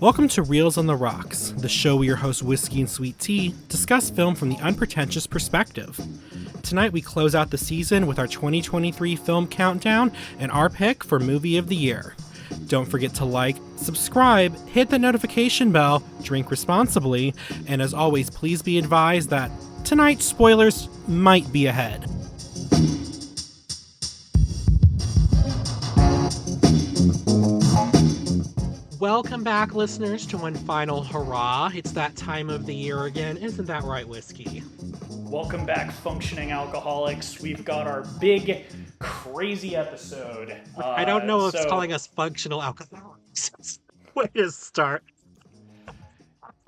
Welcome to Reels on the Rocks, the show where your hosts Whiskey and Sweet Tea discuss film from the unpretentious perspective. Tonight we close out the season with our 2023 film countdown and our pick for Movie of the Year. Don't forget to like, subscribe, hit the notification bell, drink responsibly, and as always, please be advised that tonight's spoilers might be ahead. Welcome back, listeners, to one final hurrah. It's that time of the year again. Isn't that right, Whiskey? Welcome back, functioning alcoholics. We've got our big, crazy episode. I don't know if it's calling us functional alcoholics. Way to start.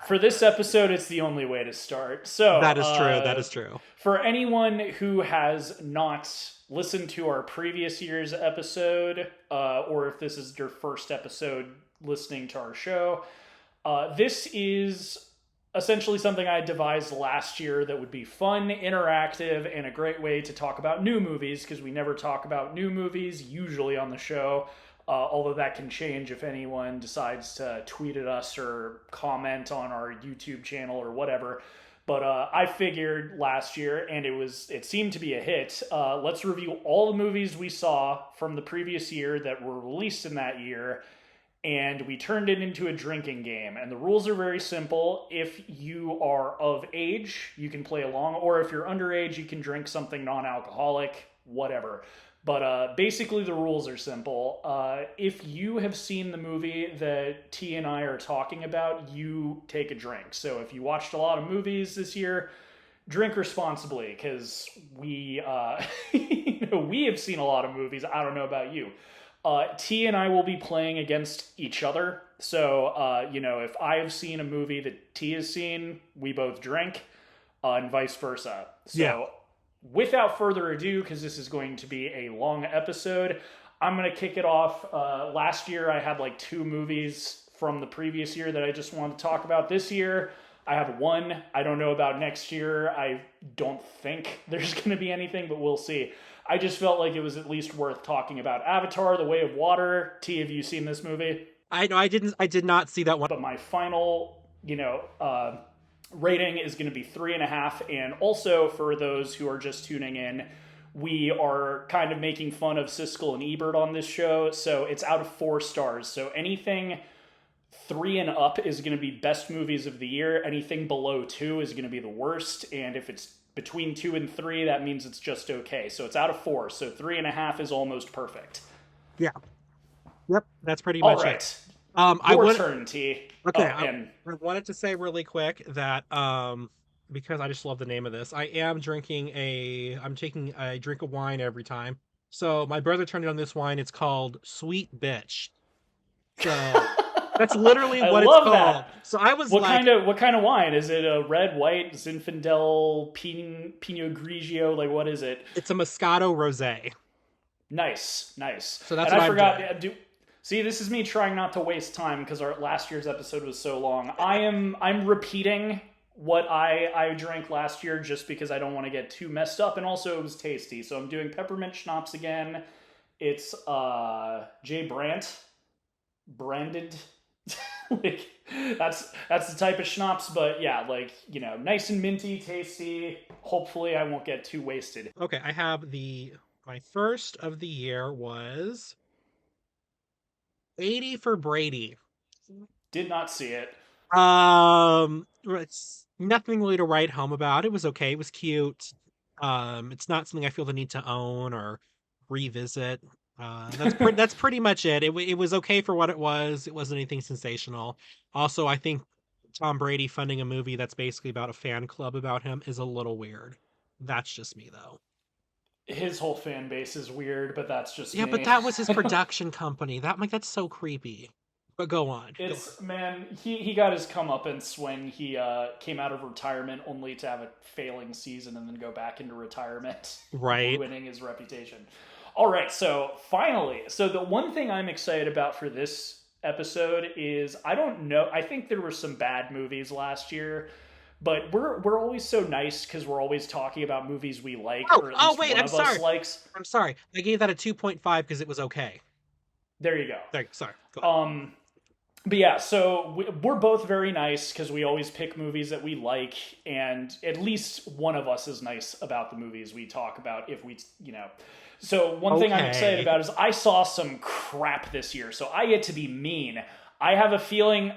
For this episode, it's the only way to start. So that is true. That is true. For anyone who has not listened to our previous year's episode, or if this is your first episode listening to our show, this is essentially something I devised last year that would be fun, interactive, and a great way to talk about new movies, because we never talk about new movies usually on the show, although that can change if anyone decides to tweet at us or comment on our YouTube channel or whatever. But I figured last year, and it seemed to be a hit, let's review all the movies we saw from the previous year that were released in that year, and we turned it into a drinking game. And the rules are very simple. If you are of age, you can play along, or if you're underage, you can drink something non-alcoholic, whatever. But basically the rules are simple. If you have seen the movie that T and I are talking about, you take a drink. So if you watched a lot of movies this year, drink responsibly, because we we have seen a lot of movies. I don't know about you. T and I will be playing against each other. So, if I have seen a movie that T has seen, we both drink, and vice versa. So, without further ado, because this is going to be a long episode, I'm going to kick it off. Last year, I had like 2 movies from the previous year that I just wanted to talk about. This year, I have 1. I don't know about next year. I don't think there's going to be anything, but we'll see. I just felt like it was at least worth talking about. Avatar: The Way of Water. T, have you seen this movie? I did not see that one. But my final, rating is going to be 3.5. And also, for those who are just tuning in, we are kind of making fun of Siskel and Ebert on this show. So it's out of 4 stars. So anything 3 and up is going to be best movies of the year. Anything below 2 is going to be the worst. And if it's between 2 and 3, that means it's just okay. So it's out of 4. So 3.5 is almost perfect. Yeah. Yep. That's pretty much all right. it. Your turn, T. Okay. I wanted to say really quick that because I just love the name of this, I'm taking a drink of wine every time. So my brother turned it on this wine. It's called Sweet Bitch. So that's literally what it's called. That. So I was what kind of wine? Is it a red, white, Zinfandel, Pinot Grigio? Like, what is it? It's a Moscato Rosé. Nice. So that's what I forgot. See, this is me trying not to waste time because our last year's episode was so long. I'm repeating what I drank last year just because I don't want to get too messed up, and also it was tasty. So I'm doing peppermint schnapps again. It's J. branded. Like that's the type of schnapps, but yeah, nice and minty, tasty. Hopefully I won't get too wasted. Okay, I have my first of the year was 80 for Brady. Did not see it. It's nothing really to write home about. It was okay. It was cute. It's not something I feel the need to own or revisit. That's pretty much it. It was okay for what it was. It wasn't anything sensational. Also, I think Tom Brady funding a movie that's basically about a fan club about him is a little weird. That's just me, though. His whole fan base is weird, but that's just me. But that was his production company. That's so creepy. But go on. Man, he got his comeuppance when he came out of retirement only to have a failing season and then go back into retirement, right? Ruining his reputation. All right, so finally, the one thing I'm excited about for this episode is, I don't know, I think there were some bad movies last year, but we're always so nice because we're always talking about movies we like, or at least one of us likes. I'm sorry. I gave that a 2.5 because it was okay. There you go. Sorry. Go on. But yeah, so we're both very nice because we always pick movies that we like, and at least one of us is nice about the movies we talk about if we, you know. So one thing I'm excited Okay. about is I saw some crap this year, so I get to be mean. I have a feeling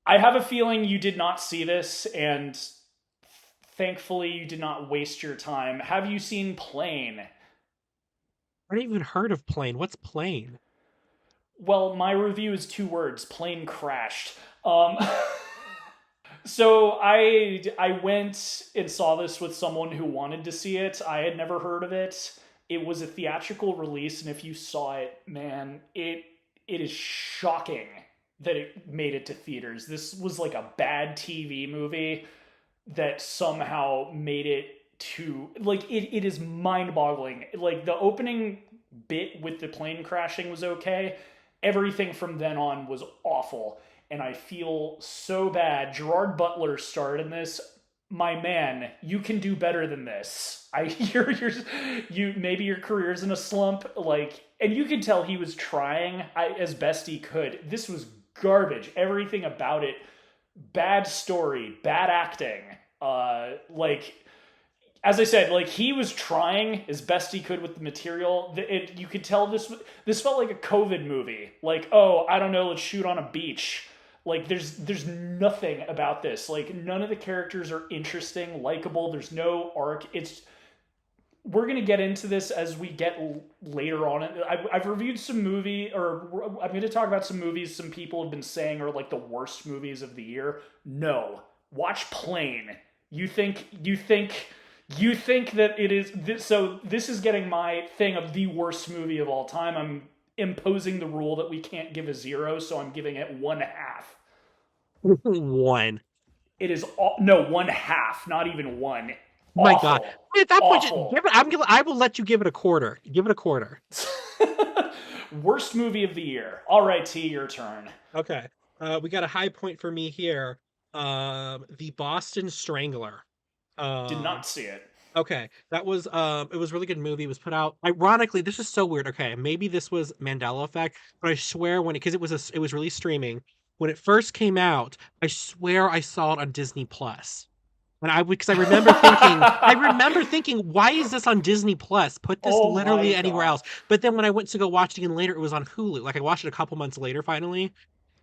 I have a feeling you did not see this, and thankfully you did not waste your time. Have you seen Plane? I didn't even heard of Plane. What's Plane? Well, my review is two words: plane crashed. Um, so I went and saw this with someone who wanted to see it. I had never heard of it. It was a theatrical release, and if you saw it, man, it is shocking that it made it to theaters. This was like a bad TV movie that somehow made it to like it is mind-boggling. Like the opening bit with the plane crashing was okay. Everything from then on was awful, and I feel so bad. Gerard Butler starred in this. My man, you can do better than this. You maybe your career's in a slump, like, and you could tell he was trying as best he could. This was garbage. Everything about it, bad story, bad acting. Like as I said, like he was trying as best he could with the material. You could tell this felt like a COVID movie. Like, oh, I don't know, let's shoot on a beach. Like, there's nothing about this. Like, none of the characters are interesting, likable. There's no arc. It's we're gonna get into this as we get later on. I've reviewed some movie, or I'm gonna talk about some movies some people have been saying are like the worst movies of the year. No, watch Plane. You think that it is this, so this is getting my thing of the worst movie of all time. I'm imposing the rule that we can't give a zero, so I'm giving it one half. One. It is no one half, not even one. My God. Awful, At that point, just awful. give it. I will let you give it a quarter. Give it a quarter. Worst movie of the year. All right, T, your turn. Okay. We got a high point for me here. The Boston Strangler. Did Um, not see it. okay. That was it was a really good movie. It was put out. Ironically, this is so weird. Okay, maybe this was Mandela effect, but I swear when because it was released streaming when it first came out, I swear I saw it on Disney Plus. And because I remember thinking, why is this on Disney Plus? Put this Oh my literally anywhere god. else. But then when I went to go watch it again later, it was on Hulu. Like I watched it a couple months later finally,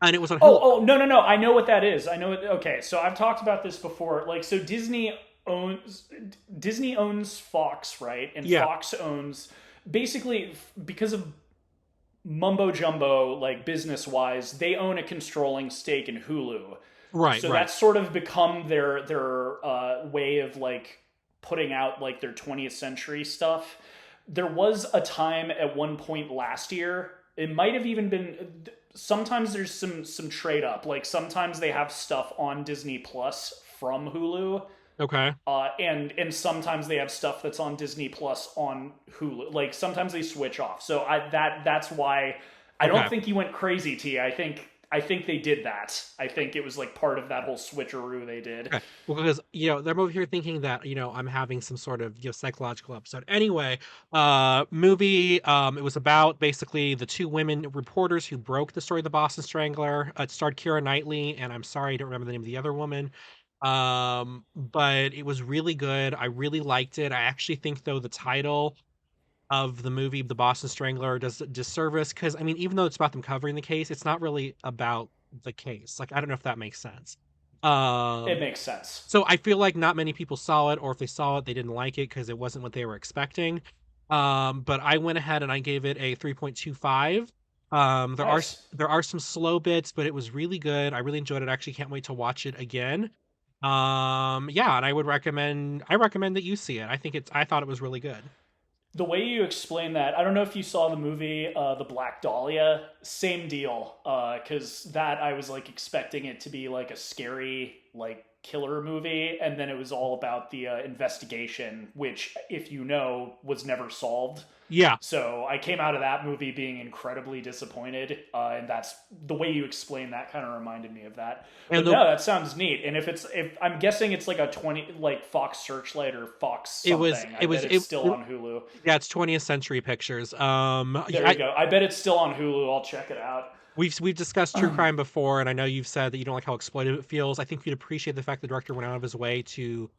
and it was on Hulu. Oh, no, no, no. I know what that is. I know it. Okay, so I've talked about this before. Like, so owns Disney owns Fox, right? And Yeah, Fox owns basically because of mumbo jumbo, like business wise, they own a controlling stake in Hulu. right, So right. that's sort of become their way of like putting out like their 20th century stuff. There was a time at one point last year. It might have even been. Sometimes there's some trade up. Like sometimes they have stuff on Disney Plus from Hulu, Okay, and sometimes they have stuff that's on Disney Plus on Hulu. Like sometimes they switch off. So that's why I don't okay. think you went crazy, T. I think they did that. I think it was like part of that whole switcheroo they did. Okay. Well, because they're over here thinking that I'm having some sort of psychological episode. Anyway, movie. It was about basically the two women reporters who broke the story of the Boston Strangler. It starred Keira Knightley, and I'm sorry I don't remember the name of the other woman. But it was really good. I really liked it. I actually think though the title of the movie, The Boston Strangler, does a disservice because I mean, even though it's about them covering the case, it's not really about the case. Like I don't know if that makes sense. It Um, makes sense. so I feel like not many people saw it, or if they saw it, they didn't like it because it wasn't what they were expecting. But I went ahead and I gave it a 3.25. Nice. There are some slow bits, but it was really good. I really enjoyed it. I actually can't wait to watch it again. Yeah, and I recommend that you see it. I thought it was really good. The way you explain that, I don't know if you saw the movie The Black Dahlia. Same deal, because that I was like expecting it to be like a scary like killer movie, and then it was all about the investigation, which, if you know, was never solved. Yeah. So I came out of that movie being incredibly disappointed, and that's the way you explain that kind of reminded me of that. And But the no, that sounds neat. And if I'm guessing it's like a 20 like Fox Searchlight or Fox something, I bet it's still on Hulu. yeah, it's 20th Century Pictures. There you go. I bet it's still on Hulu. I'll check it out. We've discussed true crime before, and I know you've said that you don't like how exploitative it feels. I think you'd appreciate the fact the director went out of his way to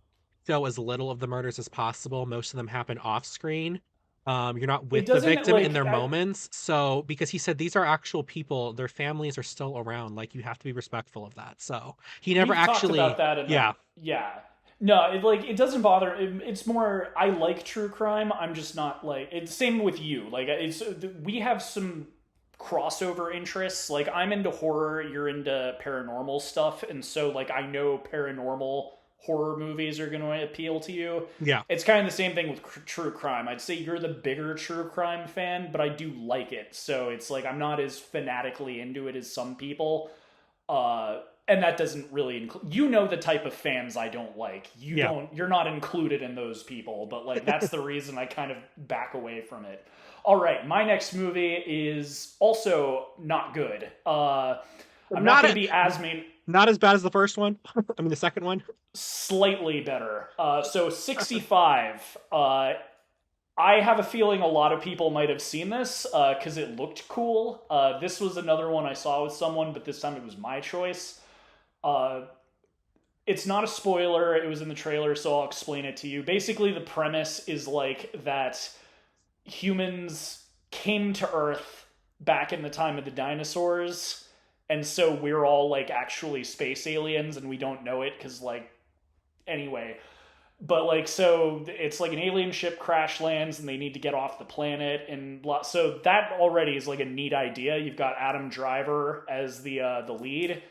show as little of the murders as possible. Most of them happen off screen. You're not It with the doesn't victim in their like moments. So, because he said these are actual people, their families are still around. Like, you have to be respectful of that. So, he never we've talked about actually, that in the yeah, yeah. No, it doesn't bother. It's more I like true crime. I'm just not like it's same with you. Like it's we have some crossover interests. Like I'm into horror, you're into paranormal stuff, and so like I know paranormal horror movies are going to appeal to you. yeah, It's kind of the same thing with true crime. I'd say you're the bigger true crime fan, but I do like it. So it's like I'm not as fanatically into it as some people. And that doesn't really include you know the type of fans I don't like. yeah. You're not included in those people, but like that's the reason I kind of back away from it. All right, my next movie is also not good. I'm not Not going a, to be as mean. not as bad as the first one. I mean, the second one. Slightly better. So 65. I have a feeling a lot of people might have seen this because it looked cool. This was another one I saw with someone, but this time it was my choice. Uh, it's not a spoiler. It was in the trailer, so I'll explain it to you. Basically, the premise is like that humans came to Earth back in the time of the dinosaurs, and so we're all like actually space aliens, and we don't know it because like anyway. But like so it's like an alien ship crash lands and they need to get off the planet and so that already is like a neat idea. You've got Adam Driver as the lead.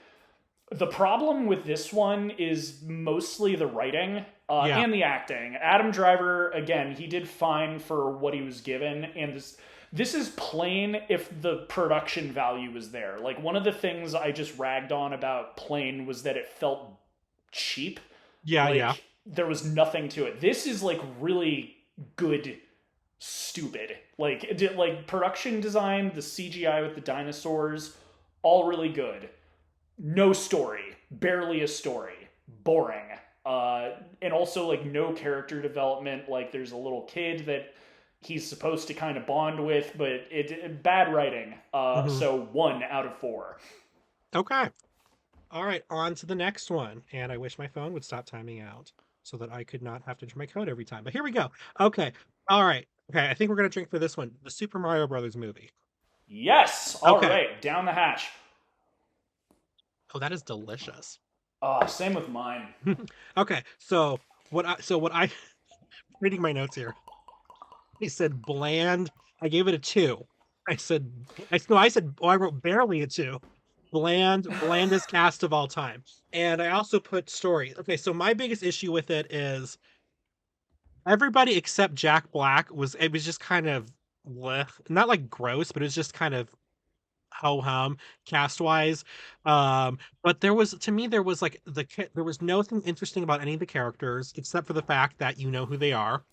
The problem with this one is mostly the writing Yeah. and the acting. Adam Driver, again, he did fine for what he was given, and this is plain if the production value was there. Like one of the things I just ragged on about Plain was that it felt cheap. Yeah, yeah. Like there was nothing to it. This is like really good, stupid. Like production design, the CGI with the dinosaurs, all really good. No story, barely a story, boring. And also like no character development. Like there's a little kid that he's supposed to kind of bond with, but bad writing. Hmm. So 1 out of 4. Okay. All right, on to the next one. And I wish my phone would stop timing out so that I could not have to enter my code every time. But here we go. Okay. All right. Okay, I think we're gonna drink for this one. The Super Mario Brothers movie. Yes. All Okay. right. Down the hatch. Oh, that is delicious. Same with mine. Okay, what I reading my notes here. I said bland. I gave it a 2. I said I no, I said oh, I wrote barely a 2. Blandest cast of all time. And I also put story. Okay, so my biggest issue with it is everybody except Jack Black was just kind of bleh. Not like gross, but it was just kind of ho hum cast wise. But there was to me there was like there was nothing interesting about any of the characters except for the fact that you know who they are.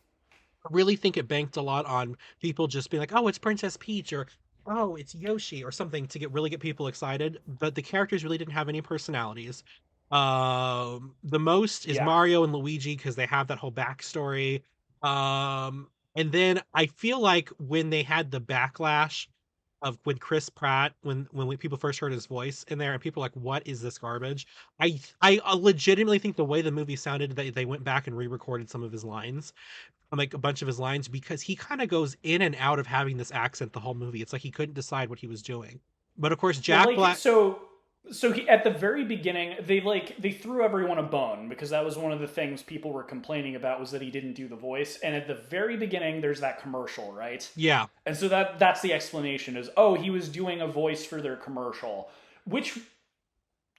I really think it banked a lot on people just being like, "Oh, it's Princess Peach," or "Oh, it's Yoshi," or something to get people excited. But the characters really didn't have any personalities. The most is Yeah. Mario and Luigi because they have that whole backstory. And then I feel like when they had the backlash of when Chris Pratt, when people first heard his voice in there, and people were like, "What is this garbage?" I legitimately think the way the movie sounded, they went back and re-recorded some of his lines, like a bunch of his lines, because he kind of goes in and out of having this accent the whole movie. It's like he couldn't decide what he was doing. But of course, Well, Jack like Black. so he at the very beginning they threw everyone a bone because that was one of the things people were complaining about was that he didn't do the voice. And at the very beginning, there's that commercial, right? Yeah, And so that's the explanation is oh he was doing a voice for their commercial, which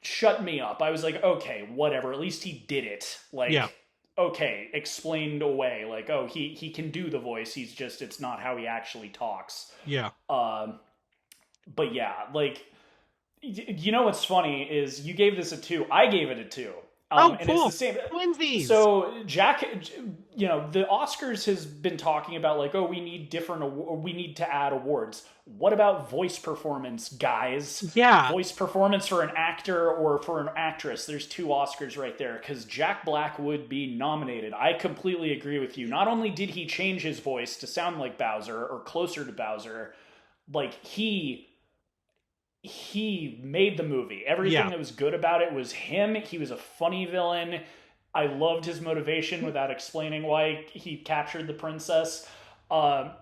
shut me up. I was like okay whatever. At least he did it. yeah, Like okay explained away. Like oh he can do the voice. He's just it's not how he actually talks. yeah. Um, but yeah like you know what's funny is you gave this a 2. I gave it a 2. Oh, And it's the cool. same. Twinsies. So Jack, you know, the Oscars has been talking about like, oh, we need we need to add awards. What about voice performance, guys? Yeah, Voice performance for an actor or for an actress. There's 2 Oscars right there because Jack Black would be nominated. I completely agree with you. Not only did he change his voice to sound like Bowser or closer to Bowser, like he he made the movie. Everything Yeah. that was good about it was him. He was a funny villain. I loved his motivation without explaining why he captured the princess. Uh,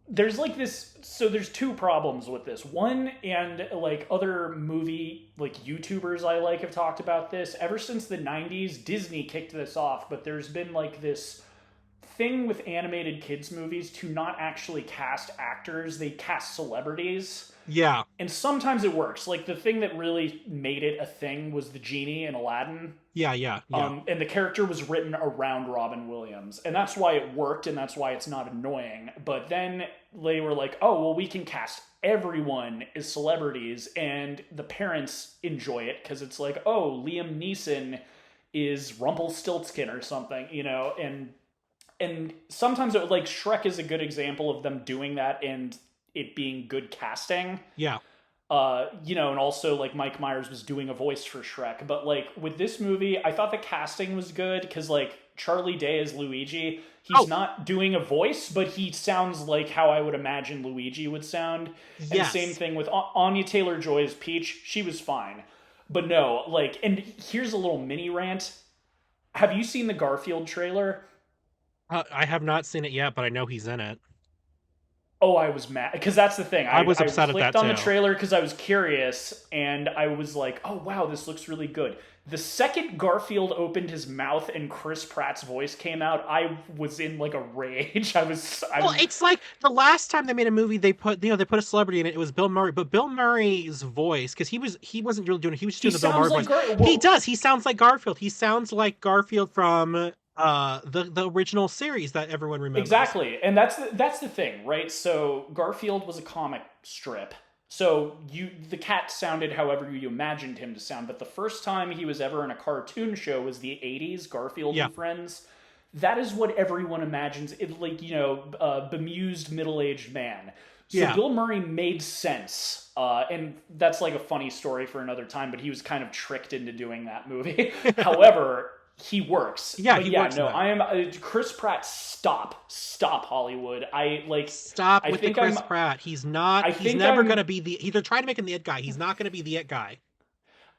there's like this, so there's two problems with this. One, and like other movie like YouTubers I like have talked about this ever since the 90s. Disney kicked this off, but there's been like this thing with animated kids movies to not actually cast actors, they cast celebrities. Yeah. And sometimes it works. Like the thing that really made it a thing was the genie in Aladdin. Yeah. Yeah. Yeah. And the character was written around Robin Williams, and that's why it worked, and that's why it's not annoying. But then they were like, "Oh, well, we can cast everyone as celebrities," and the parents enjoy it because it's like, "Oh, Liam Neeson is Rumpelstiltskin or something," and sometimes it like Shrek is a good example of them doing that and it being good casting. Yeah. And also like Mike Myers was doing a voice for Shrek. But like with this movie, I thought the casting was good because like Charlie Day as Luigi, he's not doing a voice, but he sounds like how I would imagine Luigi would sound. And Yes. same thing with Anya Taylor-Joy as Peach. She was fine. But no, like, and here's a little mini rant. Have you seen the Garfield trailer? I have not seen it yet, but I know he's in it. Oh, I was mad because that's the thing. I was upset at clicked that on the too. trailer because I was curious, and I was like, "Oh wow, this looks really good." The second Garfield opened his mouth and Chris Pratt's voice came out, I was in like a rage. Well, it's like the last time they made a movie, they put a celebrity in it. It was Bill Murray, but Bill Murray's voice, because he wasn't really doing it. He was just doing the Bill Murray voice. He does. He sounds like Garfield. He sounds like Garfield from the original series that everyone remembers. Exactly, and that's the thing, right? So Garfield was a comic strip. So the cat sounded however you imagined him to sound, but the first time he was ever in a cartoon show was the 80s, Garfield and Friends. That is what everyone imagines, it like, bemused middle-aged man. So Bill Murray made sense. And that's like a funny story for another time, but he was kind of tricked into doing that movie. However, he works. Yeah, but he works. I am Chris Pratt. Stop Hollywood. Stop with the Chris Pratt. He's not. He's never going to be the. They're trying to make him the it guy. He's not going to be the it guy.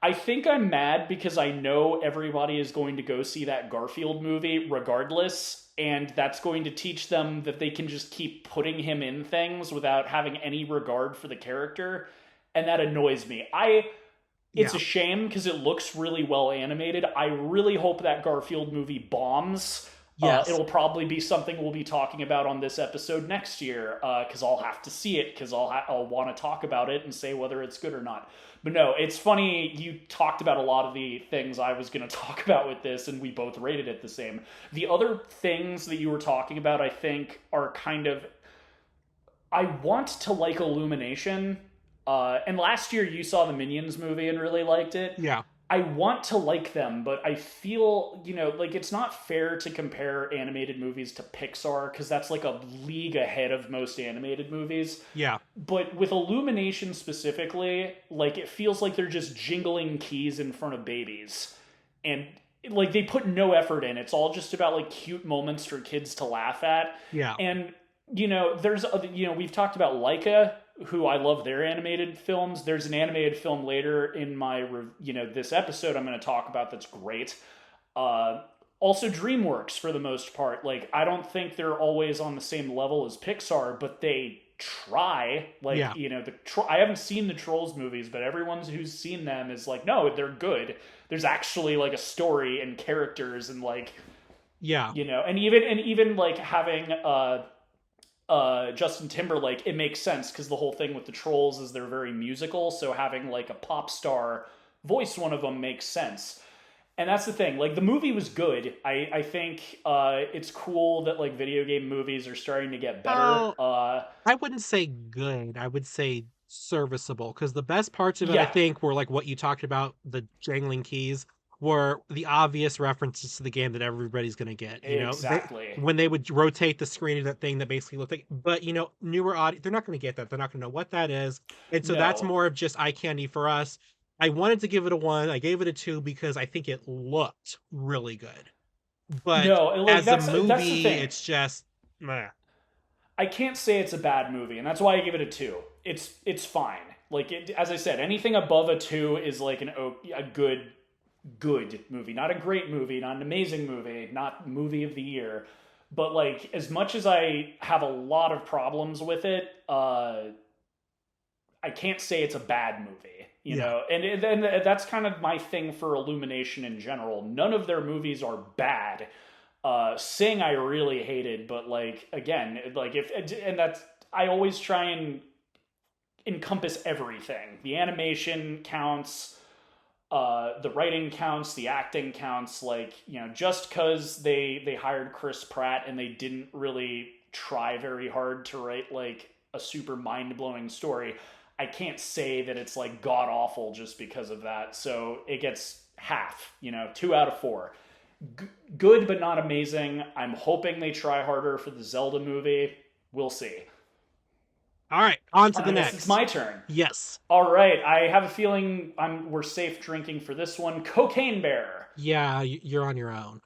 I think I'm mad because I know everybody is going to go see that Garfield movie regardless, and that's going to teach them that they can just keep putting him in things without having any regard for the character, and that annoys me. It's a shame because it looks really well animated. I really hope that Garfield movie bombs. Yes. It'll probably be something we'll be talking about on this episode next year because I'll have to see it because I'll want to talk about it and say whether it's good or not. But no, it's funny. You talked about a lot of the things I was going to talk about with this, and we both rated it the same. The other things that you were talking about, I think, are kind of... I want to like Illumination. And last year you saw the Minions movie and really liked it. Yeah. I want to like them, but I feel, like it's not fair to compare animated movies to Pixar because that's like a league ahead of most animated movies. Yeah. But with Illumination specifically, like it feels like they're just jingling keys in front of babies. And like they put no effort in. It's all just about like cute moments for kids to laugh at. Yeah. And there's we've talked about Laika, who I love their animated films. There's an animated film later in my, this episode I'm going to talk about that's great. Also DreamWorks for the most part. Like, I don't think they're always on the same level as Pixar, but they try. Like, I haven't seen the Trolls movies, but everyone who's seen them is like, no, they're good. There's actually like a story and characters and like, and even like having, Justin Timberlake, it makes sense because the whole thing with the Trolls is they're very musical, so having like a pop star voice one of them makes sense. And that's the thing, like the movie was good. I think it's cool that like video game movies are starting to get better. I wouldn't say good, I would say serviceable, because the best parts of it I think were like what you talked about, the jangling keys were the obvious references to the game that everybody's going to get. Exactly. When they would rotate the screen of that thing that basically looked like, but newer audience, they're not going to get that. They're not going to know what that is. And so that's more of just eye candy for us. I wanted to give it a 1. I gave it a 2 because I think it looked really good. But as a movie, it's just meh. I can't say it's a bad movie, and that's why I give it a 2. It's fine. Like as I said, anything above a 2 is like a good movie, not a great movie, not an amazing movie, not movie of the year. But like as much as I have a lot of problems with it, I can't say it's a bad movie, you Yeah. know. And that's kind of my thing for Illumination in general. None of their movies are bad. Sing I really hated, but like again, like if and that's I always try and encompass everything. The animation counts, the writing counts, the acting counts. Like you know, just because they hired Chris Pratt and they didn't really try very hard to write like a super mind blowing story, I can't say that it's like god awful just because of that. So it gets half, you know, 2 out of 4. Good but not amazing. I'm hoping they try harder for the Zelda movie. We'll see. All right, on to the I guess it's next. my turn. Yes. All right, I have a feeling we're safe drinking for this one. Cocaine Bear. Yeah, you're on your own.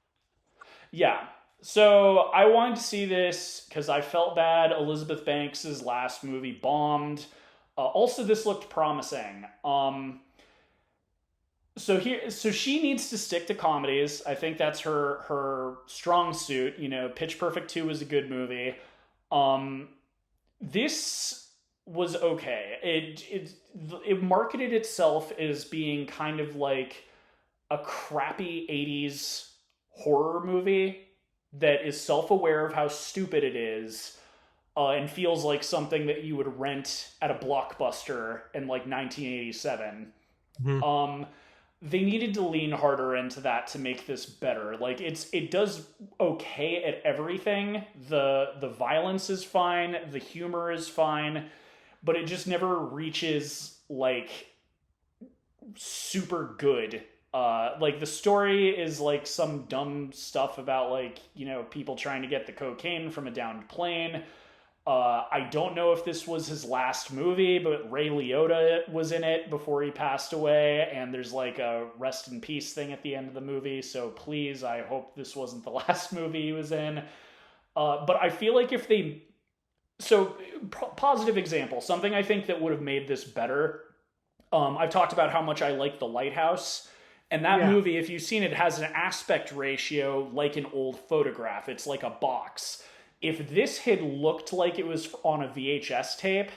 Yeah. So I wanted to see this because I felt bad. Elizabeth Banks's last movie bombed. Also, this looked promising. So she needs to stick to comedies. I think that's her strong suit. You know, Pitch Perfect 2 was a good movie. Um, this was okay. It marketed itself as being kind of like a crappy 80s horror movie that is self-aware of how stupid it is, and feels like something that you would rent at a Blockbuster in like 1987. Mhm. They needed to lean harder into that to make this better. Like it does okay at everything. The violence is fine, the humor is fine, but it just never reaches like super good. Like the story is like some dumb stuff about like you know people trying to get the cocaine from a downed plane. I don't know if this was his last movie, but Ray Liotta was in it before he passed away, and there's like a rest in peace thing at the end of the movie. So please, I hope this wasn't the last movie he was in. But I feel like if they so positive example, something I think that would have made this better. I've talked about how much I like The Lighthouse. And that Yeah. movie, if you've seen it, has an aspect ratio like an old photograph. It's like a box. If this had looked like it was on a VHS tape,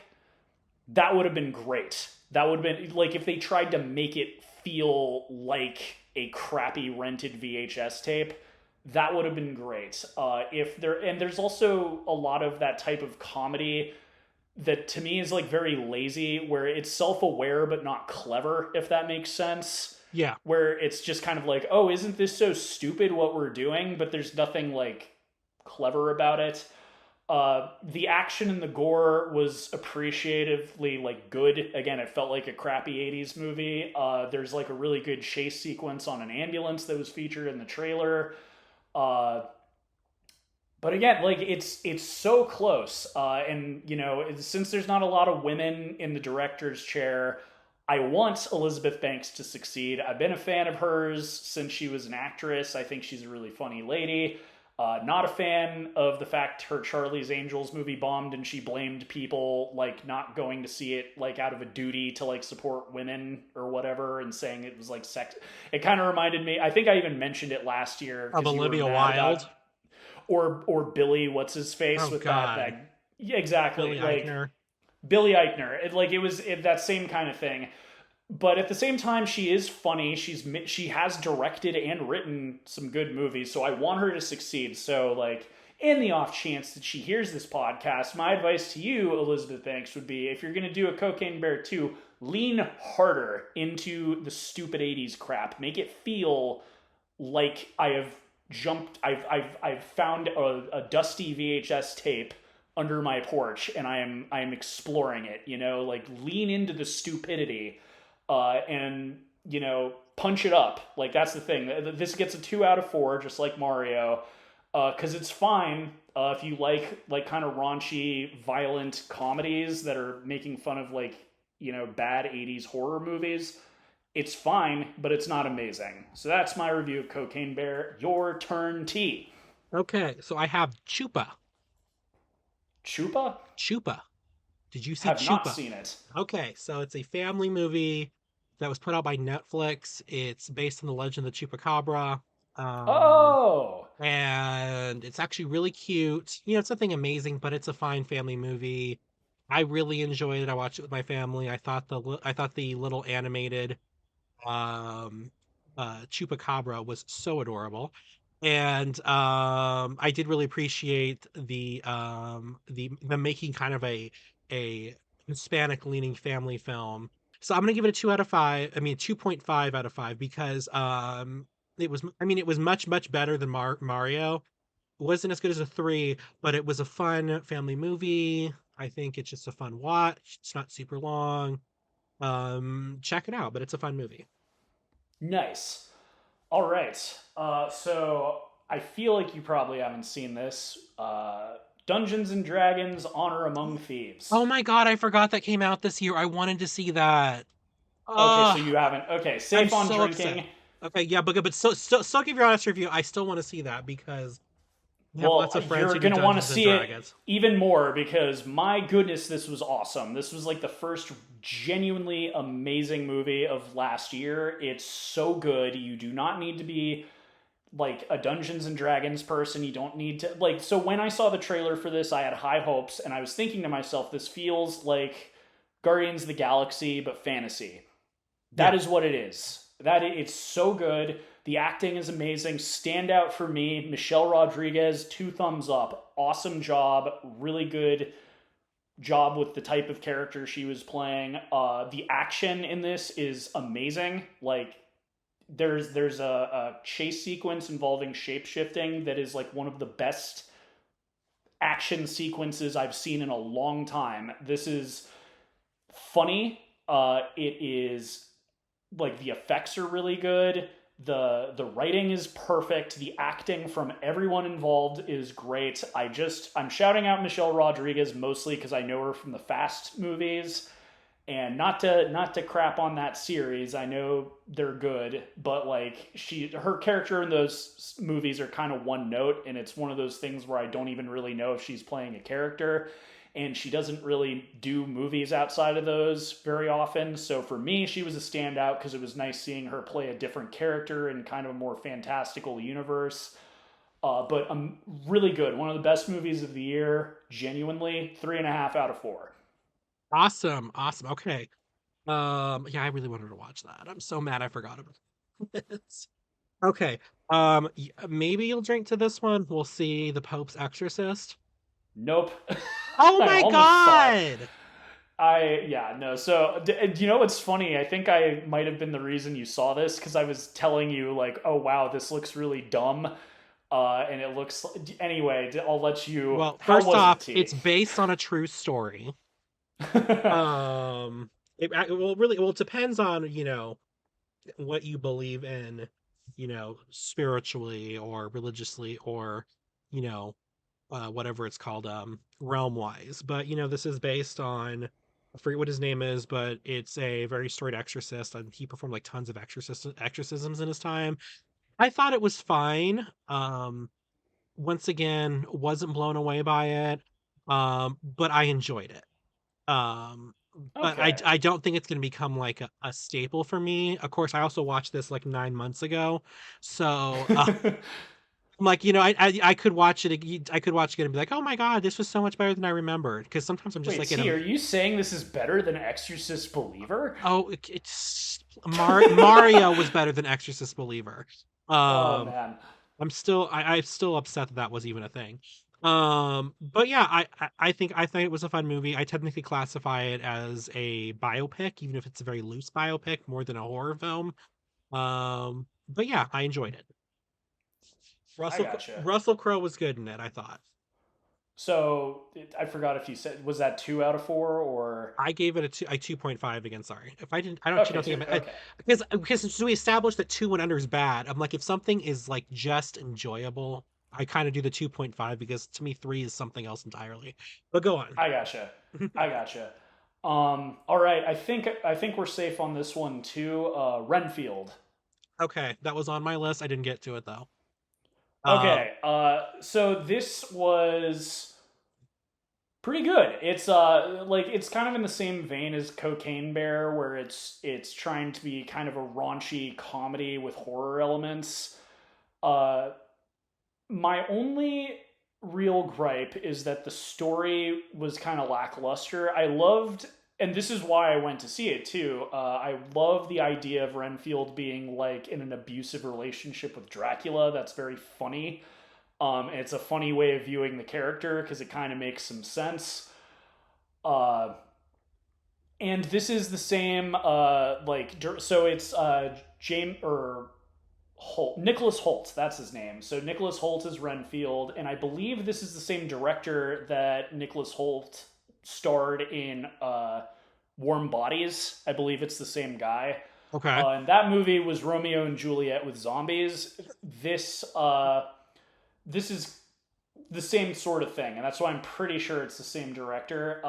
that would have been great. That would have been like if they tried to make it feel like a crappy rented VHS tape, that would have been great. If there and there's also a lot of that type of comedy that to me is like very lazy, where it's self-aware but not clever, if that makes sense. Yeah. Where it's just kind of like, oh, isn't this so stupid what we're doing? But there's nothing like clever about it. The action and the gore was appreciatively like good. Again, it felt like a crappy 80s movie. There's like a really good chase sequence on an ambulance that was featured in the trailer. Uh, but again, like it's so close. And you know, since there's not a lot of women in the director's chair, I want Elizabeth Banks to succeed. I've been a fan of hers since she was an actress. I think she's a really funny lady. Not a fan of the fact her Charlie's Angels movie bombed and she blamed people like not going to see it like out of a duty to like support women or whatever and saying it was like sex. It kind of reminded me. I think I even mentioned it last year Of because you were Olivia mad Wilde. about or Billy, what's his face Oh with God. that yeah, exactly Billy like Eichner. Billy Eichner. Like that same kind of thing. But at the same time, she is funny. She has directed and written some good movies, so I want her to succeed. So like in the off chance that she hears this podcast, my advice to you, Elizabeth Banks, would be if you're going to do a Cocaine Bear 2, lean harder into the stupid 80s crap. Make it feel like I've found a dusty VHS tape under my porch and I'm exploring it, you know, like lean into the stupidity, and you know, punch it up. Like that's the thing. This gets a 2 out of 4, just like Mario, because it's fine if you like kind of raunchy, violent comedies that are making fun of like you know bad 80s horror movies. It's fine, but it's not amazing. So that's my review of Cocaine Bear. Your turn, T. Okay, so I have Chupa. Chupa? Chupa. Did you see Have not Chupa? seen it. Okay, so it's a family movie that was put out by Netflix. It's based on the legend of the Chupacabra. Um, Oh, and it's actually really cute. It's nothing amazing, but it's a fine family movie. I really enjoyed it. I watched it with my family. I thought the little animated um chupacabra was so adorable, and I did really appreciate the making kind of a Hispanic leaning family film. So I'm gonna give it a 2 out of 5. I mean 2.5 out of 5 because it was much better than Mario. It wasn't as good as a 3, but it was a fun family movie. I think it's just a fun watch. It's not super long. Check it out, but it's a fun movie. nice. All right. So I feel like you probably haven't seen this. Dungeons and Dragons: Honor Among Oh Thieves. my god, I forgot that came out this year. I wanted to see that. Okay, so Oh, you haven't. Okay, I'm safe on so upset. drinking. Okay, yeah, but still give your honest review. I still want to see that because I have Well, lots of friends you're who do going to want to Dungeons and see it Dragons. even more because my goodness, this was awesome. This was like the first genuinely amazing movie of last year. It's so good. You do not need to be like a Dungeons and Dragons person. You don't need to like so when I saw the trailer for this, I had high hopes and I was thinking to myself this feels like Guardians of the Galaxy but fantasy. That Yeah, is what it is. It's so good. The acting is amazing. Standout for me, Michelle Rodriguez, 2 thumbs up. Awesome job. Really good job with the type of character she was playing. The action in this is amazing. Like there's a chase sequence involving shape shifting that is like one of the best action sequences I've seen in a long time. This is funny. It is like the effects are really good. The writing is perfect. The acting from everyone involved is great. I'm shouting out Michelle Rodriguez mostly because I know her from the Fast movies, and not to crap on that series. I know they're good, but like her character in those movies are kind of one note, and it's one of those things where I don't even really know if she's playing a character, and she doesn't really do movies outside of those very often. So for me, she was a standout because it was nice seeing her play a different character in kind of a more fantastical universe. But really good. One of the best movies of the year. Genuinely, 3.5 out of 4. awesome, awesome. Okay, yeah, I really wanted to watch that. I'm so mad I forgot about it. Okay, maybe you'll drink to this one. We'll see The Pope's Exorcist. Nope. Oh I my almost saw it. god! Yeah, no. So, do you know what's funny? I think I might have been the reason you saw this because I was telling you, like, oh, wow, this looks really dumb. And it looks. Anyway, I'll let you. Well, How first was it, off, T? it's based on a true story. Um, well, it depends on, what you believe in, spiritually or religiously or, you know, whatever it's called, realm wise. But, this is based on, I forget what his name is, but it's a very storied exorcist, and he performed like tons of exorcisms in his time. I thought it was fine. Once again, wasn't blown away by it. But I enjoyed it. Um, but Okay. I don't think it's going to become like a staple for me. Of course, I also watched this like 9 months ago, so I'm like, I could watch it. I could watch it and be like, oh my god, this was so much better than I remembered. Because sometimes I'm just Wait, like in T, a are you saying this is better than Exorcist Believer? it's Mario was better than Exorcist Believer. Oh Um, man. I'm still upset that that was even a thing. But yeah, I think it was a fun movie. I technically classify it as a biopic, even if it's a very loose biopic, more than a horror film. But yeah, I enjoyed it. I gotcha. Russell Crowe was good in it, I thought. So I forgot if you said was that 2 out of 4 or I gave it a 2.5 again. Sorry, if I didn't, I don't actually okay, don't two. think Okay. because since we established that 2 and under is bad. I'm like, if something is like just enjoyable, I kind of do the 2.5 because to me 3 is something else entirely. But go on. I gotcha. I gotcha. All right. I think we're safe on this one too. Renfield. Okay, that was on my list. I didn't get to it though. Um, Okay. So this was Pretty good. It's like it's kind of in the same vein as Cocaine Bear, where it's trying to be kind of a raunchy comedy with horror elements. Uh, my only real gripe is that the story was kind of lackluster. I loved, and this is why I went to see it too. I love the idea of Renfield being like in an abusive relationship with Dracula. That's very funny. And it's a funny way of viewing the character because it kind of makes some sense. Uh, and this is the same, so it's James or Holt, Nicholas Holt, that's his name. So Nicholas Holt is Renfield, and I believe this is the same director that Nicholas Holt starred in Warm Bodies. I believe it's the same guy. Okay. And that movie was Romeo and Juliet with zombies. This is the same sort of thing, and that's why I'm pretty sure it's the same director.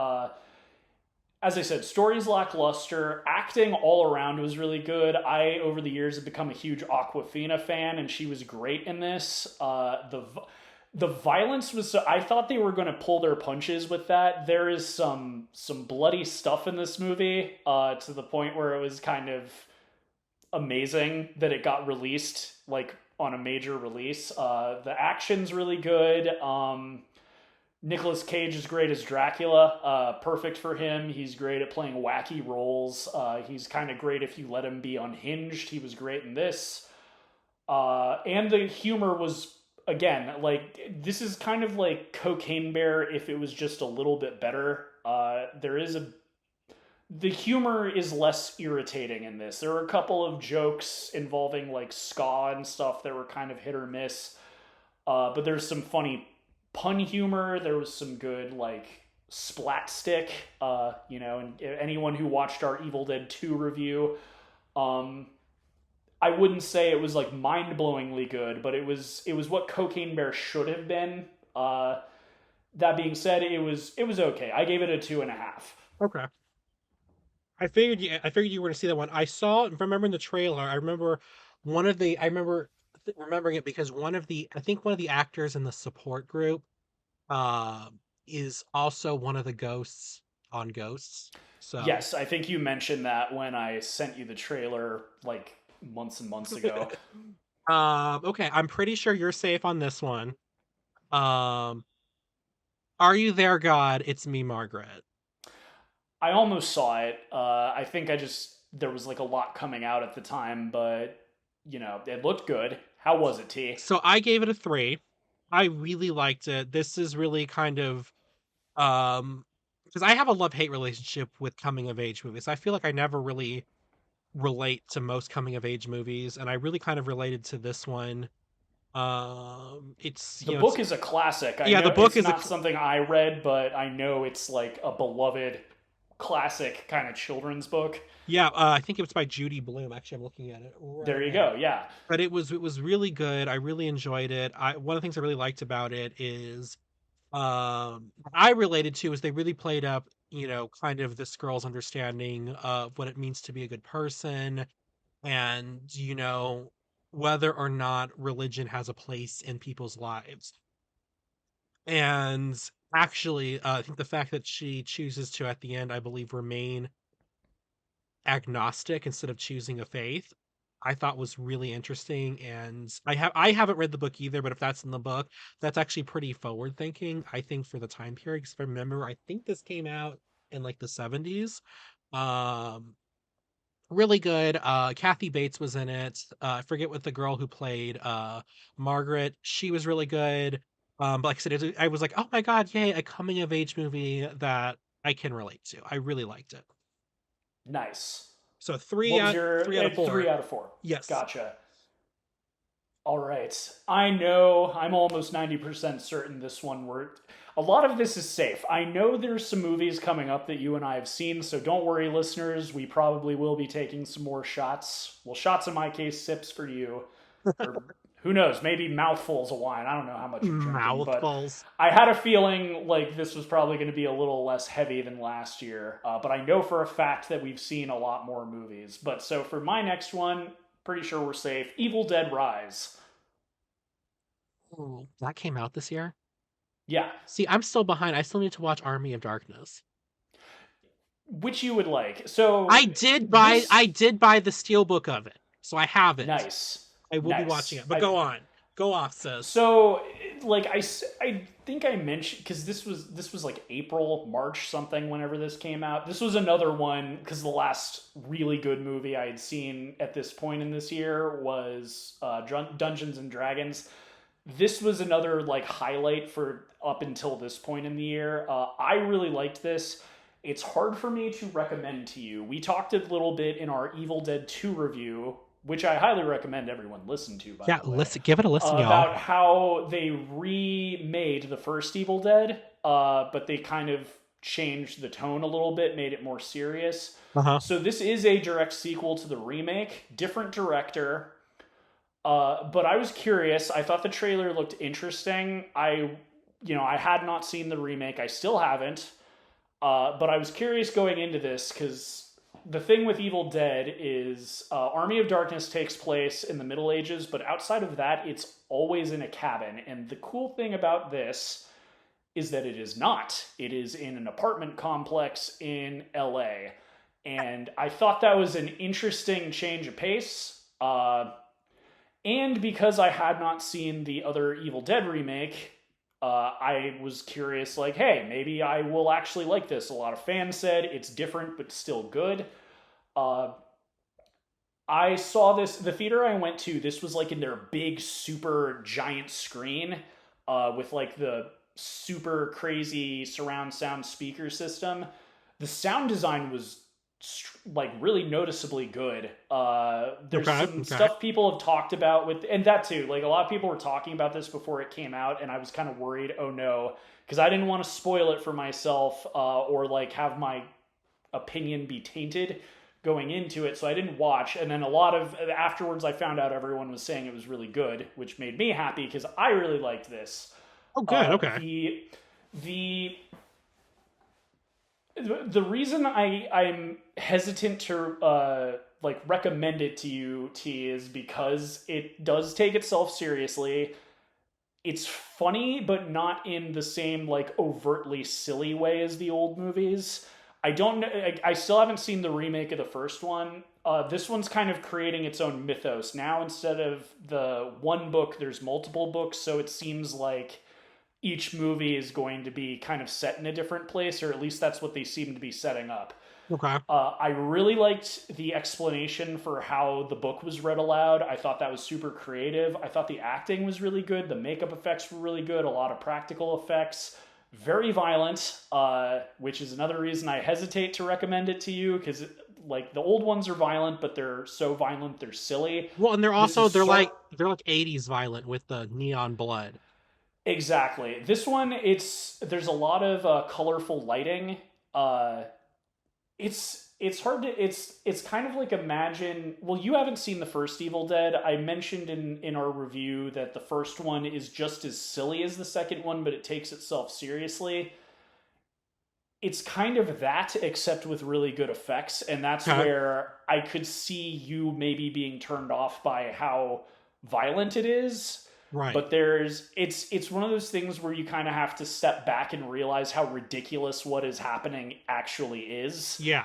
As I said, story's lackluster. Acting all around was really good. I, over the years, have become a huge Aquafina fan, and she was great in this. The violence was. I thought they were going to pull their punches with that. There is some bloody stuff in this movie, to the point where it was kind of amazing that it got released like on a major release. The action's really good. Nicolas Cage is great as Dracula. Perfect for him. He's great at playing wacky roles. He's kind of great if you let him be unhinged. He was great in this. And the humor was, again, like, this is kind of like Cocaine Bear if it was just a little bit better. The humor is less irritating in this. There were a couple of jokes involving like ska and stuff that were kind of hit or miss. But there's some funny pun humor. There was some good like splat stick. And anyone who watched our Evil Dead 2 review, I wouldn't say it was like mind blowingly good, but it was what Cocaine Bear should have been. That being said, it was okay. I gave it a 2.5. Okay. I figured you were going to see that one. I saw, remembering the trailer. I remember remembering it because I think one of the actors in the support group, uh, is also one of the ghosts on Ghosts. So, Yes, I think you mentioned that when I sent you the trailer like months and months ago. okay, I'm pretty sure you're safe on this one. Um, are you there, God? It's me, Margaret. I almost saw it. I think there was like a lot coming out at the time, but it looked good. How was it, T? So I gave it a 3. I really liked it. This is really kind of um because I have a love-hate relationship with coming of age movies. I feel like I never really relate to most coming of age movies, and I really kind of related to this one. It's The it's book is a classic. I yeah, the know book it's is a not something I read, but I know it's like a beloved classic kind of children's book. yeah, I think it was by Judy Blume. Actually, I'm looking at it There right you now. go. Yeah. But it was really good. I really enjoyed it. I One of the things I really liked about it is I related to is they really played up, kind of this girl's understanding of what it means to be a good person, and whether or not religion has a place in people's lives. And actually, I think the fact that she chooses to at the end, I believe, remain agnostic instead of choosing a faith, I thought was really interesting. And I haven't read the book either, but if that's in the book, that's actually pretty forward thinking, I think, for the time period. Because if I remember, I think this came out in like the 70s. Um Really good. Kathy Bates was in it. I forget what the girl who played Margaret. She was really good. But like I said, I was like, oh my god, yay, a coming of age movie that I can relate to. I really liked it. Nice. So three What was out your 3 out of 4. 3 out of 4? Yes. Gotcha. All right. I know I'm almost 90% certain this one worked. A lot of this is safe. I know there's some movies coming up that you and I have seen, so don't worry, listeners. We probably will be taking some more shots. Well, shots in my case, sips for you. Or who knows, maybe mouthfuls of wine. I don't know how much you're drinking, but Mouthfuls. I had a feeling like this was probably going to be a little less heavy than last year. But I know for a fact that we've seen a lot more movies. But so for my next one, pretty sure we're safe. Evil Dead Rise. Ooh, that came out this year. Yeah, See, I'm still behind. I still need to watch Army of Darkness. which you would like. So I this did buy the steelbook of it, so I have it. nice, I will be watching nice. it. But go on, go off, sis. So like I think I mentioned because this was like April March something whenever this came out. This was another one because the last really good movie I had seen at this point in this year was Dungeons and Dragons. This was another like highlight for up until this point in the year. I really liked this. It's hard for me to recommend to you. We talked a little bit in our Evil Dead 2 review, which I highly recommend everyone listen to, by Yeah, the way, listen, give it a listen, about y'all. how they remade the first Evil Dead, but they kind of changed the tone a little bit, made it more serious. Uh huh. So this is a direct sequel to the remake, different director. But I was curious. I thought the trailer looked interesting. I had not seen the remake. I still haven't. But I was curious going into this because the thing with Evil Dead is Army of Darkness takes place in the Middle Ages, but outside of that, it's always in a cabin. And the cool thing about this is that it is not. It is in an apartment complex in LA. And I thought that was an interesting change of pace. And because I had not seen the other Evil Dead remake, I was curious, like, hey, maybe I will actually like this. A lot of fans said it's different but still good. Uh, I saw this, the theater I went to, this was like in their big, super giant screen with like the super crazy surround sound speaker system. The sound design was like really noticeably good. There's Okay. some Okay. stuff people have talked about with, and that too. Like a lot of people were talking about this before it came out, and I was kind of worried. Oh no, because I didn't want to spoil it for myself or like have my opinion be tainted going into it. So I didn't watch. And then a lot of afterwards, I found out everyone was saying it was really good, which made me happy because I really liked this. Oh, good. Uh, Okay. the the the reason I'm hesitant to like recommend it to you, T, is because it does take itself seriously. It's funny, but not in the same like overtly silly way as the old movies. I don't know. I still haven't seen the remake of the first one. This one's kind of creating its own mythos now. Instead of the one book, there's multiple books, so it seems like each movie is going to be kind of set in a different place, or at least that's what they seem to be setting up. Okay. I really liked the explanation for how the book was read aloud. I thought that was super creative. I thought the acting was really good. The makeup effects were really good. A lot of practical effects. Very violent, which is another reason I hesitate to recommend it to you because like the old ones are violent, but they're so violent they're silly. Well, and they're This also is sort they're like 80s violent with the neon blood. exactly this one. There's a lot of colorful lighting. Uh, it's hard to it's kind of like imagine, well, you haven't seen the first Evil Dead. I mentioned in our review that the first one is just as silly as the second one, but it takes itself seriously. It's kind of that except with really good effects, and that's Okay. where I could see you maybe being turned off by how violent it is. Right. But it's one of those things where you kind of have to step back and realize how ridiculous what is happening actually is. Yeah.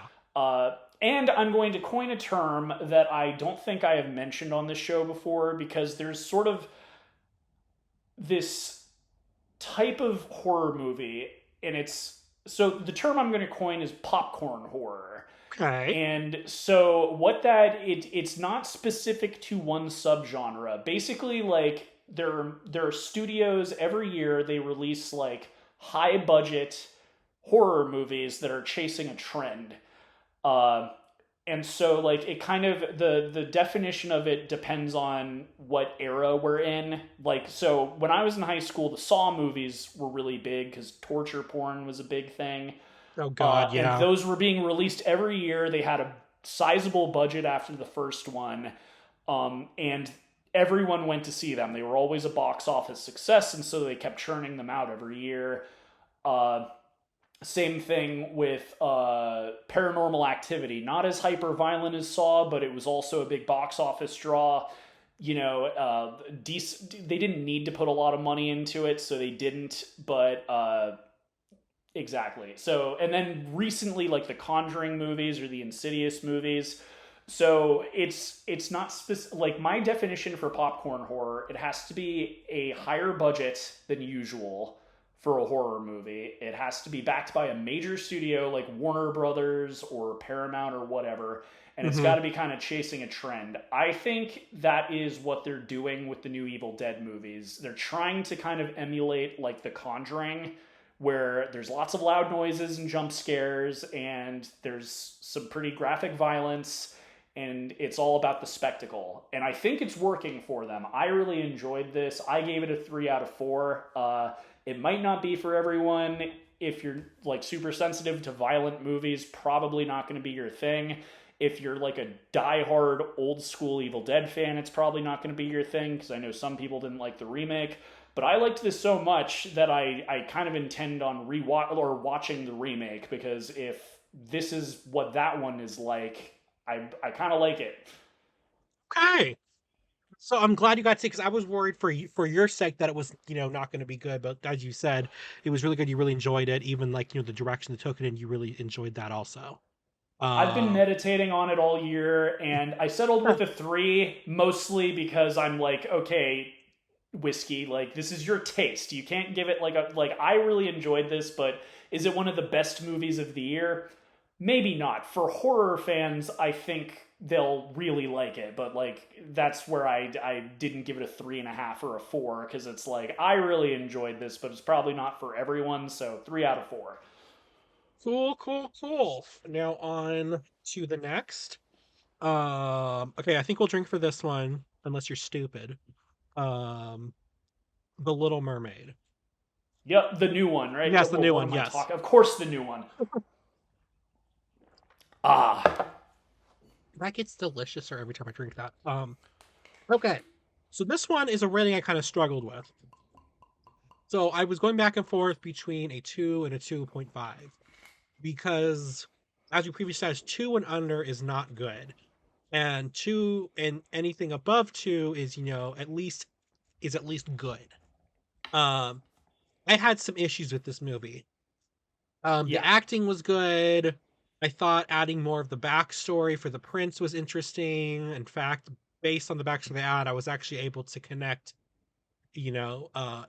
And I'm going to coin a term that I don't think I have mentioned on this show before because there's sort of this type of horror movie, and it's so the term I'm going to coin is popcorn horror. Okay. And so what that it's not specific to one subgenre. Basically, like there are studios every year they release like high budget horror movies that are chasing a trend. Uh, and so like it kind of the definition of it depends on what era we're in. Like so when I was in high school, the Saw movies were really big because torture porn was a big thing. Oh God, And yeah. those were being released every year. They had a sizable budget after the first one, and everyone went to see them. They were always a box office success, and so they kept churning them out every year. Uh, Same thing with Paranormal Activity. Not as hyper violent as Saw, but it was also a big box office draw. they didn't need to put a lot of money into it, so they didn't. But exactly. So, and then recently, like the Conjuring movies or the Insidious movies. So it's not like my definition for popcorn horror. It has to be a higher budget than usual for a horror movie. It has to be backed by a major studio like Warner Brothers or Paramount or whatever, and it's got Mm-hmm. to be kind of chasing a trend. I think that is what they're doing with the new Evil Dead movies. They're trying to kind of emulate like The Conjuring, where there's lots of loud noises and jump scares, and there's some pretty graphic violence, and it's all about the spectacle. And I think it's working for them. I really enjoyed this. I gave it a 3 out of 4. It might not be for everyone. If you're like super sensitive to violent movies, probably not going to be your thing. If you're like a die-hard old school Evil Dead fan, it's probably not going to be your thing, because I know some people didn't like the remake. But I liked this so much that I kind of intend on rewatch or watching the remake, because if this is what that one is like, I kind of like it. Okay. So I'm glad you got to see, because I was worried for your sake that it was, not going to be good. But as you said, it was really good. You really enjoyed it. Even like, the direction they took it in, you really enjoyed that also. I've been Um, meditating on it all year, and I settled with a 3 mostly because I'm like, okay, whiskey, like this is your taste. You can't give it like I really enjoyed this, but is it one of the best movies of the year? Maybe not. For horror fans, I think they'll really like it, but like that's where I didn't give it a 3.5 or a 4, because it's like I really enjoyed this, but it's probably not for everyone. So 3 out of 4. cool, cool, cool. Now on to the next. Okay, I think we'll drink for this one, unless you're stupid. Um, The Little Mermaid. Yep, the new one, right? Yes, the Well, new what one. am I Yes. talking? Of course, the new one. Ah, That gets deliciouser every time I drink that. Okay. So this one is a rating I kind of struggled with. So I was going back and forth between a 2 and a 2.5, because, as we previously said, 2 and under is not good. And 2 and anything above 2 is, at least good. Um, I had some issues with this movie. The yeah. acting was good. I thought adding more of the backstory for the prince was interesting. In fact, based on the backstory they had, I was actually able to connect,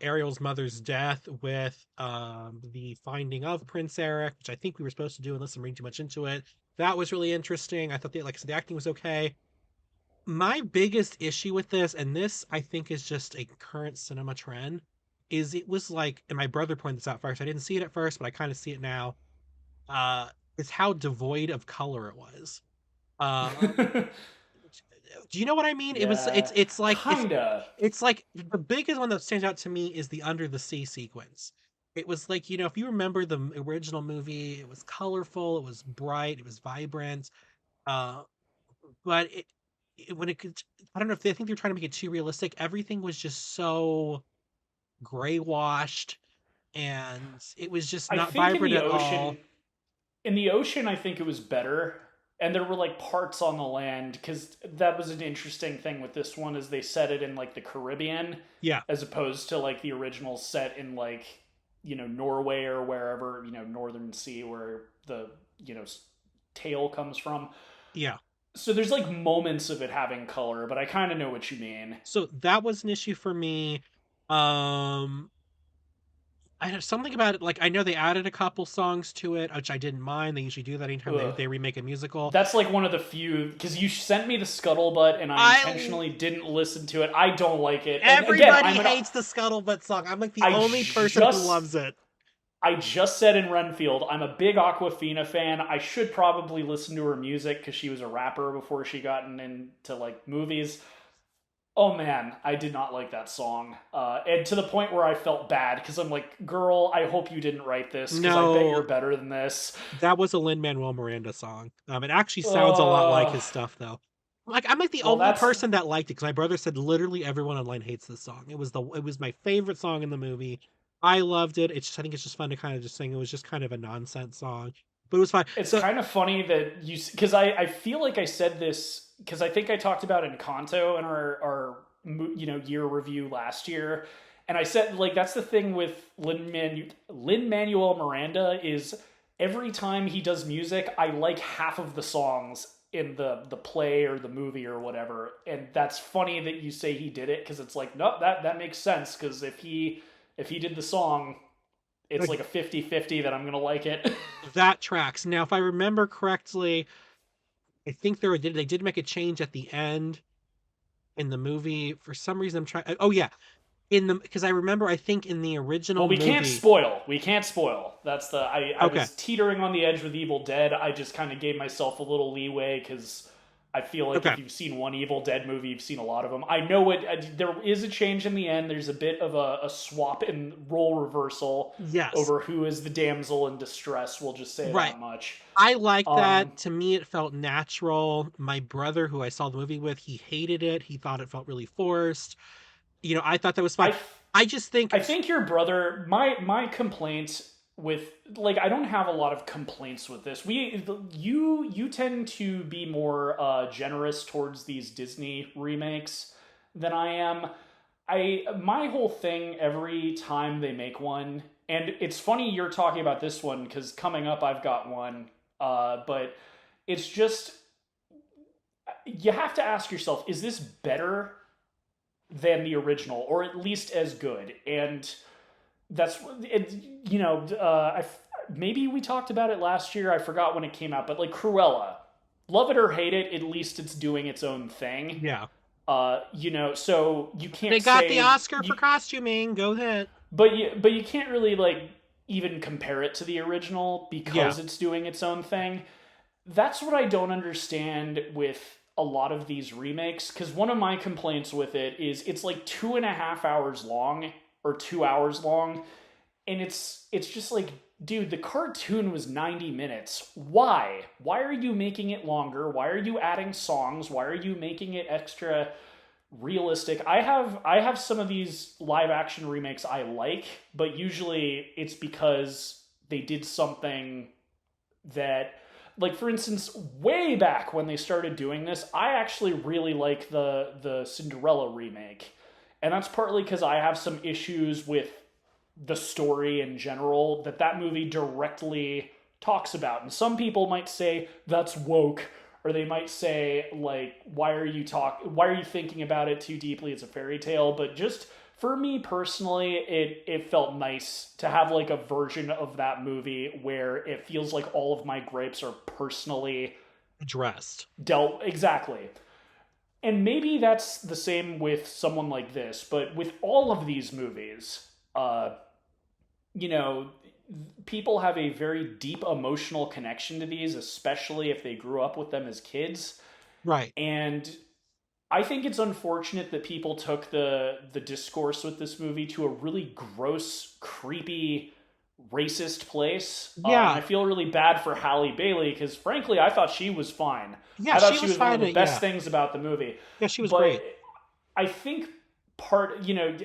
Ariel's mother's death with the finding of Prince Eric, which I think we were supposed to do unless I'm reading too much into it. That was really interesting. I thought like I said, the acting was okay. My biggest issue with this, and this I think is just a current cinema trend, is it was like, and my brother pointed this out first. I didn't see it at first, but I kind of see it now. Uh, is how devoid of color it was. Um, do you know what I mean? It was Yeah, it's like kinda. it's like the biggest one that stands out to me is the under the sea sequence. It was like, if you remember the original movie, it was colorful, it was bright, it was vibrant. Uh, but when it could, I don't know if they think they're trying to make it too realistic. Everything was just so gray washed, and it was just I not think vibrant at all. in the ocean, I think it was better, and there were like parts on the land, because that was an interesting thing with this one is they set it in like the Caribbean, Yeah, as opposed to like the original set in like Norway or wherever, Northern Sea, where the you know tail comes from. yeah. So there's like moments of it having color, but I kind of know what you mean. So that was an issue for me. Um, I have something about it. Like, I know they added a couple songs to it, which I didn't mind. They usually do that anytime Ugh. they remake a musical. That's like one of the few, because you sent me the scuttlebutt and I I intentionally didn't listen to it. I don't like it, and again, Everybody hates the Scuttlebutt song. I'm like the I only person who just loves it. I just said in Renfield, I'm a big Aquafina fan. I should probably listen to her music because she was a rapper before she gotten into like movies. Oh man, I did not like that song, and to the point where I felt bad because I'm like, girl, I hope you didn't write this because I bet you're No, better than this. that was a Lin-Manuel Miranda song. It actually sounds a lot like Uh, his stuff, though. Like, I'm like the well, only that's person that liked it, because my brother said literally everyone online hates this song. It was my favorite song in the movie. I loved it. I think it's just fun to kind of just sing. It was just kind of a nonsense song. but it was fine. It's So kind of funny that because I feel like I said this because I think I talked about Encanto in our year review last year, and I said like that's the thing with Lin Manuel Miranda is every time he does music, I like half of the songs in the play or the movie or whatever, and that's funny that you say he did it because it's like nope, that makes sense because if he did the song, it's like, like a 50-50 that I'm gonna like it. that tracks. Now, if I remember correctly, I think they did make a change at the end in the movie. For some reason, I'm trying. Oh yeah, in the because I remember I think in the Well, original we can't movie. spoil. We can't spoil. That's the I Okay, was teetering on the edge with Evil Dead. I just kind of gave myself a little leeway because I feel like okay, if you've seen one Evil Dead movie, you've seen a lot of them. I know there is a change in the end. There's a bit of a swap and role reversal yes, over who is the damsel in distress. We'll just say right. that much. I like Um, that. To me, it felt natural. My brother, who I saw the movie with, he hated it. He thought it felt really forced. I thought that was fine. I I just think, I think your brother. My complaint with like I don't have a lot of complaints with this. You tend to be more generous towards these Disney remakes than I am. My whole thing every time they make one, and it's funny you're talking about this one because coming up I've got one. But it's just you have to ask yourself: is this better than the original, or at least as good? And that's it, maybe we talked about it last year. I forgot when it came out, but like Cruella, love it or hate it, at least it's doing its own thing. yeah, So you they can't got the say Oscar for costuming. Go ahead. but you can't really like even compare it to the original Yeah, because it's doing its own thing. That's what I don't understand with a lot of these remakes. Because one of my complaints with it is it's like 2.5 hours long or 2 hours long, and it's just like, dude, the cartoon was 90 minutes. Why are you making it longer? Why are you adding songs? Why are you making it extra realistic? I have some of these live action remakes I like, but usually it's because they did something that, like, for instance, way back when they started doing this, I actually really like the Cinderella remake, and that's partly because I have some issues with the story in general that movie directly talks about. And some people might say that's woke, or they might say like, why are you thinking about it too deeply? It's a fairy tale. But just for me personally, it felt nice to have like a version of that movie where it feels like all of my gripes are personally addressed. dealt exactly. And maybe that's the same with someone like this, but with all of these movies, you know, people have a very deep emotional connection to these, especially if they grew up with them as kids. Right. And I think it's unfortunate that people took the discourse with this movie to a really gross, creepy, racist place. And I Yeah. feel really bad for Halle Bailey because, frankly, I thought she was fine. Yeah, I thought she she was was one of fine. the best Yeah. things about the movie. Yeah, she was But great. I think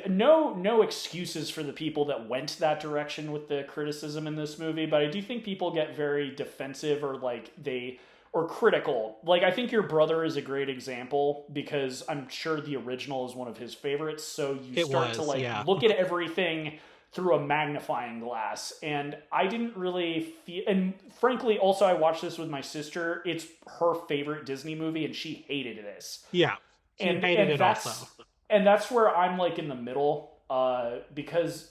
no excuses for the people that went that direction with the criticism in this movie, but I do think people get very defensive or like they or critical. Like I think your brother is a great example because I'm sure the original is one of his favorites, so you It start to was, like yeah. look at everything through a magnifying glass, and I didn't really feel, and frankly also I watched this with my sister. It's her favorite Disney movie and she hated this. Yeah. She and hated and it also. that's where I'm like in the middle, because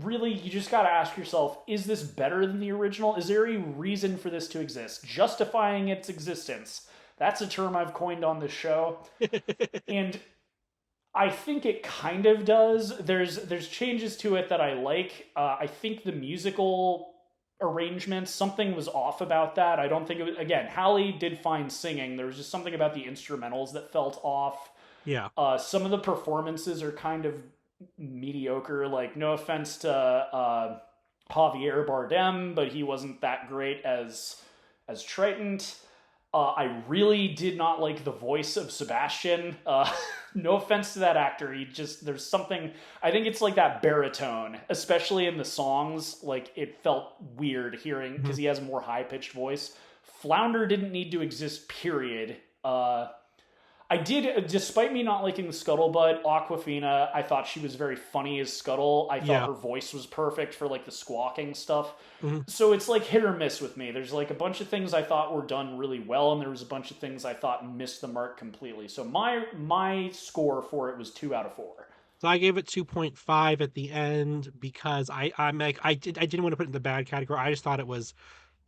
really you just got to ask yourself: is this better than the original? Is there a reason for this to exist, justifying its existence? That's a term I've coined on this show, and I think it kind of does. There's changes to it that I like. I think the musical arrangements, something was off about that. I don't think it was, again, Hallie did fine singing. There was just something about the instrumentals that felt off. Yeah. Some of the performances are kind of mediocre. Like, no offense to Javier Bardem, but he wasn't that great as Triton. I really did not like the voice of Sebastian. No offense to that actor. There's something, I think it's like that baritone, especially in the songs. Like, it felt weird hearing, because he has a more high pitched voice. Flounder didn't need to exist, period. I did, despite me not liking the Scuttlebutt, Aquafina, I thought she was very funny as Scuttle. I thought her voice was perfect for like the squawking stuff. So it's like hit or miss with me. There's like a bunch of things I thought were done really well, and there was a bunch of things I thought missed the mark completely. So my score for it was 2 out of 4. So I gave it 2.5 at the end because I didn't want to put it in the bad category. I just thought it was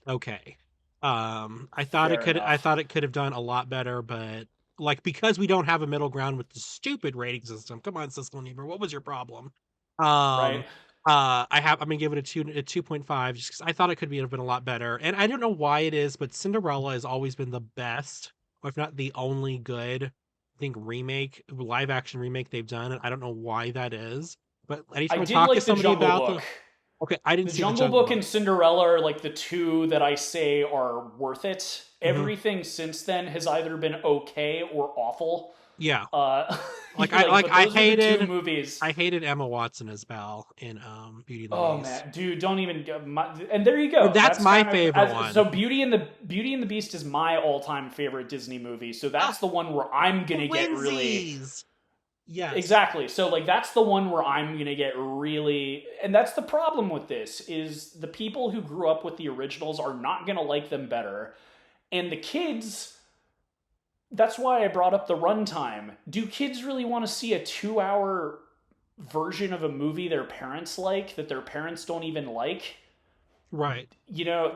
okay. Fair I enough. thought it could have done a lot better, but like, because we don't have a middle ground with the stupid rating system. Come on, Siskel and Ebert, what was your problem? Right? Um, I'm gonna give it a 2.5 just because I thought it could have been a lot better. And I don't know why it is, but Cinderella has always been the best, or if not the only good, I think live action remake they've done. And I don't know why that is. But I anytime I did talk to like the somebody Jungle about Book. okay, I didn't The see the Jungle Jungle Book Book. and Cinderella are like the two that I say are worth it. Hmm. Everything since then has either been okay or awful. Yeah, Uh, like but those are the two movies. I hated Emma Watson as Belle in Beauty and the Oh Beast. man, dude, don't even. And there you go. That's That's my kind of favorite one. so. Beauty and the Beast is my all-time favorite Disney movie. So Ah, that's the one where I'm gonna get really Twinsies. Yes. exactly. So like that's the one where I'm gonna get really, and that's the problem with this is the people who grew up with the originals are not gonna like them better, and the kids. That's why I brought up the runtime. Do kids really want to see a 2 hour version of a movie their parents like that their parents don't even like? Right.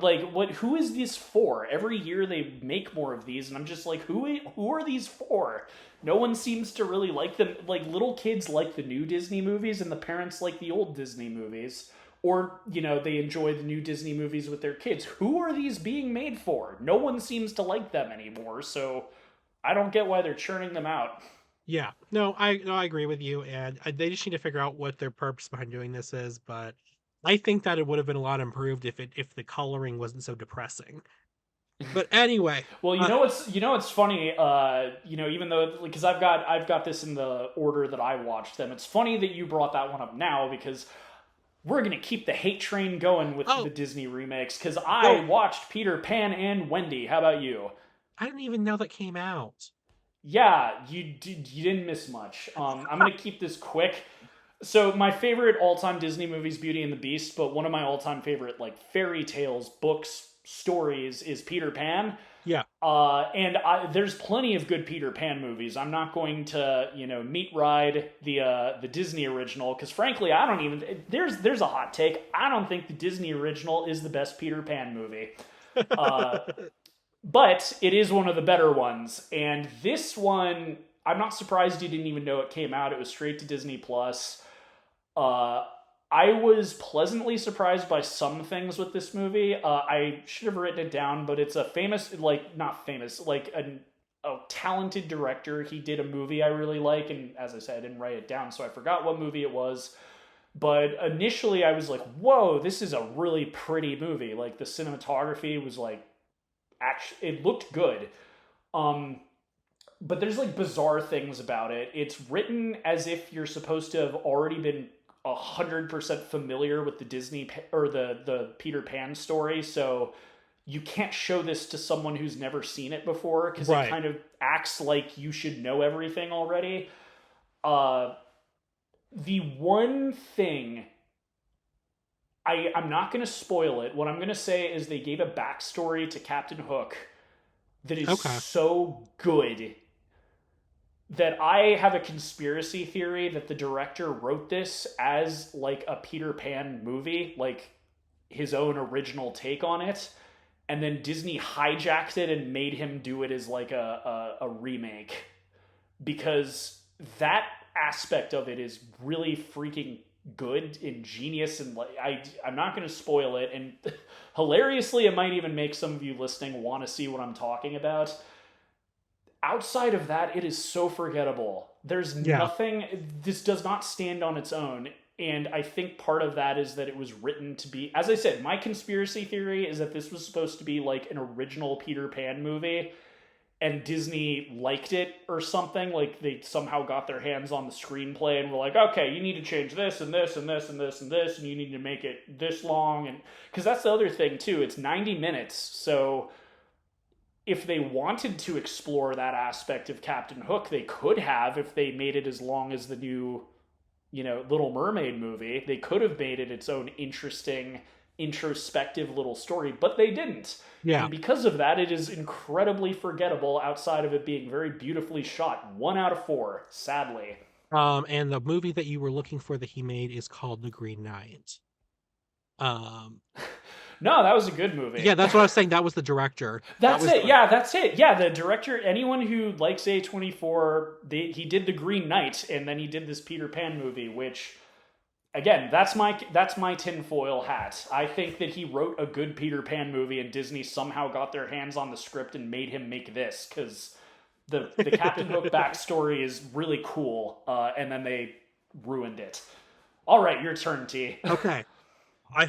Like what? Who is this for? Every year they make more of these, and I'm just like, who are these for? No one seems to really like them. Like little kids like the new Disney movies, and the parents like the old Disney movies. Or, they enjoy the new Disney movies with their kids. Who are these being made for? No one seems to like them anymore, so I don't get why they're churning them out. Yeah. No, I agree with you, and they just need to figure out what their purpose behind doing this is. But I think that it would have been a lot improved if the coloring wasn't so depressing. But anyway, Well, uh, what's funny. Even though because I've got this in the order that I watched them. It's funny that you brought that one up now because we're gonna keep the hate train going with the oh, Disney remakes. Because I go. watched Peter Pan and Wendy. How about you? I didn't even know that came out. Yeah, you didn't miss much. I'm gonna keep this quick. So my favorite all-time Disney movie is Beauty and the Beast, but one of my all-time favorite like fairy tales, books, stories is Peter Pan. Yeah. There's plenty of good Peter Pan movies. I'm not going to meat ride the Disney original because frankly I don't even there's a hot take. I don't think the Disney original is the best Peter Pan movie. Uh, but it is one of the better ones. And this one, I'm not surprised you didn't even know it came out. It was straight to Disney Plus. Uh, I was pleasantly surprised by some things with this movie. I should have written it down, but it's a famous, like, not famous, like a talented director. He did a movie I really like, and as I said, I didn't write it down, so I forgot what movie it was. But initially, I was like, "Whoa, this is a really pretty movie." Like the cinematography was like actually it looked good. Um, but there's like bizarre things about it. It's written as if you're supposed to have already been 100% familiar with the Disney or the Peter Pan story, so you can't show this to someone who's never seen it before because it Right. kind of acts like you should know everything already. Uh, the one thing I'm not going to spoil it. What I'm going to say is they gave a backstory to Captain Hook that is Okay. so good that I have a conspiracy theory that the director wrote this as like a Peter Pan movie, like his own original take on it, and then Disney hijacked it and made him do it as like a remake because that aspect of it is really freaking good, ingenious, and like I'm not going to spoil it. And hilariously, it might even make some of you listening want to see what I'm talking about. Outside of that, it is so forgettable. There's Yeah. nothing. This does not stand on its own. And I think part of that is that it was written to be, as I said, my conspiracy theory is that this was supposed to be like an original Peter Pan movie, and Disney liked it or something. Like they somehow got their hands on the screenplay and were like, okay, you need to change this and this and this and this and this, and you need to make it this long. And because that's the other thing too, it's 90 minutes. So if they wanted to explore that aspect of Captain Hook, they could have, if they made it as long as the new, Little Mermaid movie. They could have made it its own interesting, introspective little story, but they didn't. Yeah. And because of that, it is incredibly forgettable outside of it being very beautifully shot. 1 out of 4, sadly. And the movie that you were looking for that he made is called The Green Knight. No, that was a good movie. Yeah, that's what I was saying. That was the director. That's it. Yeah, that's it. Yeah, the director, anyone who likes A24, he did The Green Knight, and then he did this Peter Pan movie, which, again, that's my tinfoil hat. I think that he wrote a good Peter Pan movie, and Disney somehow got their hands on the script and made him make this, because the Captain Hook backstory is really cool, and then they ruined it. All right, your turn, T. Okay. I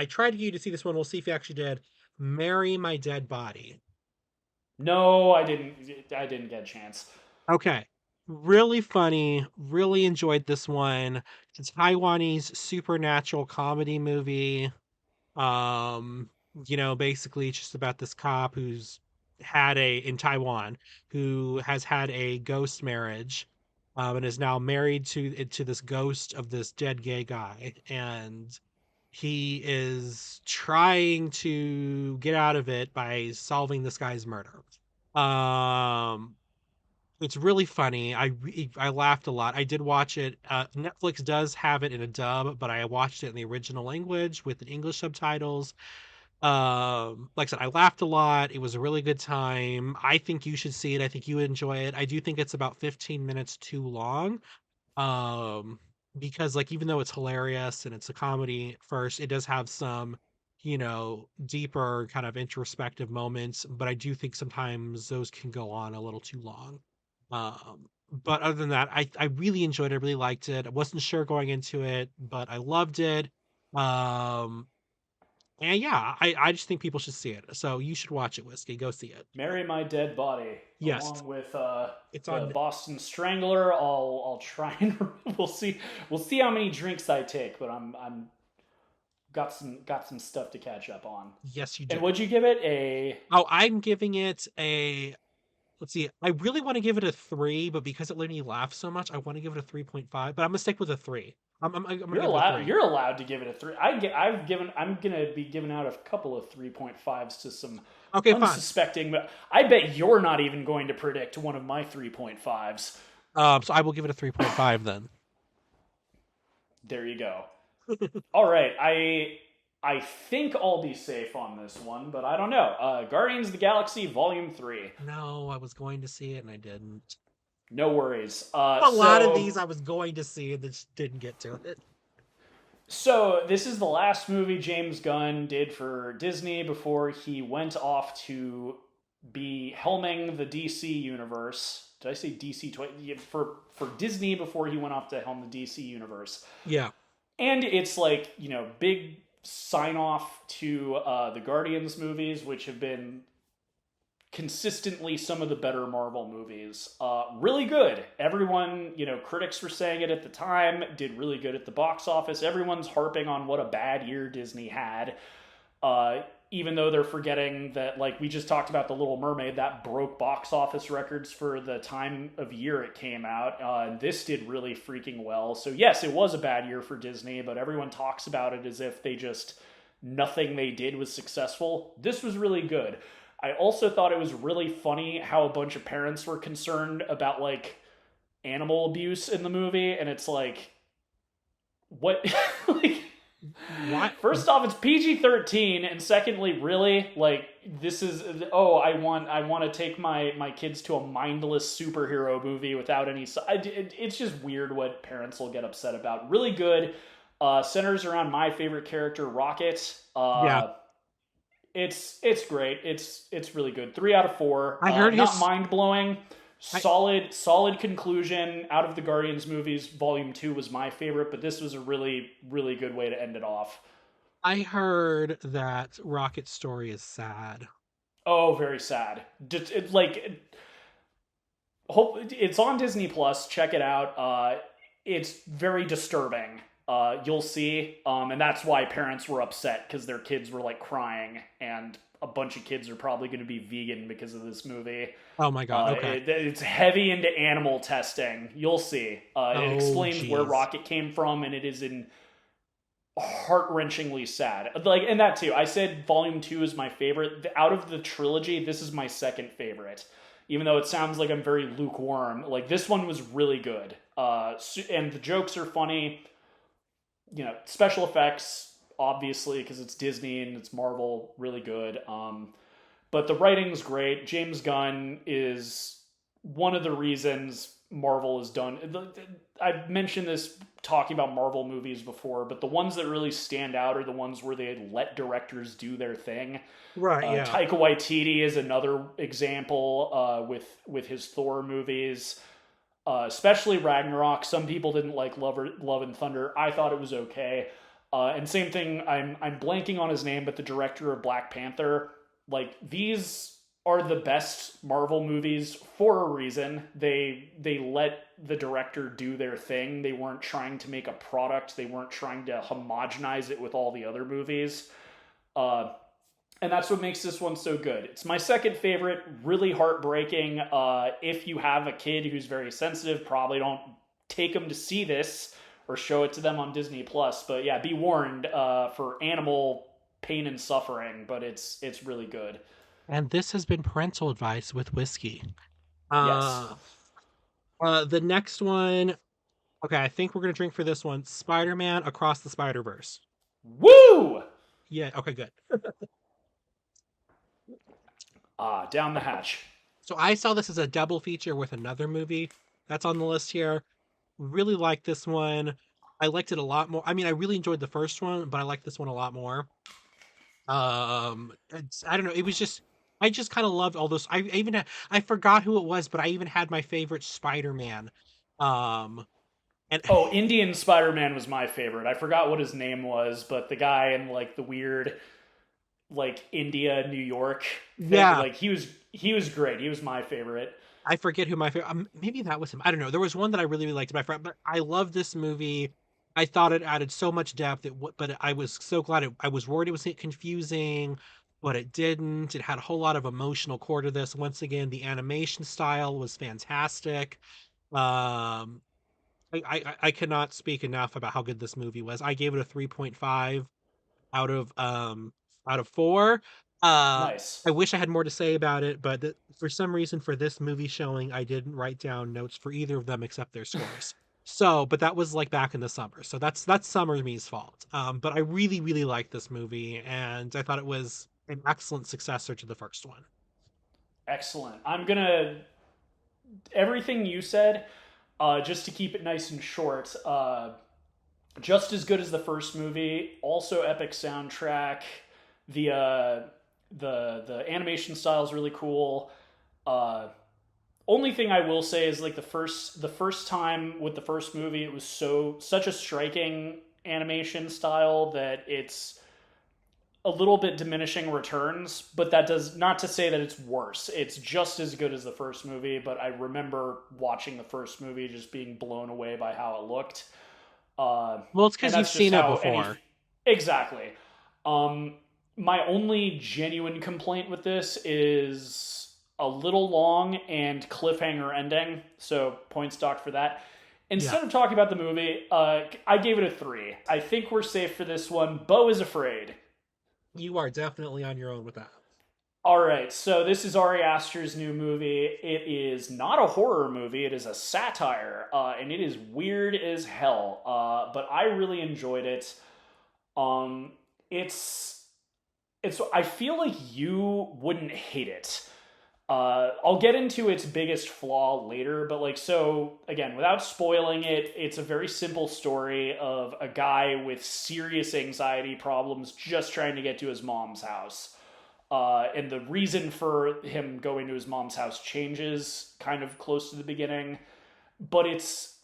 tried to get you to see this one. We'll see if you actually did. Marry My Dead Body. No, I didn't get a chance. Okay. Really funny. Really enjoyed this one. It's a Taiwanese supernatural comedy movie. Basically it's just about this cop in Taiwan, who has had a ghost marriage, and is now married to this ghost of this dead gay guy. And he is trying to get out of it by solving this guy's murder. It's really funny. I laughed a lot. I did watch it. Netflix does have it in a dub, but I watched it in the original language with the English subtitles. Like I said, I laughed a lot. It was a really good time. I think you should see it. I think you would enjoy it. I do think it's about 15 minutes too long. Because like even though it's hilarious and it's a comedy first, it does have some, deeper kind of introspective moments, but I do think sometimes those can go on a little too long. But other than that, I really enjoyed it. I really liked it. I wasn't sure going into it, but I loved it. And yeah, I just think people should see it. So you should watch it, Whiskey. Go see it. Marry My Dead Body. Yes. Along with It's the on. Boston Strangler. I'll try and we'll see how many drinks I take, but I'm got some stuff to catch up on. Yes, you do. And would you give it Oh, I'm giving it a. Let's see. I really want to give it a 3, but because it made me laugh so much, I want to give it a 3.5. But I'm gonna stick with a 3. I'm gonna give it a 3. You're allowed to give it a 3. I'm gonna be giving out a couple of 3.5s to some unsuspecting, but I bet you're not even going to predict one of my 3.5s. So I will give it a 3.5 then. There you go. All right, I think I'll be safe on this one, but I don't know. Guardians of the Galaxy Volume 3. No, I was going to see it and I didn't. No worries. A lot of these I was going to see and just didn't get to it. So this is the last movie James Gunn did for Disney before he went off to be helming the DC universe. Did I say DC for Disney before he went off to helm the DC universe? Yeah. And it's like, big sign off to the Guardians movies, which have been consistently some of the better Marvel movies. Really good. Everyone, critics were saying it at the time, did really good at the box office. Everyone's harping on what a bad year Disney had. Even though they're forgetting that, like we just talked about The Little Mermaid, that broke box office records for the time of year it came out. And this did really freaking well. So yes, it was a bad year for Disney, but everyone talks about it as if nothing they did was successful. This was really good. I also thought it was really funny how a bunch of parents were concerned about like animal abuse in the movie. And it's like, what? What? First off, it's PG-13, and secondly, really, like, this is, I want to take my kids to a mindless superhero movie without any, it's just weird what parents will get upset about. Really good. Centers around my favorite character, Rocket. Yeah. It's great. It's really good. 3 out of 4. I heard not mind-blowing. I solid conclusion. Out of the Guardians movies, Volume 2 was my favorite, but this was a really, really good way to end it off. I heard that Rocket's story is sad. Oh, very sad. Hope it's on Disney Plus. Check it out. It's very disturbing. You'll see, and that's why parents were upset because their kids were like crying, and a bunch of kids are probably going to be vegan because of this movie. Oh my god. Okay. It's heavy into animal testing. You'll see. It Oh explains where jeez. Rocket came from, and it is in heart-wrenchingly sad. Like, and that too. I said Volume 2 is my favorite. Out of the trilogy, this is my second favorite. Even though it sounds like I'm very lukewarm, like this one was really good. And the jokes are funny. You know, special effects, obviously, because it's Disney and it's Marvel, really good. But the writing's great. James Gunn is one of the reasons Marvel is done. I've mentioned this talking about Marvel movies before, but the ones that really stand out are the ones where they let directors do their thing. Right, yeah. Taika Waititi is another example with his Thor movies, especially Ragnarok. Some people didn't like Love and Thunder. I thought it was okay. And same thing. I'm blanking on his name, but the director of Black Panther. Like, these are the best Marvel movies for a reason. They let the director do their thing. They weren't trying to make a product. They weren't trying to homogenize it with all the other movies. And that's what makes this one so good. It's my second favorite, really heartbreaking. If you have a kid who's very sensitive, probably don't take them to see this or show it to them on Disney Plus. But yeah, be warned for animal pain and suffering, but it's really good. And this has been parental advice with whiskey. Yes. Uh, the next one. Okay, I think we're gonna drink for this one. Spider-Man Across the Spider-Verse. Woo! Yeah. Okay. Good. Down the hatch. So I saw this as a double feature with another movie that's on the list here. Really liked this one. I liked it a lot more. I mean, I really enjoyed the first one, but I liked this one a lot more. I don't know. It was just I just kind of loved all those. I forgot who it was, but I even had my favorite Spider-Man. Um, and Oh, Indian Spider-Man was my favorite. I forgot what his name was, but the guy in like the weird like India, New York thing, yeah, like he was great. He was my favorite. I forget who my favorite. Maybe that was him. I don't know. There was one that I really, really liked. My friend, but I love this movie. I thought it added so much depth. But I was so glad. I was worried it was confusing, but it didn't. It had a whole lot of emotional core to this. Once again, the animation style was fantastic. Um, I cannot speak enough about how good this movie was. I gave it a 3.5 out of 4. Nice. I wish I had more to say about it, but for some reason for this movie showing, I didn't write down notes for either of them except their scores. So, but that was like back in the summer, so that's summer me's fault. But I really really liked this movie, and I thought it was an excellent successor to the first one. Excellent. I'm gonna everything you said, just to keep it nice and short. Just as good as the first movie. Also epic soundtrack. The the animation style is really cool. Uh, Only thing I will say is like the first time with the first movie, it was such a striking animation style that it's a little bit diminishing returns, but that does not to say that it's worse. It's just as good as the first movie, but I remember watching the first movie just being blown away by how it looked. Well, it's And because you've that's just seen it how any before. exactly. Um, my only genuine complaint with this is a little long and cliffhanger ending. So points docked for that. Yeah, Instead of talking about the movie, I gave it a 3. I think we're safe for this one. Bo is afraid. you are definitely on your own with that. All right, so this is Ari Aster's new movie. It is not a horror movie; it is a satire, and it is weird as hell. But I really enjoyed it. Um, it's it's. I feel like you wouldn't hate it. I'll get into its biggest flaw later, but like so again, without spoiling it, it's a very simple story of a guy with serious anxiety problems just trying to get to his mom's house. And the reason for him going to his mom's house changes kind of close to the beginning, but it's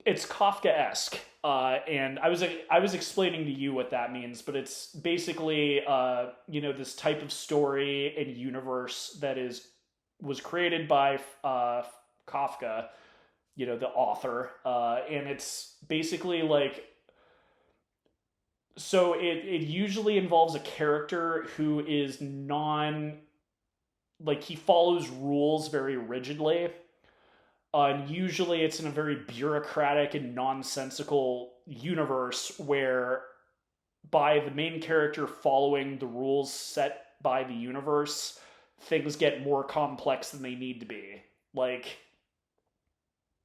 Kafka-esque. And I was explaining to you what that means, but it's basically this type of story and universe that was created by Kafka, the author, and it's basically like, so it usually involves a character who is he follows rules very rigidly. And usually it's in a very bureaucratic and nonsensical universe where, by the main character following the rules set by the universe, things get more complex than they need to be. Like,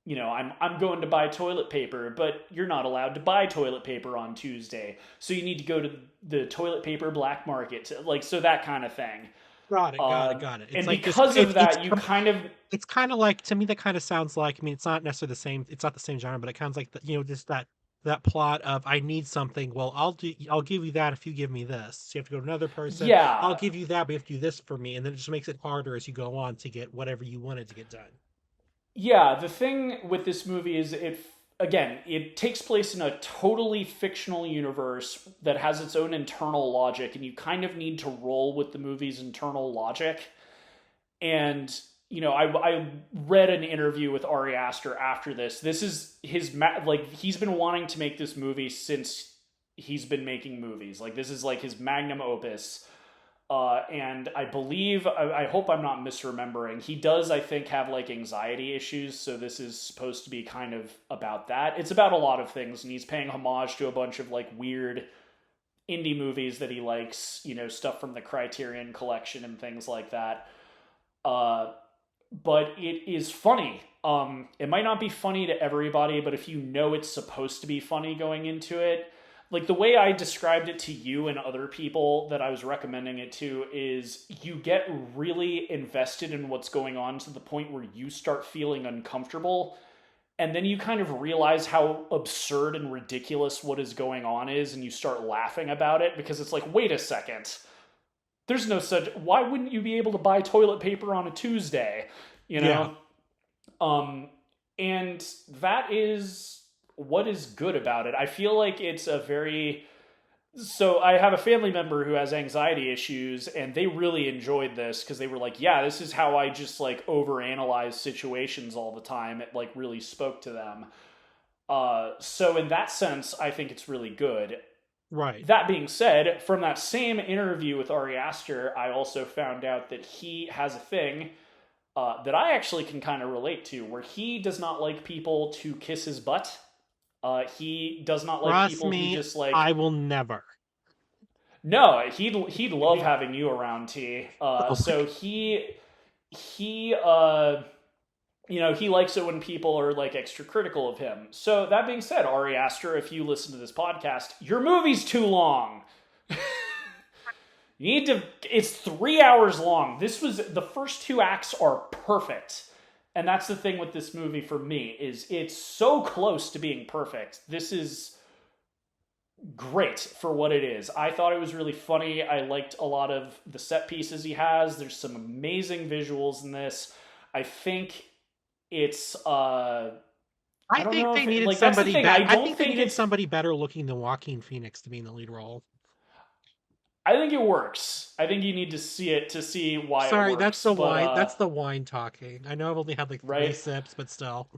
I'm going to buy toilet paper, but you're not allowed to buy toilet paper on Tuesday. So you need to go to the toilet paper black market. So that kind of thing. Got it. It's And like because this, of that, you kind of... It's kind of like, to me, that kind of sounds like, I mean, it's not necessarily the same, it's not the same genre, but it sounds like, just that plot of, I need something, well, I'll give you that if you give me this. So you have to go to another person. Yeah. I'll give you that, but you have to do this for me. And then it just makes it harder as you go on to get whatever you wanted to get done. Yeah, the thing with this movie is it takes place in a totally fictional universe that has its own internal logic, and you kind of need to roll with the movie's internal logic. And, I read an interview with Ari Aster after this. This is he's been wanting to make this movie since he's been making movies. Like, this is like his magnum opus. And I believe, I hope I'm not misremembering, he does, I think, have like anxiety issues, so this is supposed to be kind of about that. It's about a lot of things, and he's paying homage to a bunch of like weird indie movies that he likes, stuff from the Criterion Collection and things like that. But it is funny. It might not be funny to everybody, but if you know it's supposed to be funny going into it, like the way I described it to you and other people that I was recommending it to is you get really invested in what's going on to the point where you start feeling uncomfortable. And then you kind of realize how absurd and ridiculous what is going on is, and you start laughing about it because it's like, wait a second. There's no such... Why wouldn't you be able to buy toilet paper on a Tuesday? Yeah. And that is what is good about it. I feel like it's a very... So I have a family member who has anxiety issues, and they really enjoyed this because they were like, yeah, this is how I just like overanalyze situations all the time. It like really spoke to them. So in that sense, I think it's really good. Right. That being said, from that same interview with Ari Aster, I also found out that he has a thing that I actually can kind of relate to, where he does not like people to kiss his butt. He does not like Trust people me, who just like... I will never. No, he'd love having you around, T. So he likes it when people are like extra critical of him. So that being said, Ari Aster, if you listen to this podcast, your movie's too long. You need to... It's 3 hours long. The first 2 acts are perfect. And that's the thing with this movie for me, is it's so close to being perfect. This is great for what it is. I thought it was really funny. I liked a lot of the set pieces he has. There's some amazing visuals in this. I think it's... I think they needed somebody better looking than Joaquin Phoenix to be in the lead role. I think it works. I think you need to see it to see why it works. Sorry, that's the wine. That's the wine talking. I know I've only had like 3 sips, but still.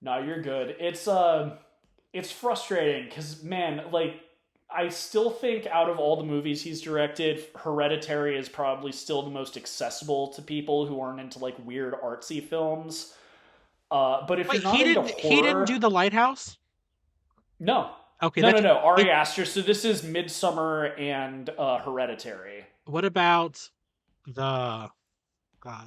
No, you're good. It's frustrating because, man, like, I still think out of all the movies he's directed, Hereditary is probably still the most accessible to people who aren't into like weird artsy films. But if you're not into horror, he didn't do The Lighthouse? No. Okay. No. Ari Aster. So this is Midsummer and Hereditary. What about The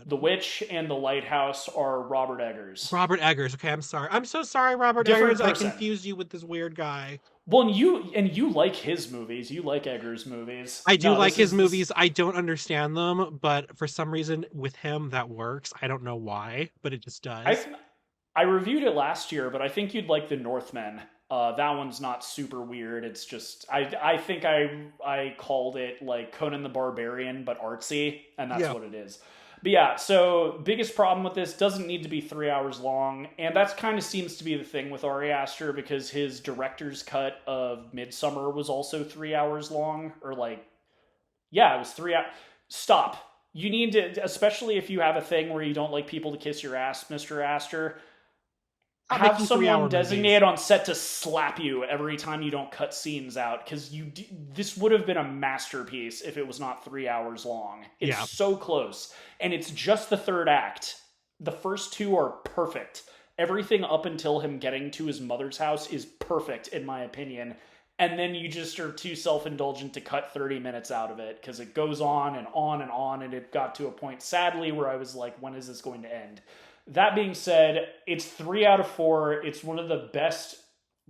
Witch and The Lighthouse are Robert Eggers. Robert Eggers. Okay, I'm sorry. I'm so sorry, Robert Different Eggers. person. I confused you with this weird guy. Well, you like his movies. You like Eggers' movies. I do like his movies. I don't understand them, but for some reason with him that works. I don't know why, but it just does. I reviewed it last year, but I think you'd like The Northman. That one's not super weird. It's just I think I called it like Conan the Barbarian but artsy, and that's Yeah. what it is. But yeah, so biggest problem with this, doesn't need to be 3 hours long, and that's kind of seems to be the thing with Ari Aster because his director's cut of Midsummer was also 3 hours long, or like yeah, it was 3 hours. Stop. You need to, especially if you have a thing where you don't like people to kiss your ass, Mr. Aster, Not have making 3 hour someone movies. designated on set to slap you every time you don't cut scenes out, because this would have been a masterpiece if it was not 3 hours long. It's Yeah. so close, and it's just the third act. The first two are perfect. Everything up until him getting to his mother's house is perfect in my opinion, and then you just are too self-indulgent to cut 30 minutes out of it because it goes on and on and on, and it got to a point sadly where I was like, when is this going to end? That being said, it's 3 out of 4. It's one of the best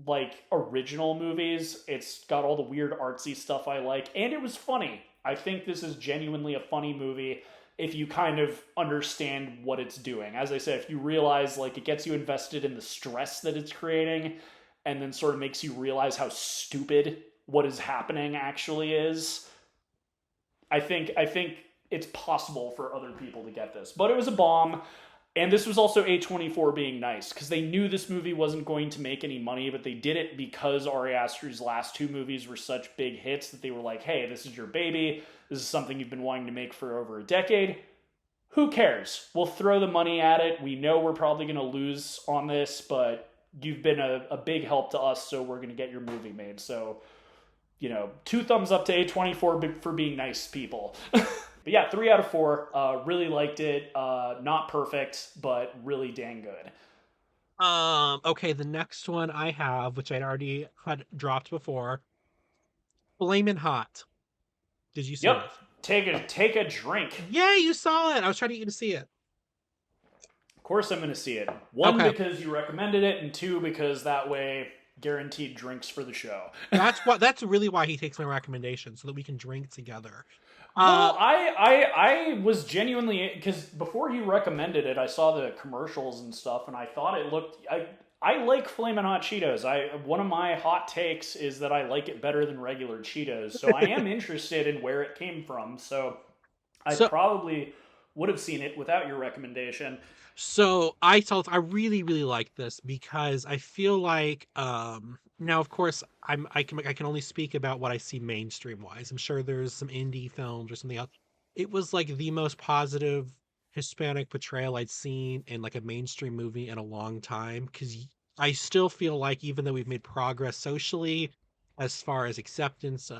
like original movies. It's got all the weird artsy stuff I like, and it was funny. I think this is genuinely a funny movie if you kind of understand what it's doing. As I said, if you realize like it gets you invested in the stress that it's creating, and then sort of makes you realize how stupid what is happening actually is. I think it's possible for other people to get this, but it was a bomb. And this was also A24 being nice, because they knew this movie wasn't going to make any money, but they did it because Ari Aster's last two movies were such big hits that they were like, hey, this is your baby. This is something you've been wanting to make for over a decade. Who cares? We'll throw the money at it. We know we're probably going to lose on this, but you've been a big help to us, so we're going to get your movie made. So, 2 thumbs up to A24 for being nice people. But yeah, 3 out of 4. Really liked it. Not perfect, but really dang good. Okay, the next one I have, which I'd already had dropped before, Flamin' Hot. Did you see Yep. it? Take a drink. Yeah, you saw it. I was trying to get you to see it. Of course I'm going to see it. One, Okay. because you recommended it, and 2, because that way guaranteed drinks for the show. That's really why he takes my recommendation, so that we can drink together. Well, I was genuinely, because before you recommended it, I saw the commercials and stuff, and I thought it looked. I like Flamin' Hot Cheetos. One of my hot takes is that I like it better than regular Cheetos, so I am interested in where it came from. So I probably would have seen it without your recommendation. So I really really like this because I feel like now of course I can only speak about what I see mainstream wise. I'm sure there's some indie films or something else. It was like the most positive Hispanic portrayal I'd seen in like a mainstream movie in a long time, because I still feel like even though we've made progress socially as far as acceptance,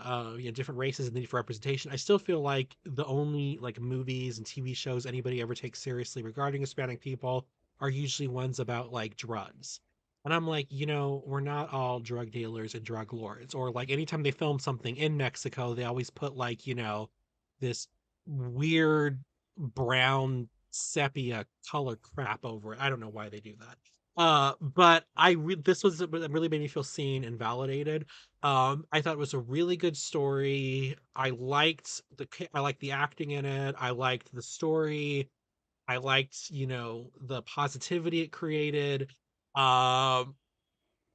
different races and the need for representation, I still feel like the only like movies and TV shows anybody ever takes seriously regarding Hispanic people are usually ones about like drugs. And I'm like, we're not all drug dealers and drug lords. Or like anytime they film something in Mexico, they always put like, this weird brown sepia color crap over it. I don't know why they do that. But this was really made me feel seen and validated. I thought it was a really good story. I liked the acting in it. I liked the story. I liked, the positivity it created. Um,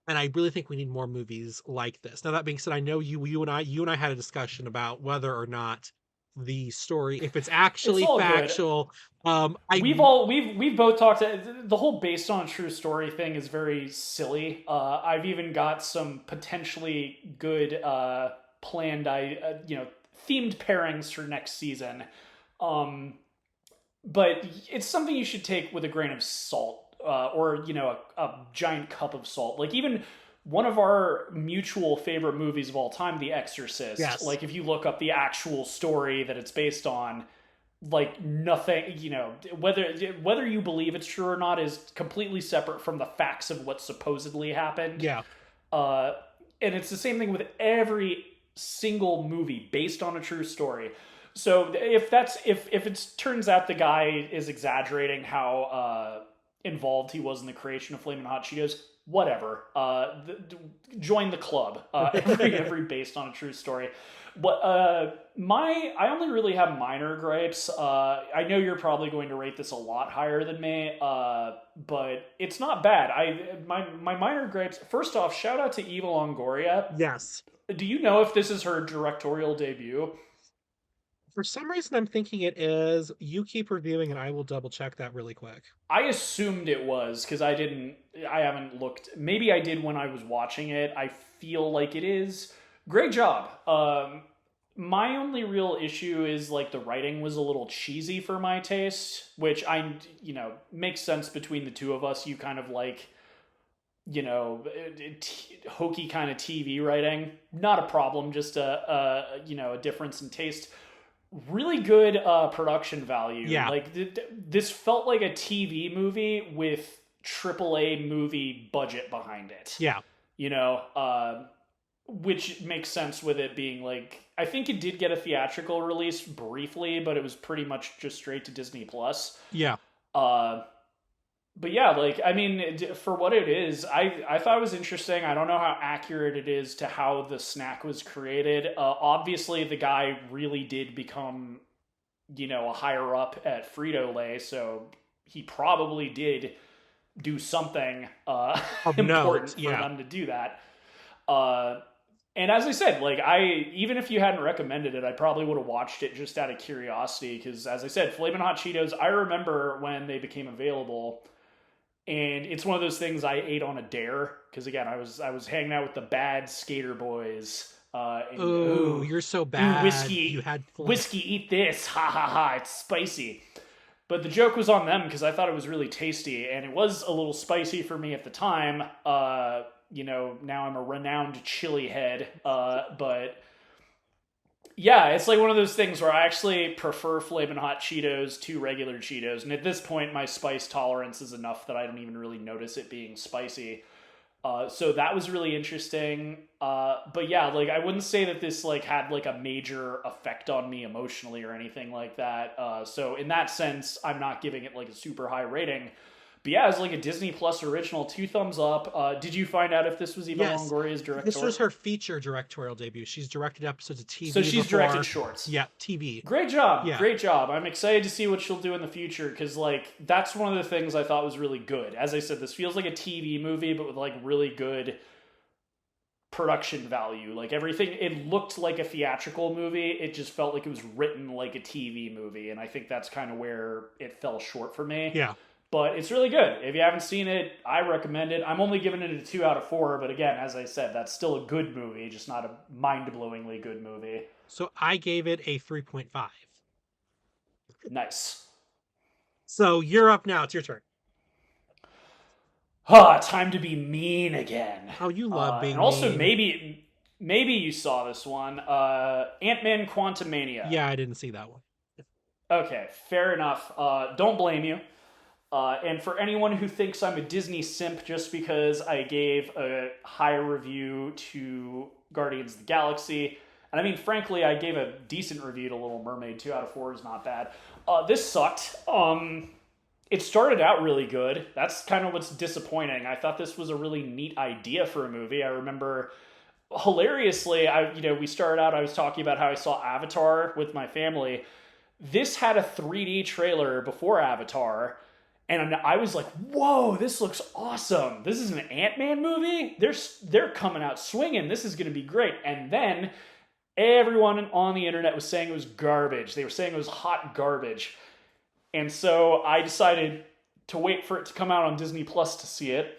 and I really think we need more movies like this. Now that being said, I know you and I had a discussion about whether or not the story, if it's It's actually all good. factual. We've both talked. The whole based on a true story thing is very silly. I've even got some potentially good planned, themed pairings for next season. But it's something you should take with a grain of salt, or a giant cup of salt. Like even one of our mutual favorite movies of all time, The Exorcist. Yes. Like if you look up the actual story that it's based on, like nothing, whether you believe it's true or not is completely separate from the facts of what supposedly happened. Yeah. And it's the same thing with every single movie based on a true story. So if it turns out the guy is exaggerating how involved he was in the creation of Flamin' Hot Cheetos, whatever. Join the club. Every based on a true story. But I only really have minor gripes. I know you're probably going to rate this a lot higher than me, but it's not bad. My minor gripes. First off, shout out to Eva Longoria. Yes. Do you know if this is her directorial debut? For some reason, I'm thinking it is. You keep reviewing, and I will double check that really quick. I assumed it was because I haven't looked. Maybe I did when I was watching it. I feel like it is. Great job. My only real issue is like the writing was a little cheesy for my taste, which makes sense between the two of us. You kind of like, hokey kind of TV writing. Not a problem, just a difference in taste. Really good production value. Yeah. Like this felt like a TV movie with AAA movie budget behind it. Yeah. Which makes sense with it being like, I think it did get a theatrical release briefly, but it was pretty much just straight to Disney Plus. Yeah. But yeah, like, I mean, for what it is, I thought it was interesting. I don't know how accurate it is to how the snack was created. Obviously, the guy really did become, a higher up at Frito-Lay, so he probably did do something important for them to do that. And as I said, like, even if you hadn't recommended it, I probably would have watched it just out of curiosity, because as I said, Flamin' Hot Cheetos, I remember when they became available. And it's one of those things I ate on a dare because, again, I was hanging out with the bad skater boys. Ooh, you're so bad. Whiskey, you had whiskey, eat this. Ha ha ha! It's spicy. But the joke was on them because I thought it was really tasty, and it was a little spicy for me at the time. Now I'm a renowned chili head, but. Yeah, it's like one of those things where I actually prefer Flamin' Hot Cheetos to regular Cheetos. And at this point, my spice tolerance is enough that I don't even really notice it being spicy. So that was really interesting. But yeah, like I wouldn't say that this like had like a major effect on me emotionally or anything like that. So in that sense, I'm not giving it like a super high rating. But yeah, it's like a Disney Plus original, 2 thumbs up. Did you find out if this was Eva Longoria's directorial? This was her feature directorial debut. She's directed episodes of TV. So she's directed shorts. Yeah, TV. Great job. Yeah. Great job. I'm excited to see what she'll do in the future because, like, that's one of the things I thought was really good. As I said, this feels like a TV movie, but with, like, really good production value. Like, everything, it looked like a theatrical movie. It just felt like it was written like a TV movie, and I think that's kind of where it fell short for me. Yeah. But it's really good. If you haven't seen it, I recommend it. I'm only giving it a 2 out of 4, but again, as I said, that's still a good movie, just not a mind-blowingly good movie. So I gave it a 3.5. Nice. So you're up now. It's your turn. Time to be mean again. Oh, you love being and also, mean. maybe you saw this one. Ant-Man Quantumania. Yeah, I didn't see that one. Okay, fair enough. Don't blame you. And for anyone who thinks I'm a Disney simp just because I gave a higher review to Guardians of the Galaxy, and I mean, frankly, I gave a decent review to Little Mermaid. 2 out of 4 is not bad. This sucked. It started out really good. That's kind of what's disappointing. I thought this was a really neat idea for a movie. I remember, hilariously, we started out, I was talking about how I saw Avatar with my family. This had a 3D trailer before Avatar, and I was like, whoa, this looks awesome. This is an Ant-Man movie? They're coming out swinging. This is going to be great. And then everyone on the internet was saying it was garbage. They were saying it was hot garbage. And so I decided to wait for it to come out on Disney Plus to see it.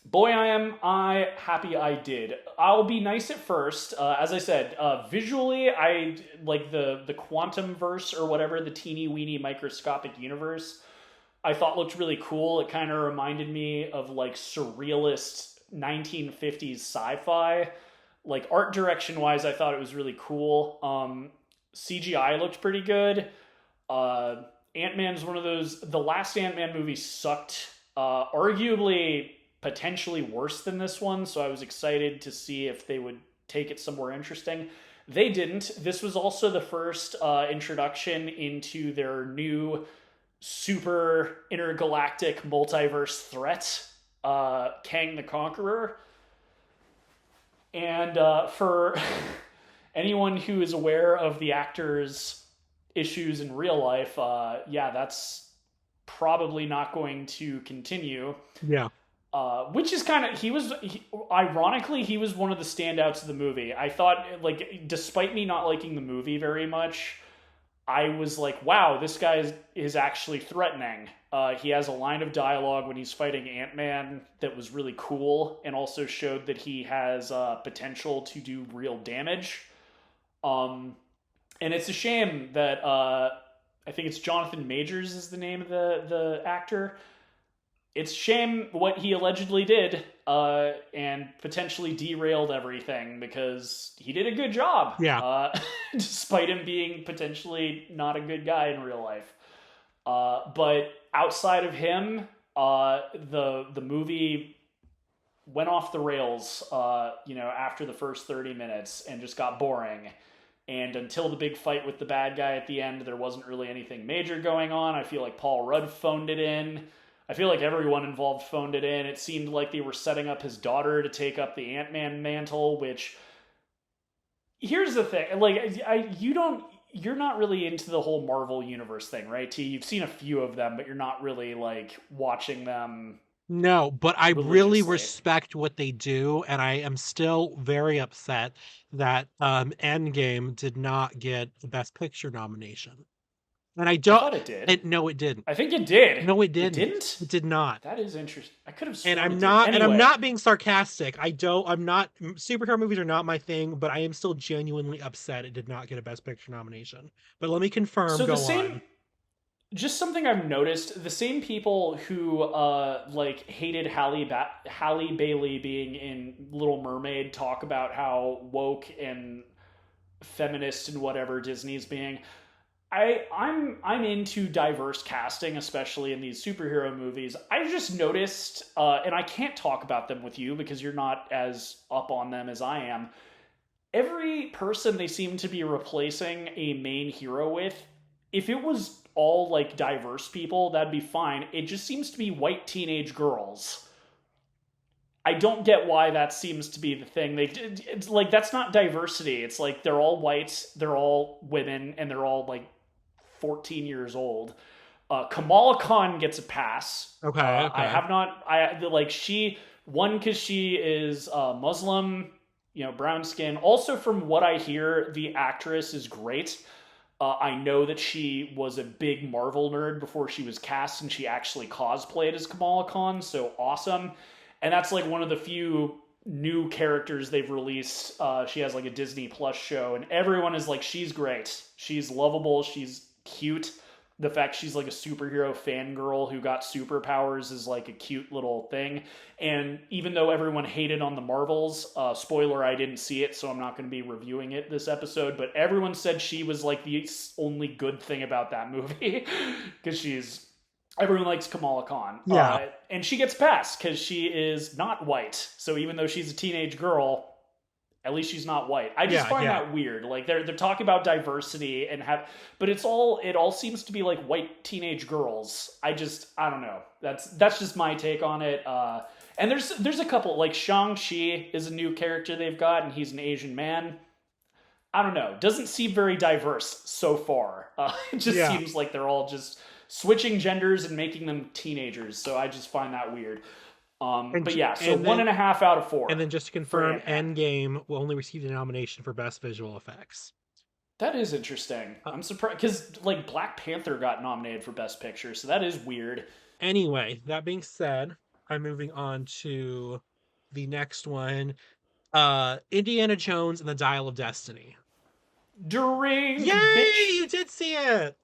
Boy, am I happy I did. I'll be nice at first. As I said, visually, I like the quantum verse or whatever, the teeny weeny microscopic universe, I thought looked really cool. It kind of reminded me of like surrealist 1950s sci-fi. Like art direction wise, I thought it was really cool. CGI looked pretty good. Ant-Man's one of those, the last Ant-Man movie sucked, arguably potentially worse than this one. So I was excited to see if they would take it somewhere interesting. They didn't. This was also the first introduction into their new super intergalactic multiverse threat. Kang the Conqueror. And for anyone who is aware of the actor's issues in real life, yeah, that's probably not going to continue. Yeah. Which is kind of ironically he was one of the standouts of the movie. I thought, like, despite me not liking the movie very much, I was like, wow, this guy is actually threatening. He has a line of dialogue when he's fighting Ant-Man that was really cool and also showed that he has potential to do real damage. Um, and it's a shame that I think it's Jonathan Majors is the name of the actor. It's a shame what he allegedly did and potentially derailed everything because he did a good job, Yeah. despite him being potentially not a good guy in real life. But outside of him, the movie went off the rails, after the first 30 minutes and just got boring. And until the big fight with the bad guy at the end, there wasn't really anything major going on. I feel like Paul Rudd phoned it in. I feel like everyone involved phoned it in. It seemed like they were setting up his daughter to take up the Ant-Man mantle, which, here's the thing, like, you're not really into the whole Marvel universe thing, right? T, you've seen a few of them, but you're not really like watching them No, but I really religiously. respect what they do, and I am still very upset that Endgame did not get the Best Picture nomination. And I I don't, thought it did. and no, it didn't. I think it did. No, it It didn't. didn't? It did not. That is interesting. I could have And sworn I'm it did. not, and I'm Anyway, not being sarcastic. I'm not, superhero movies are not my thing, but I am still genuinely upset it did not get a Best Picture nomination. But let me confirm, so the go same on. just something I've noticed: the same people who like hated Halle Bailey being in Little Mermaid talk about how woke and feminist and whatever Disney's being. I'm into diverse casting, especially in these superhero movies. I just noticed, and I can't talk about them with you because you're not as up on them as I am. Every person they seem to be replacing a main hero with, if it was all like diverse people, that'd be fine. It just seems to be white teenage girls. I don't get why that seems to be the thing. It's like that's not diversity. It's like they're all whites, they're all women, and they're all like 14 years old. Kamala Khan gets a pass. Okay, I okay. have not. I like she one because she is Muslim, brown skin. Also, from what I hear, the actress is great. I know that she was a big Marvel nerd before she was cast, and she actually cosplayed as Kamala Khan. So awesome! And that's like one of the few new characters they've released. She has like a Disney Plus show, and everyone is like, she's great. She's lovable. She's cute. The fact she's like a superhero fangirl who got superpowers is like a cute little thing. And even though everyone hated on the Marvels, spoiler, I didn't see it, so I'm not going to be reviewing it this episode, but everyone said she was like the only good thing about that movie because everyone likes Kamala Khan. Yeah, And she gets passed because she is not white. So even though she's a teenage girl, at least she's not white. I just yeah, find yeah. that weird. Like they're talking about diversity and but it all seems to be like white teenage girls. I don't know. That's just my take on it. And there's a couple, like Shang-Chi is a new character they've got, and he's an Asian man. I don't know. Doesn't seem very diverse so far. It just Yeah. seems like they're all just switching genders and making them teenagers. So I just find that weird. But yeah, so And then 1.5 out of 4 and then just to for confirm, Ant-Man. Endgame will only receive the nomination for Best Visual Effects. That is interesting. Uh, I'm surprised because like Black Panther got nominated for Best Picture, so that is weird. Anyway, that being said, I'm moving on to the next one. Indiana Jones and the Dial of Destiny. Drink, Yay! bitch. You did see it!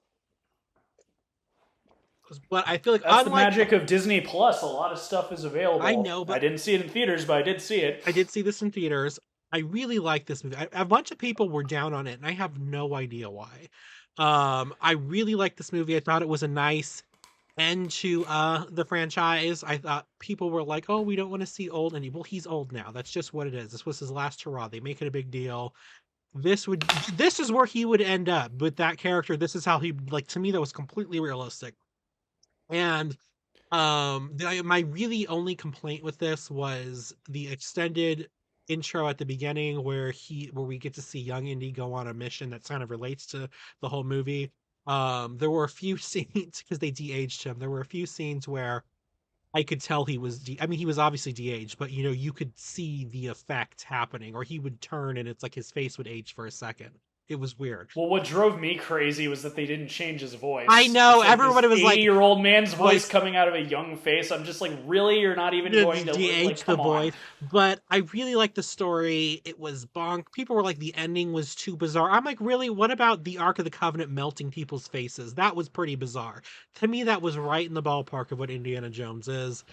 But I feel like That's the magic of Disney Plus. A lot of stuff is available. I know, I but didn't see it in theaters, but I did see it. I did see this in theaters. I really like this movie. A bunch of people were down on it, and I have no idea why. I really like this movie. I thought it was a nice end to the franchise. I thought people were like, "Oh, we don't want to see old Andy." Well, he's old now. That's just what it is. This was his last hurrah. They make it a big deal. This is where he would end up with that character. This is how he, like, to me that was completely realistic. And My really only complaint with this was the extended intro at the beginning where we get to see young Indy go on a mission that kind of relates to the whole movie. There were a few scenes because they de-aged him. There were a few scenes where I could tell I mean, he was obviously de-aged, but you could see the effect happening, or he would turn and it's like his face would age for a second. It was weird. Well, what drove me crazy was that they didn't change his I voice. know It's like this everybody was like, 80-year-old man's voice voice coming out of a young face. I'm just like, really? You're not even going to like, de-age the come on. voice, but I really liked the story. It was bonk. People were like, the ending was too bizarre. I'm like, really? What about the Ark of the Covenant melting people's faces? That was pretty bizarre. To me, that was right in the ballpark of what Indiana Jones is.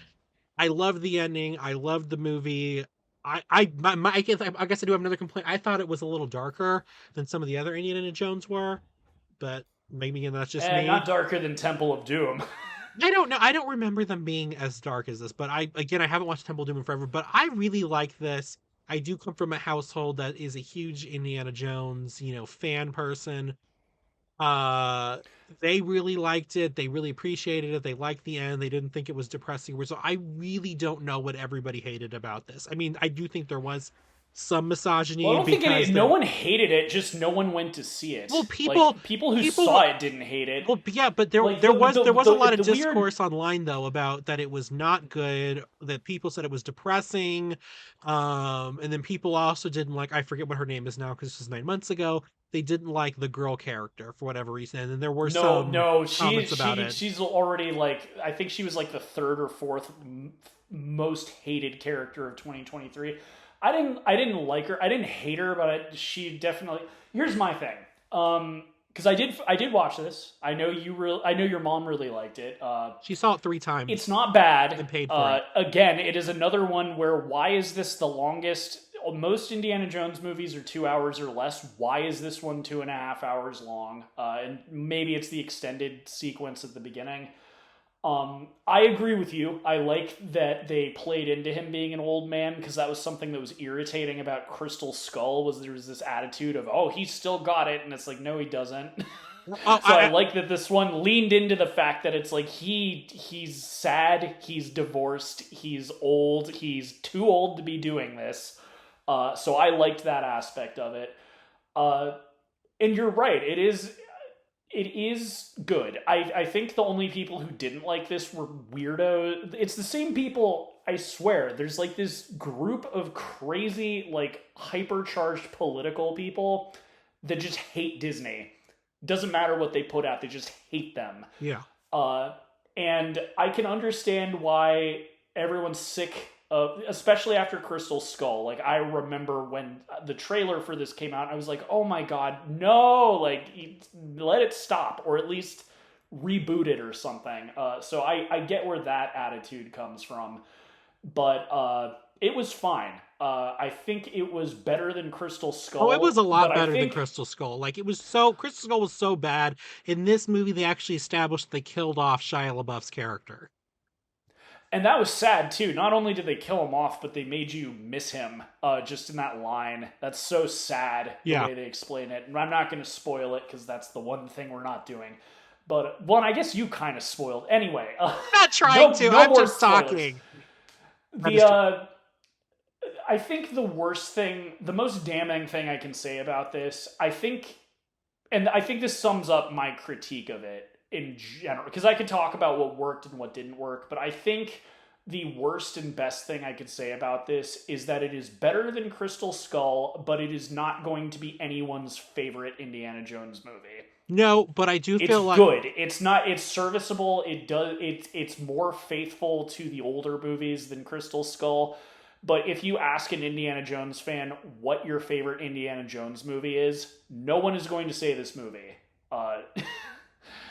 I loved the ending. I loved the movie. I guess I do have another complaint. I thought it was a little darker than some of the other Indiana Jones were, but maybe again, that's just Not me. darker than Temple of Doom. I don't know. I don't remember them being as dark as this, but I haven't watched Temple of Doom in forever, but I really like this. I do come from a household that is a huge Indiana Jones, fan person. Uh, they really liked it. They really appreciated it. They liked the end. They didn't think it was depressing. So I really don't know what everybody hated about this. I mean, I do think there was some Well, I misogyny don't think because no one hated it. Just no one went to see it. well, Like people who people saw it didn't hate it. well, yeah, but there Like there was a lot of the weird. discourse online though about that it was not good, that people said it was depressing, and then people also didn't like, I forget what her name is now because this was 9 months ago. They didn't like the girl character for whatever reason, and then there were No, some no, comments about it. she's already like I think she was like the third or fourth most hated character of 2023. I didn't like her. I didn't hate her, but she definitely. Here's my thing. Because I did watch this. I know your mom really liked it. She saw it 3 times It's not bad. and paid for it. Again, it is another one where why is this the longest? Most Indiana Jones movies are 2 hours or less. Why is this one 2.5 hours long? And maybe it's the extended sequence at the beginning. I agree with you. I like that they played into him being an old man because that was something that was irritating about Crystal Skull. Was there was this attitude of he's still got it, and it's like no he doesn't. Oh, So I like that this one leaned into the fact that it's like he's sad, he's divorced, he's old, he's too old to be doing this. So I liked that aspect of it. And you're right, it is good. I think the only people who didn't like this were weirdos. It's the same people, I swear. There's like this group of crazy, like hypercharged political people that just hate Disney. Doesn't matter what they put out, they just hate them. yeah. Uh, and I can understand why everyone's sick of, especially after Crystal Skull. Like I remember when the trailer for this came out, I was like, "Oh my god, no! Like, let it stop, or at least reboot it or something." So I get where that attitude comes from, but it was fine. I think it was better than Crystal Skull. Oh, it was a lot but I better than think Crystal Skull. Like Crystal Skull was so bad. In this movie, they actually established they killed off Shia LaBeouf's character. And that was sad too. Not only did they kill him off, but they made you miss him just in that line. That's so sad the Yeah. way they explain it. And I'm not going to spoil it because that's the one thing we're not doing. But one, I guess you kind of spoiled. Anyway, I'm not trying to. I'm more just spoilers. talking. I think the worst thing, the most damning thing I can say about this, I think this sums up my critique of it in general, because I could talk about what worked and what didn't work, but I think the worst and best thing I could say about this is that it is better than Crystal Skull, but it is not going to be anyone's favorite Indiana Jones movie. No, but I do It's feel like good. It's not. It's serviceable. It's more faithful to the older movies than Crystal Skull. But if you ask an Indiana Jones fan what your favorite Indiana Jones movie is, no one is going to say this movie.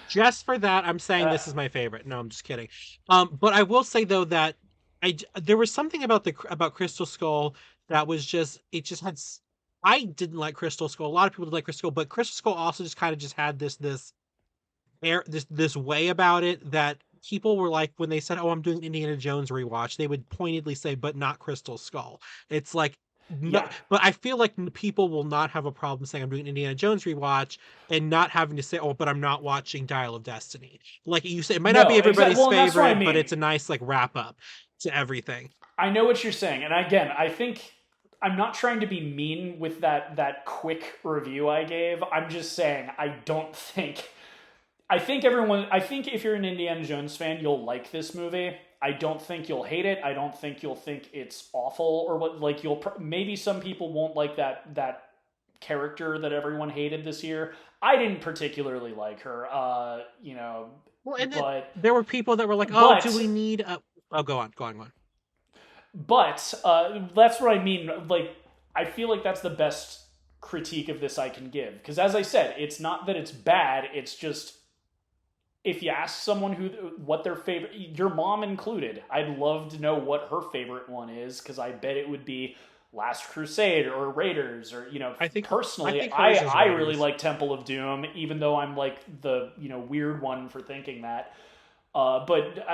just for that, I'm saying this is my favorite. No, I'm just kidding. But I will say though that there was something about Crystal Skull that was just it just had. I didn't like Crystal Skull. A lot of people did like Crystal Skull, but Crystal Skull also just kind of just had this air this way about it that people were like when they said, "Oh, I'm doing Indiana Jones rewatch," they would pointedly say, "But not Crystal Skull." It's like No, Yeah. but I feel like people will not have a problem saying I'm doing an Indiana Jones rewatch and not having to say, "Oh, but I'm not watching Dial of Destiny." Like you say, it might not be No, exactly. everybody's Well, and that's what I favorite, but mean. it's a nice like wrap up to everything. I know what you're saying, and again, I think I'm not trying to be mean with that quick review I gave. I'm just saying I don't think. I think everyone. I think if you're an Indiana Jones fan, you'll like this movie. I don't think you'll hate it. I don't think you'll think it's awful or what. Like maybe some people won't like that character that everyone hated this year. I didn't particularly like her. Well, and then But there were people that were like, "Oh, do we but need a?" Oh, go on. That's what I mean. Like, I feel like that's the best critique of this I can give. Because as I said, it's not that it's bad. It's just if you ask someone what their favorite, your mom included, I'd love to know what her favorite one is. Because I bet it would be Last Crusade or Raiders or I personally, think hers is I really Raiders. like Temple of Doom, even though I'm like the weird one for thinking that. But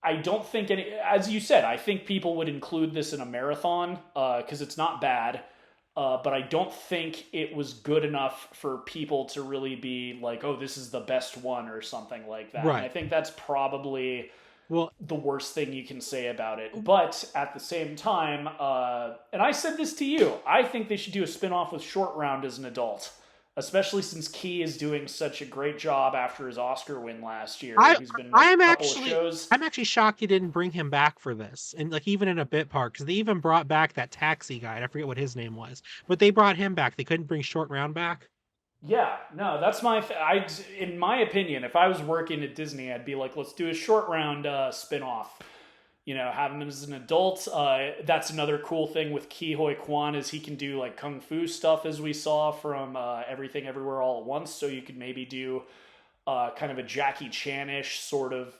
I don't think as you said, I think people would include this in a marathon because it's not bad. But I don't think it was good enough for people to really be like, oh, this is the best one or something like that. And I Right. think that's probably Well, the worst thing you can say about it. But at the same time, and I said this to you, I think they should do a spinoff with Short Round as an adult. Especially since Key is doing such a great job after his Oscar win last year. I He's been in a I'm couple of actually shows. I'm actually shocked you didn't bring him back for this, and like even in a bit part, because they even brought back that taxi guy. I forget what his name was, but they brought him back. They couldn't bring Short Round back. Yeah, no, that's in my opinion, if I was working at Disney, I'd be like, let's do a Short Round spin-off. Have him as an adult. That's another cool thing with Ki Hoi Kwan is he can do like kung fu stuff as we saw from Everything Everywhere All at Once. So you could maybe do kind of a Jackie Chan-ish sort of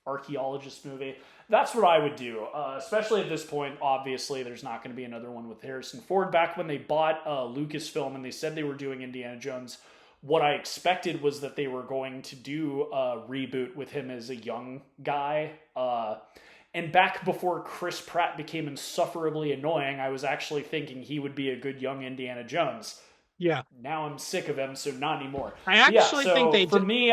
archaeologist movie. That's what I would do, especially at this point. Obviously, there's not going to be another one with Harrison Ford. Back when they bought Lucasfilm and they said they were doing Indiana Jones, what I expected was that they were going to do a reboot with him as a young guy. And back before Chris Pratt became insufferably annoying, I was actually thinking he would be a good young Indiana Jones. Yeah, Now I'm sick of him, so not anymore. I But yeah, actually think so they for did. me,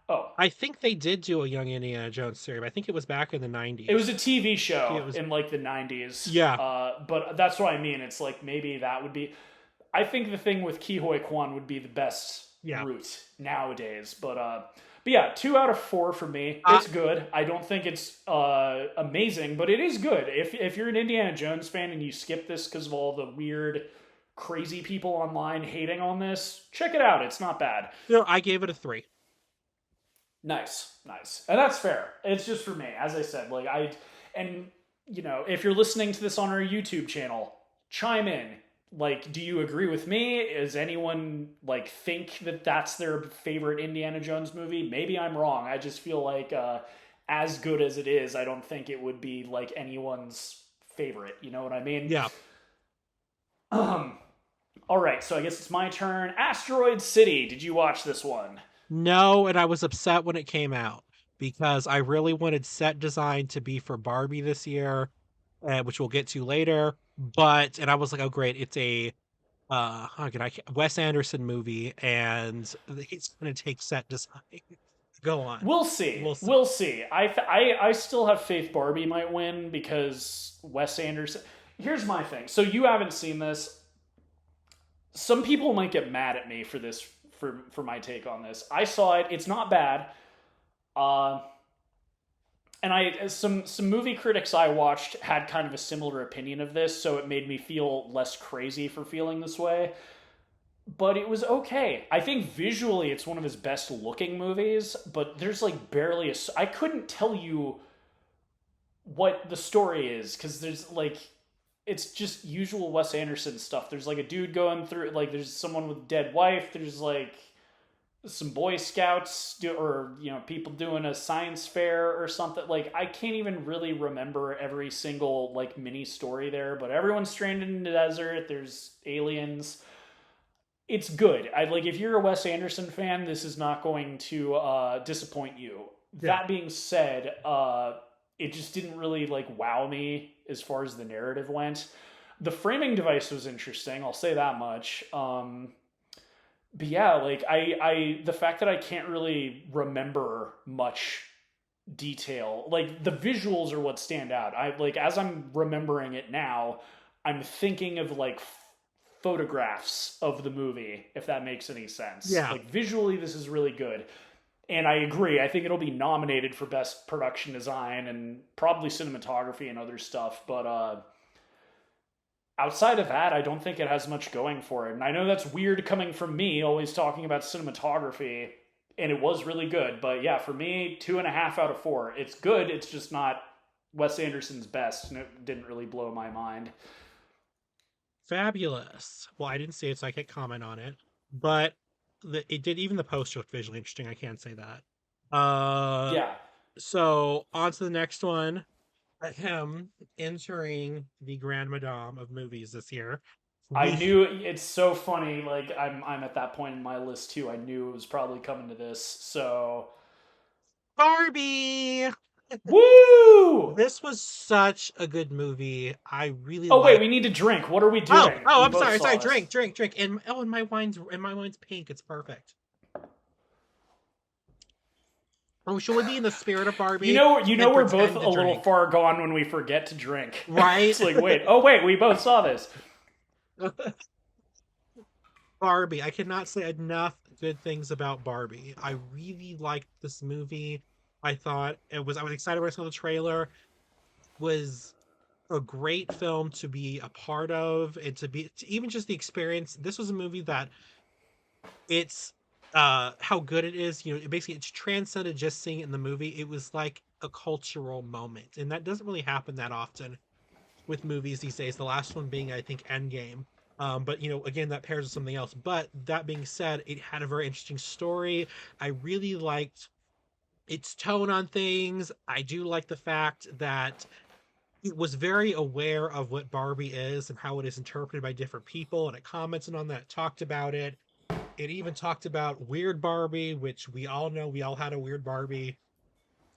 oh, I think they did do a Young Indiana Jones series. I think it was back in the it was '90s. a TV Yeah, show it was. in like the 90s. Yeah, But that's what I mean. It's like maybe that would be. I think the thing with Ki Hoi Kwan would be the best yeah. route nowadays. But yeah, 2 out of 4 for me. Uh, It's good. I don't think it's amazing, but it is good. If you're an Indiana Jones fan and you skip this because of all the weird, crazy people online hating on this, check it out. It's not bad. I gave it a 3. Nice, nice, and that's fair. It's just for me, as I said. And if you're listening to this on our YouTube channel, chime in. Like, do you agree with me? Does anyone like think that that's their favorite Indiana Jones movie? Maybe I'm wrong. I just feel like as good as it is, I don't think it would be like anyone's favorite. You know what I mean? Yeah. All right, so I guess it's my turn. Asteroid City. Did you watch this one? No, and I was upset when it came out because I really wanted set design to be for Barbie this year, which we'll get to later. And I was like, oh great, it's a Wes Anderson movie, and it's gonna take set design. Go on, We'll see. we'll see. We'll see. I still have faith Barbie might win because Wes Anderson. Here's my thing. So you haven't seen this. Some people might get mad at me for this for my take on this. I saw it. It's not bad. Uh, and some movie critics I watched had kind of a similar opinion of this, so it made me feel less crazy for feeling this way. But it was okay. I think visually it's one of his best looking movies, but there's like barely a. I couldn't tell you what the story is because there's like it's just usual Wes Anderson stuff. There's like a dude going through like there's someone with a dead wife. There's like some Boy Scouts or people doing a science fair or something. Like I can't even really remember every single like mini story there, but everyone's stranded in the desert. There's aliens. It's good. I like if you're a Wes Anderson fan, this is not going to disappoint you. Yeah. That being said, it just didn't really like wow me as far as the narrative went. The framing device was interesting. I'll say that much. But yeah, like the fact that I can't really remember much detail, like the visuals are what stand out. I like as I'm remembering it now, I'm thinking of like photographs of the movie, if that makes any sense. Yeah. Like visually, this is really good. And I agree. I think it'll be nominated for best production design and probably cinematography and other stuff. But outside of that, I don't think it has much going for it. And I know that's weird coming from me, always talking about cinematography, and it was really good. But yeah, for me, 2.5 out of 4. It's good. It's just not Wes Anderson's best, and it didn't really blow my mind. Fabulous. Well, I didn't see it, so I can't comment on it. But it did. Even the poster looked visually interesting. I can't say that. Yeah, So on to the next one. Him entering the Grand Madame of movies this year. I We knew it's so funny. Like I'm at that point in my list too. I knew it was probably coming to this. So Barbie. woo! This was such a good movie. I really Oh wait, like. we need to drink. What are we Oh, doing? oh, We I'm both sorry. saw Sorry. this. Drink, drink, drink. And my wine's pink. It's perfect. Oh, should we be in the spirit of Barbie You know, and we're both pretend a to little drink? far gone when we forget to drink. Right? It's like, wait, oh wait, we both saw this. Barbie. I cannot say enough good things about Barbie. I really liked this movie. I thought I was excited when I saw the trailer. Was a great film to be a part of and even just the experience. This was a movie that it's how good it is, basically it's transcended just seeing it in the movie. It was like a cultural moment, and that doesn't really happen that often with movies these days. The last one being, I think, Endgame. But again, that pairs with something else. But that being said, it had a very interesting story. I really liked its tone on things. I do like the fact that it was very aware of what Barbie is and how it is interpreted by different people, and it commented on that, talked about it. It even talked about weird Barbie, which we all know, we all had a weird Barbie.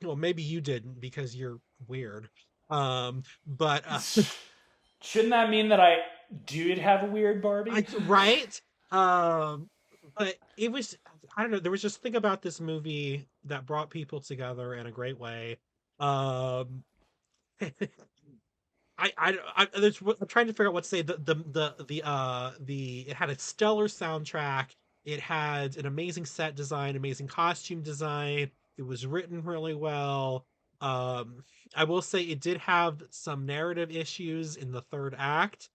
Well, maybe you didn't because you're weird. But Shouldn't that mean that I did have a weird Barbie? right. Um, but it was, I don't know. There was just thing about this movie that brought people together in a great way. Um, I'm trying to figure out what to say. It had a stellar soundtrack. It had an amazing set design, amazing costume design. It was written really well. Um, I will say it did have some narrative issues in the third act,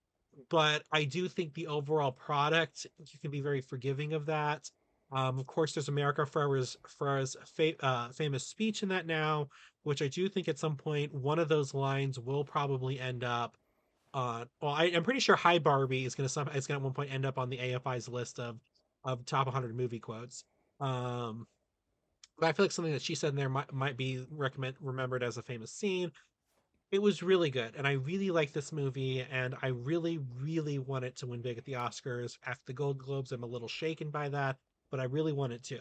but I do think the overall product, you can be very forgiving of that. Of course, there's America Ferrera's famous speech in that now, which I do think at some point one of those lines will probably end up on. Well, I'm pretty sure "Hi Barbie" is going to at one point end up on the AFI's list of top 100 movie quotes. Um, but I feel like something that she said in there might be remembered as a famous scene. It was really good, and I really like this movie, and I really, really want it to win big at the Oscars. After the Gold Globes, I'm a little shaken by that, but I really want it to.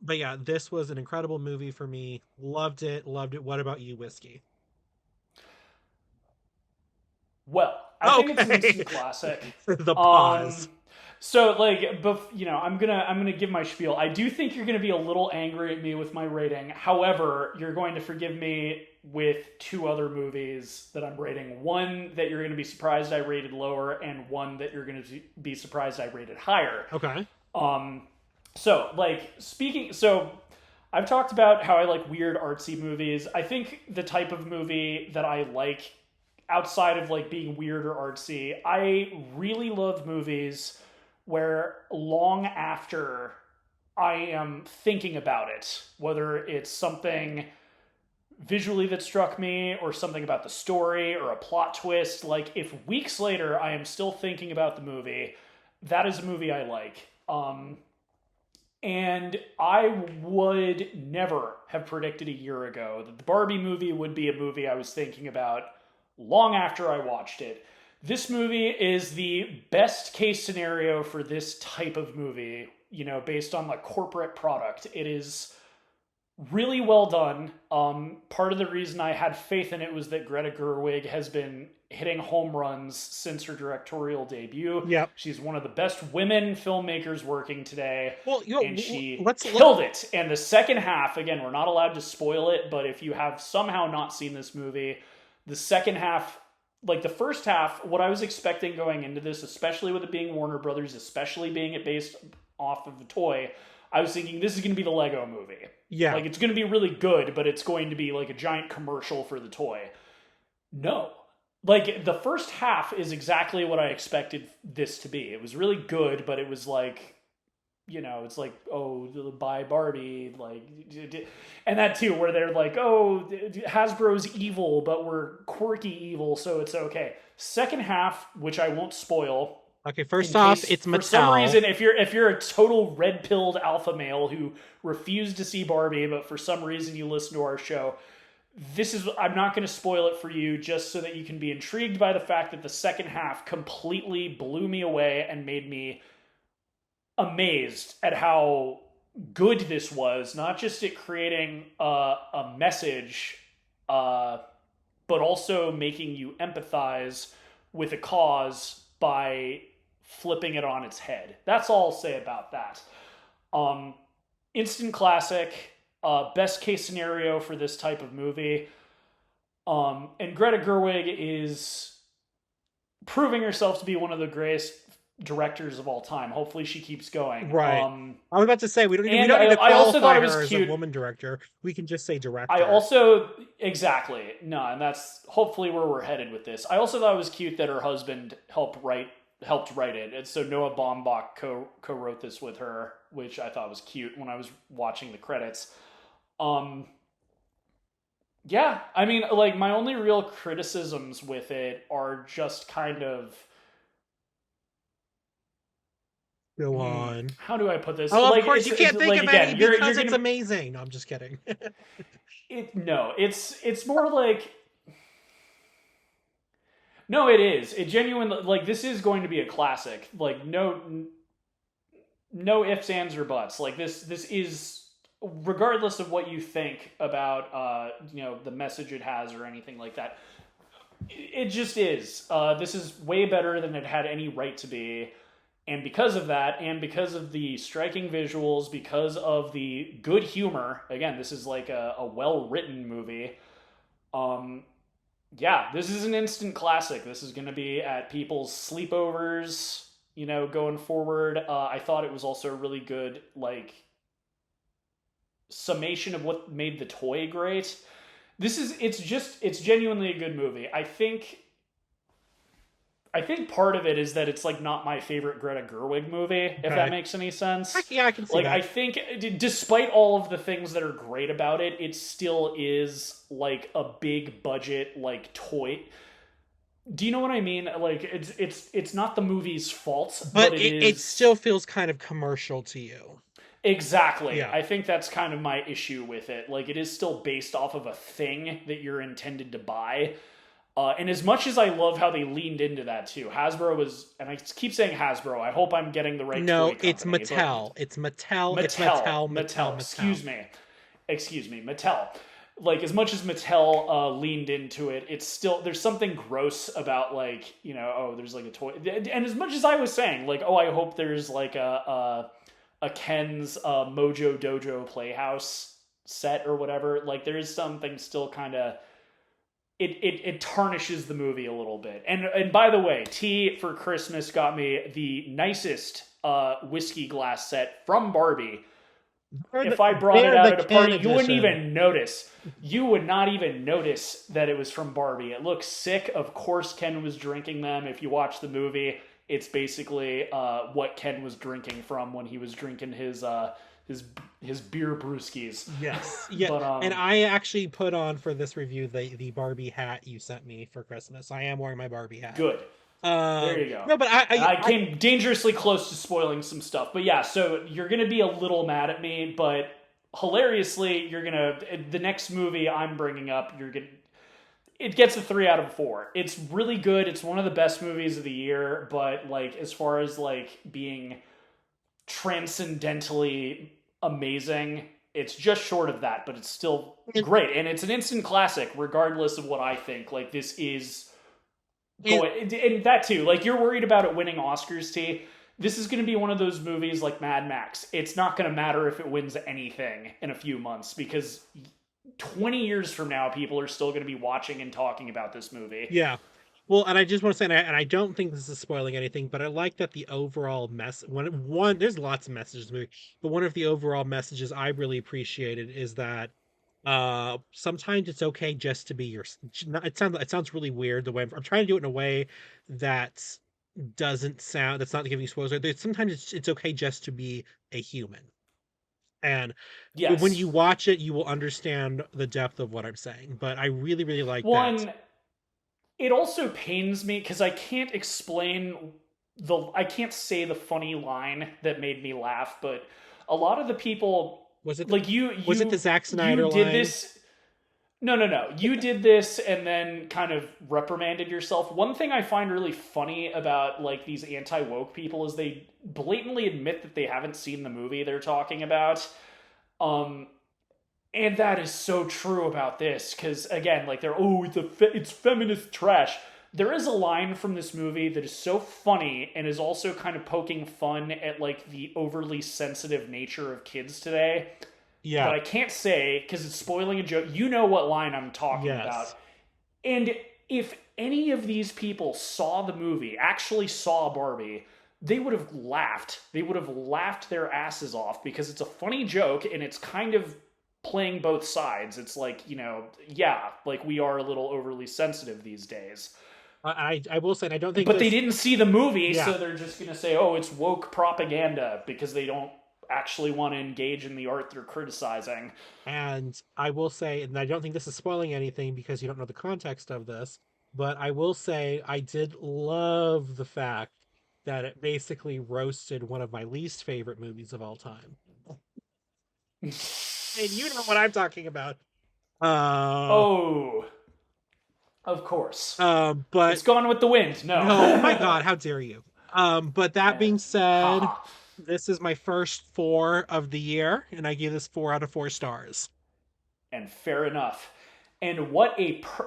But yeah, this was an incredible movie for me. Loved it, loved it. What about you, Whiskey? Well, I think it's an Okay. instant classic. The Um, pause. so like, I'm gonna give my spiel. I do think you're gonna be a little angry at me with my rating. However, you're going to forgive me with two other movies that I'm rating. One that you're gonna be surprised I rated lower, and one that you're gonna be surprised I rated higher. Okay. Um, so I've talked about how I like weird artsy movies. I think the type of movie that I like outside of like being weird or artsy, I really love movies where long after I am thinking about it, whether it's something visually that struck me or something about the story or a plot twist, like if weeks later I am still thinking about the movie, that is a movie I like. And I would never have predicted a year ago that the Barbie movie would be a movie I was thinking about long after I watched it. This movie is the best case scenario for this type of movie, based on the corporate product. It is really well done. Part of the reason I had faith in it was that Greta Gerwig has been hitting home runs since her directorial debut. Yep. She's one of the best women filmmakers working today, Well, and she killed it. And the second half, again, we're not allowed to spoil it, but if you have somehow not seen this movie, the second half, like the first half, what I was expecting going into this, especially with it being Warner Brothers, especially being it based off of the toy, I was thinking this is going to be the Lego movie. Yeah. Like, it's going to be really good, but it's going to be like a giant commercial for the toy. No. Like, the first half is exactly what I expected this to be. It was really good, but it was like, you know, it's like, oh, buy Barbie, like, and that too, where they're like, oh, Hasbro's evil, but we're quirky evil, so it's okay. Second half, which I won't spoil. Okay, first off, it's Mattel. For some reason, if you're a total red-pilled alpha male who refused to see Barbie, but for some reason you listen to our show, I'm not going to spoil it for you, just so that you can be intrigued by the fact that the second half completely blew me away and made me amazed at how good this was. Not just at creating a message, but also making you empathize with a cause by flipping it on its head. That's all I'll say about that. Instant classic, best case scenario for this type of movie. And Greta Gerwig is proving herself to be one of the greatest directors of all time. Hopefully she keeps going. Right. I was about to say, we don't need to I also thought it was her cute. As a woman director. We can just say director. Exactly. No, and that's hopefully where we're headed with this. I also thought it was cute that her husband helped write it. And so Noah Baumbach co-wrote this with her, which I thought was cute when I was watching the credits. Yeah, I mean, like, my only real criticisms with it are just kind of... Go on. How do I put this? Oh, of course, you can't think of any because it's amazing. No, I'm just kidding. It's more like... No, it is. It genuinely, like, this is going to be a classic. Like, no ifs, ands, or buts. Like, this is, regardless of what you think about, the message it has or anything like that, it just is. This is way better than it had any right to be. And because of that, and because of the striking visuals, because of the good humor, again, this is like a well-written movie. Yeah, this is an instant classic. This is going to be at people's sleepovers, going forward. I thought it was also a really good, like, summation of what made the toy great. It's genuinely a good movie. I think part of it is that it's, like, not my favorite Greta Gerwig movie, if that makes any sense. Yeah, I can see that. I think, despite all of the things that are great about it, it still is, like, a big budget, like, toy. Do you know what I mean? Like, it's not the movie's fault, but it still feels kind of commercial to you. Exactly. Yeah. I think that's kind of my issue with it. Like, it is still based off of a thing that you're intended to buy. And as much as I love how they leaned into that too, Hasbro was, and I keep saying Hasbro, I hope I'm getting the right toy company. It's Mattel. It's Mattel. Mattel. Excuse me. Mattel. Like, as much as Mattel leaned into it, it's still, there's something gross about, like, there's like a toy. And as much as I was saying, like, I hope there's like a Ken's Mojo Dojo Playhouse set or whatever. Like, there is something still kind of, it tarnishes the movie a little bit. And by the way, T for Christmas got me the nicest whiskey glass set from Barbie. If I brought it out at a party, you wouldn't even notice. You would not even notice that it was from Barbie. It looks sick. Of course, Ken was drinking them. If you watch the movie, it's basically what Ken was drinking from when he was drinking his beer brewskis. Yes. Yeah. But, and I actually put on for this review the Barbie hat you sent me for Christmas. I am wearing my Barbie hat. Good. There you go. No, but I came dangerously close to spoiling some stuff. But yeah, so you're going to be a little mad at me, but hilariously, the next movie I'm bringing up, it gets a 3 out of 4. It's really good. It's one of the best movies of the year, but, like, as far as, like, being transcendentally amazing, It's just short of that, but it's still great. And it's an instant classic, regardless of what I think. Like, this is going, and that too, like, you're worried about it winning Oscars, T. This is going to be one of those movies like Mad Max. It's not going to matter if it wins anything in a few months, because 20 years from now, people are still going to be watching and talking about this movie. Yeah. Well, and I just want to say, and I don't think this is spoiling anything, but I like that the overall there's lots of messages in the movie, but one of the overall messages I really appreciated is that sometimes it's okay just to be it sounds really weird the way I'm trying to do it in a way that that's not giving you spoilers. Sometimes it's okay just to be a human. And when Yes. you watch it, you will understand the depth of what I'm saying. But I really, really like that. One, it also pains me because I can't explain I can't say the funny line that made me laugh, but a lot of the people, Was it like, was it the Zack Snyder you did line? this. No. You did this and then kind of reprimanded yourself. One thing I find really funny about, like, these anti-woke people is they blatantly admit that they haven't seen the movie they're talking about. And that is so true about this, because again, like, it's feminist trash. There is a line from this movie that is so funny and is also kind of poking fun at, like, the overly sensitive nature of kids today. Yeah. But I can't say because it's spoiling a joke. You know what line I'm talking about. And if any of these people saw the movie, actually saw Barbie, they would have laughed. They would have laughed their asses off, because it's a funny joke and it's kind of playing both sides. It's like, yeah, like, we are a little overly sensitive these days. I will say, I don't think, but they didn't see the movie, Yeah. so they're just gonna say, "Oh, it's woke propaganda," because they don't actually want to engage in the art they're criticizing. And I will say, and I don't think this is spoiling anything because you don't know the context of this, but I will say I did love the fact that it basically roasted one of my least favorite movies of all time. And you know what I'm talking about. Oh, of course. But it's Gone with the Wind. No. No, my God, how dare you? But that being said, this is my first 4 of the year, and I give this 4 out of 4 stars. And fair enough. And what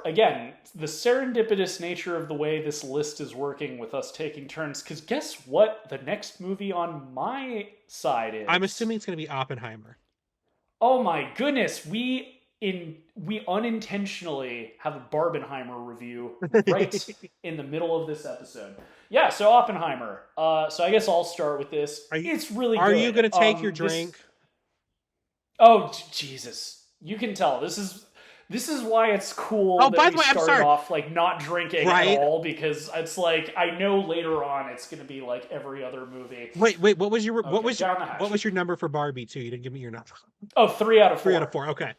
again, the serendipitous nature of the way this list is working with us taking turns, because guess what the next movie on my side is? I'm assuming it's going to be Oppenheimer. Oh my goodness, we unintentionally have a Barbenheimer review right in the middle of this episode. Yeah, so Oppenheimer. So I guess I'll start with this. It's really good. Are you going to take your drink? Oh, Jesus. You can tell. This is why it's cool that by the we way, I'm start sorry. off, like, not drinking at all, because it's like, I know later on it's going to be like every other movie. Wait, what was your what was your number for Barbie too? You didn't give me your number. Oh, 3 out of 4. 3 out of 4. Okay.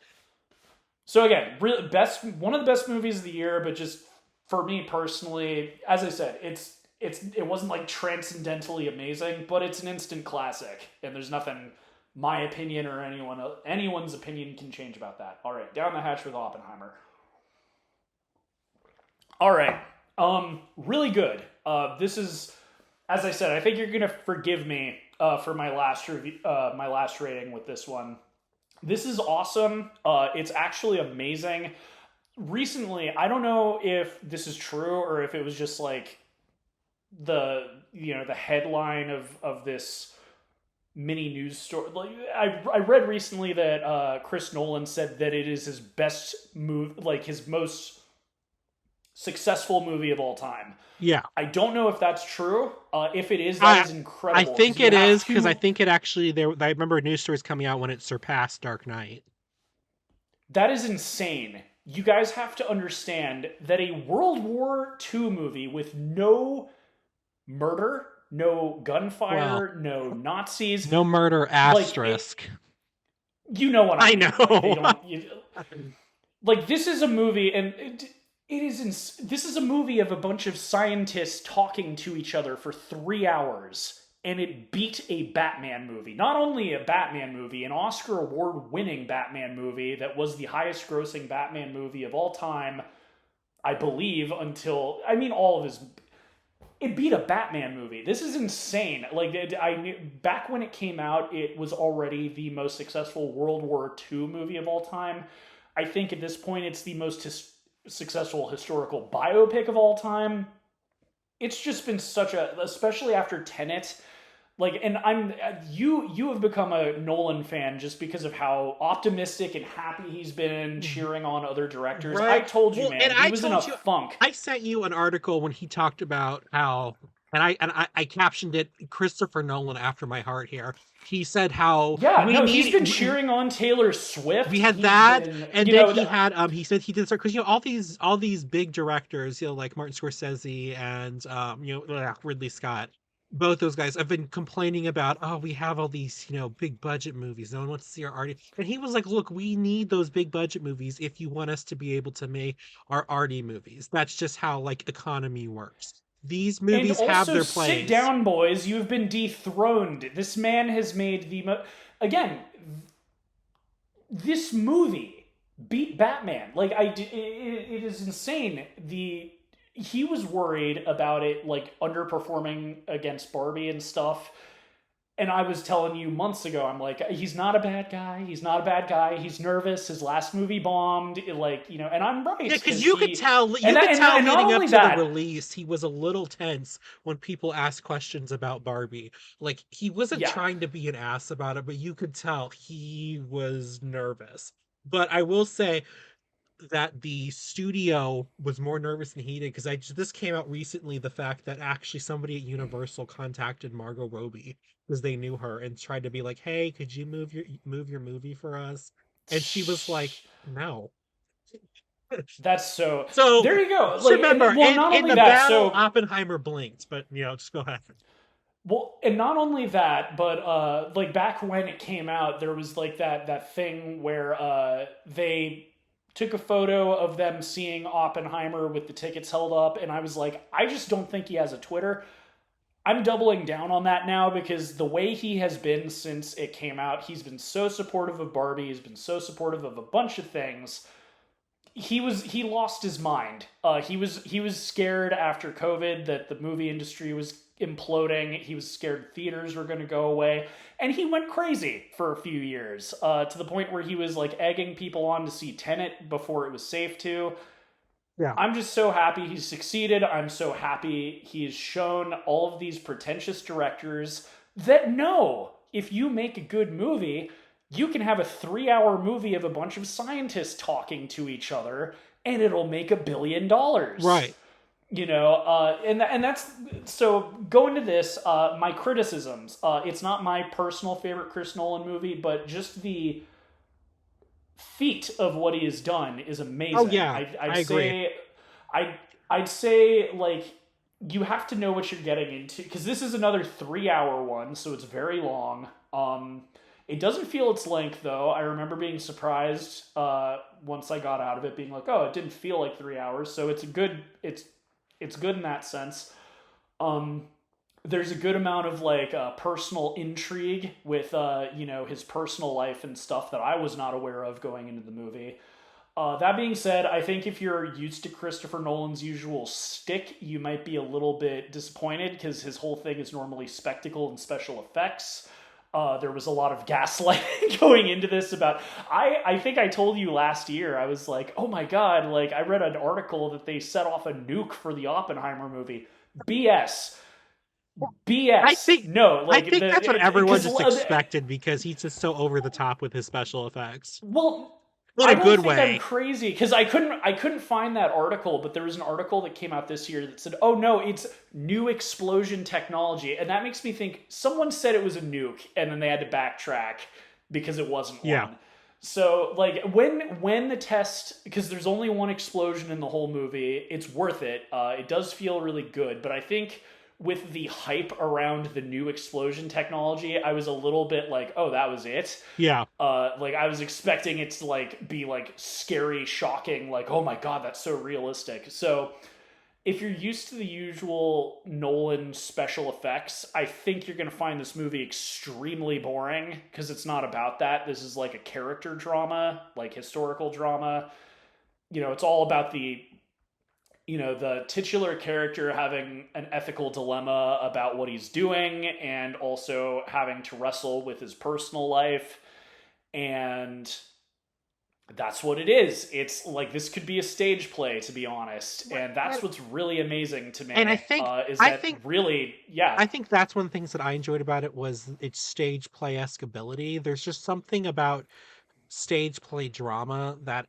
So again, one of the best movies of the year, but just for me personally, as I said, it wasn't like transcendentally amazing, but it's an instant classic, and there's nothing my opinion or anyone's opinion can change about that. All right, down the hatch with Oppenheimer. All right, really good. This is, as I said, I think you're gonna forgive me for my last review, my last rating with this one. This is awesome. It's actually amazing. Recently, I don't know if this is true or if it was just like the headline of this mini news story. Like, I read recently that Chris Nolan said that it is his best move, like his most successful movie of all time. Yeah. I don't know if that's true. If it is, that is incredible. I think it is, because I think it actually I remember news stories coming out when it surpassed Dark Knight. That is insane. You guys have to understand that a World War II movie with no murder, no gunfire, no Nazis, no murder asterisk. You know what I mean. know. Like, this is a movie, and this is a movie of a bunch of scientists talking to each other for 3 hours, and it beat a Batman movie. Not only a Batman movie, an Oscar award-winning Batman movie that was the highest-grossing Batman movie of all time, I believe, until, I mean, all of his... it beat a Batman movie. This is insane. Like, I knew back when it came out, it was already the most successful World War II movie of all time. I think at this point, it's the most successful historical biopic of all time. It's just been such a, especially after Tenet. Like, and you have become a Nolan fan just because of how optimistic and happy he's been cheering on other directors. Right. I told you, Well, man, and he was in a funk. I sent you an article when he talked about how, I captioned it Christopher Nolan after my heart here. He said how Yeah, we no, he's been need cheering on Taylor Swift. we had He's that, been, and you then know, he had he said he did start because all these big directors, like Martin Scorsese and Ridley Scott, both those guys have been complaining about, oh, we have all these big budget movies, no one wants to see our arty, and he was like, look, we need those big budget movies if you want us to be able to make our arty movies. That's just how like economy works. These and movies have also their sit place. down, boys. You have been dethroned. This man has made again. This movie beat Batman. Like it is insane. He was worried about it like underperforming against Barbie and stuff. And I was telling you months ago, I'm like, he's not a bad guy. He's not a bad guy. He's nervous. His last movie bombed. Like, and I'm right. Yeah, because you could tell and leading up to that, the release, he was a little tense when people asked questions about Barbie. Like, he wasn't yeah. trying to be an ass about it, but you could tell he was nervous. But I will say that the studio was more nervous than he did, because this came out recently, the fact that actually somebody at Universal contacted Margot Robbie because they knew her and tried to be like, hey, could you move your movie for us? And she was like, no. That's so. So there you go. like, remember, not in only the that, battle, Oppenheimer blinked, but just go ahead. Well, and not only that, but like back when it came out, there was like that thing where they took a photo of them seeing Oppenheimer with the tickets held up, and I was like, I just don't think he has a Twitter. I'm doubling down on that now, because the way he has been since it came out, he's been so supportive of Barbie, he's been so supportive of a bunch of things. He lost his mind. He was scared after COVID that the movie industry was imploding. He was scared theaters were going to go away, and he went crazy for a few years, to the point where he was like egging people on to see Tenet before it was safe to. Yeah. I'm just so happy he's succeeded. I'm so happy he's shown all of these pretentious directors that know if you make a good movie, you can have a 3-hour movie of a bunch of scientists talking to each other and it'll make $1 billion. Right. And that's, so going to this, my criticisms, it's not my personal favorite Chris Nolan movie, but just the feat of what he has done is amazing. Oh yeah, I agree. I'd say like, you have to know what you're getting into, because this is another 3-hour one, so it's very long. It doesn't feel its length, though. I remember being surprised once I got out of it, being like, "Oh, it didn't feel like 3 hours." So it's good in that sense. There's a good amount of like personal intrigue with his personal life and stuff that I was not aware of going into the movie. That being said, I think if you're used to Christopher Nolan's usual stick, you might be a little bit disappointed, because his whole thing is normally spectacle and special effects. There was a lot of gaslighting going into this about, I think I told you last year, I was like, oh my God, like I read an article that they set off a nuke for the Oppenheimer movie. BS. I think that's what everyone just expected, because he's just so over the top with his special effects. Well, in a good way. I'm crazy, because I couldn't find that article, but there was an article that came out this year that said, "Oh no, it's new explosion technology," and that makes me think someone said it was a nuke, and then they had to backtrack because it wasn't one. So like when the test, because there's only one explosion in the whole movie, it's worth it. It does feel really good, but I think with the hype around the new explosion technology, I was a little bit like, oh, that was it. Yeah. Like I was expecting it to like be like scary, shocking, like, oh my God, that's so realistic. So if you're used to the usual Nolan special effects, I think you're going to find this movie extremely boring, because it's not about that. This is like a character drama, like historical drama. It's all about the the titular character having an ethical dilemma about what he's doing and also having to wrestle with his personal life. And that's what it is. It's like this could be a stage play, to be honest, and that's what's really amazing to me. And I think really, yeah, I think that's one of the things that I enjoyed about it was its stage play-esque ability. There's just something about stage play drama that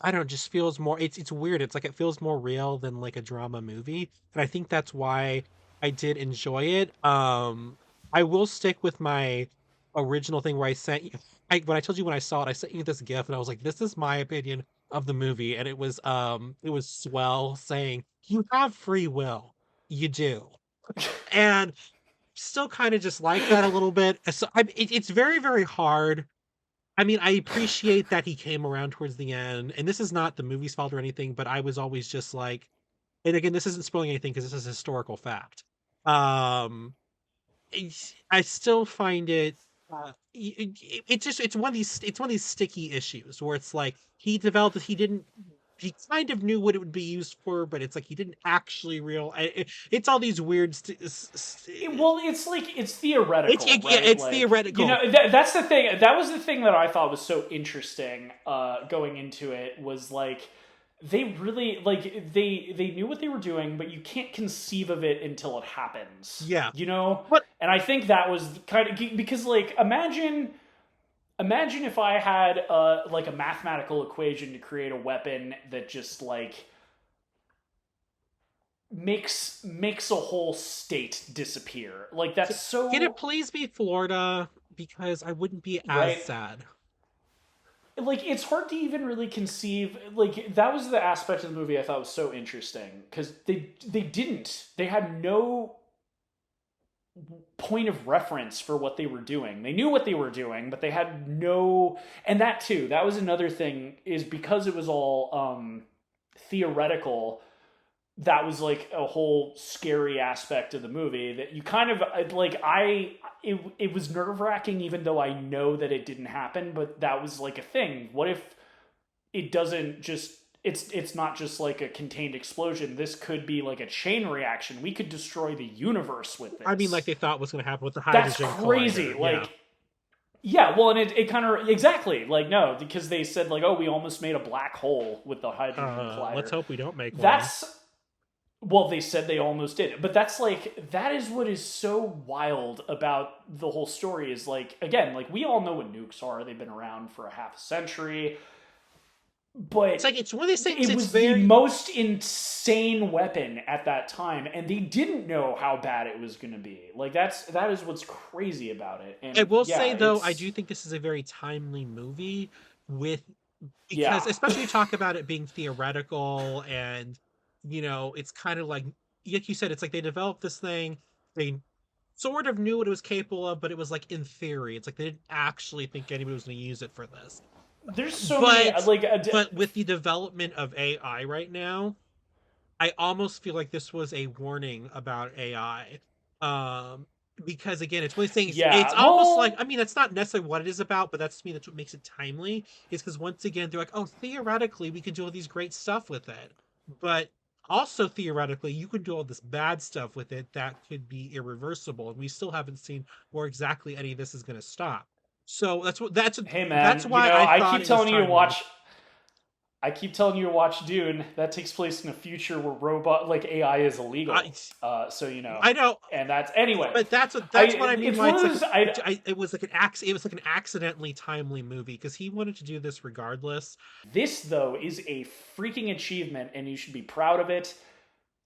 I don't know, just feels more it's weird. It's like it feels more real than like a drama movie. And I think that's why I did enjoy it. I will stick with my original thing where I sent you when I told you when I saw it, I sent you this GIF and I was like, this is my opinion of the movie. And it was Swell saying, you have free will. You do. And still kind of just like that a little bit. So it's very, very hard. I mean, I appreciate that he came around towards the end, and this is not the movie's fault or anything, but I was always just like, and again, this isn't spoiling anything because this is historical fact. Um, I still find it, it's one of these sticky issues where it's like he kind of knew what it would be used for, but it's like he didn't actually it's all these weird well, it's like it's theoretical, right? Yeah, it's like, theoretical. That's the thing. That was the thing that I thought was so interesting going into it was like they really like they knew what they were doing, but you can't conceive of it until it happens. Yeah, But, and I think that was kind of because like imagine if I had like a mathematical equation to create a weapon that just like makes a whole state disappear. Like that's so. Can it please be Florida? Because I wouldn't be as sad. Like it's hard to even really conceive. Like that was the aspect of the movie I thought was so interesting because they had no point of reference for what they were doing. They knew what they were doing, but they had no. And that was another thing is because it was all theoretical. That was like a whole scary aspect of the movie that you kind of like it was nerve-wracking even though I know that it didn't happen, but that was like a thing. What if it doesn't just it's not just like a contained explosion. This could be like a chain reaction. We could destroy the universe with this. I mean, like they thought was going to happen with the hydrogen. That's crazy. Collider. Like, yeah, well, and it kind of exactly like no, because they said like, oh, we almost made a black hole with the hydrogen collider. Let's hope we don't make one. Well, they said they almost did it, but that is what is so wild about the whole story is like, again, like we all know what nukes are. They've been around for a half a century, but it's one of these things. It was the most insane weapon at that time, and they didn't know how bad it was going to be. Like that is what's crazy about it. And I will say though, I do think this is a very timely movie because especially talk about it being theoretical and. It's kind of like you said, it's like they developed this thing. They sort of knew what it was capable of, but it was like in theory. It's like they didn't actually think anybody was going to use it for this. There's so many but with the development of AI right now, I almost feel like this was a warning about AI. Because again, it's one of these things. Yeah, it's almost like that's not necessarily what it is about, but that's to me that's what makes it timely. Is because once again they're like, oh, theoretically we could do all these great stuff with it, but also theoretically you could do all this bad stuff with it that could be irreversible, and we still haven't seen where exactly any of this is going to stop. So hey man, that's why I keep telling you to watch. I keep telling you to watch Dune. That takes place in a future where AI is illegal. So I know, and that's anyway. But that's what I mean. It was like an accidentally timely movie because he wanted to do this regardless. This though is a freaking achievement, and you should be proud of it.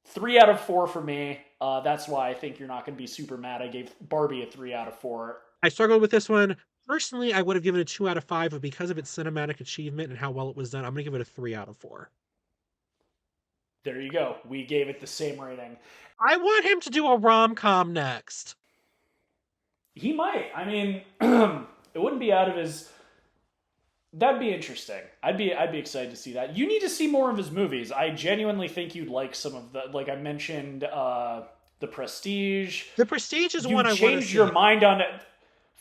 3 out of 4 for me. That's why I think you're not going to be super mad. I gave Barbie a 3 out of 4. I struggled with this one. Personally, I would have given it a 2 out of 5, but because of its cinematic achievement and how well it was done, I'm going to give it a 3 out of 4. There you go. We gave it the same rating. I want him to do a rom-com next. He might. I mean, it wouldn't be out of his... That'd be interesting. I'd be excited to see that. You need to see more of his movies. I genuinely think you'd like some of the... Like I mentioned, The Prestige. The Prestige is one I want to see. You changed your mind on it.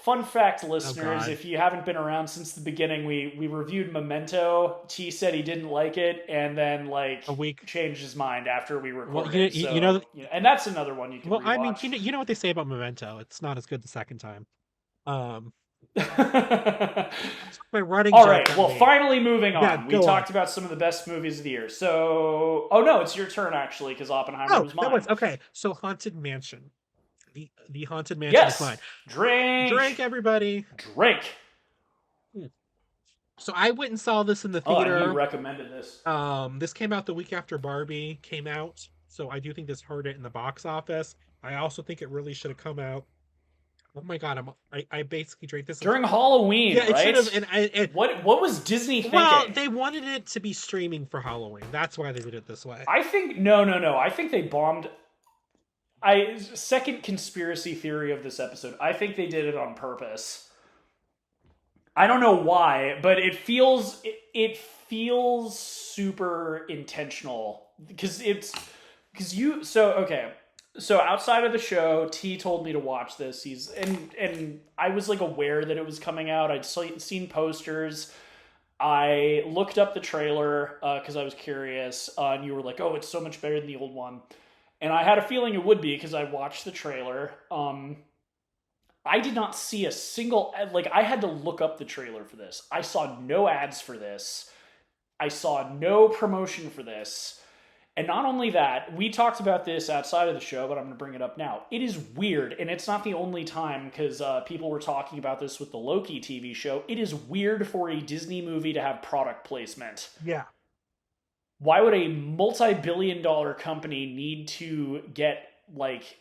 fun fact, Oh listeners, God, if you haven't been around since the beginning, we reviewed Memento. T said he didn't like it, and then like a week. changed his mind after we Well, recorded. So, and that's another one you can well, I mean, rewatch. you know what they say about Memento. It's not as good the second time. Um, my running All joke right. got Well, me. finally moving Yeah, on. We go on. talked about some of the best movies of the year. So, oh no, it's your turn actually, because Oppenheimer Oh, was that mine. was okay. So Haunted Mansion. The Haunted Mansion is mine. Yes, drink, Drink, everybody. drink. Hmm. So I went and saw this in the Oh, and you theater. recommended this. This came out the week after Barbie came out, so I do think this hurt it in the box office. I also think it really should have come out. Oh my god, I basically drank this. During Halloween, Yeah, it should right? have. And What was Disney well, thinking? they wanted it to be streaming for Halloween. That's why they did it this way. I think no. I think they bombed. I second conspiracy theory of this episode. I think they did it on purpose. I don't know why, but it feels super intentional because you so okay. So outside of the show, T told me to watch this. And I was like aware that it was coming out. Seen posters. I looked up the trailer because I was curious, and you were like, "Oh, it's so much better than the old one," and I had a feeling it would be because I watched the trailer. I did not see a single like. I had to look up the trailer for this. I saw no ads for this. I saw no promotion for this. And not only that, we talked about this outside of the show, but I'm going to bring it up now. It is weird, and it's not the only time because people were talking about this with the Loki TV show. It is weird for a Disney movie to have product placement. Yeah. Why would a multi-billion-dollar company need to get like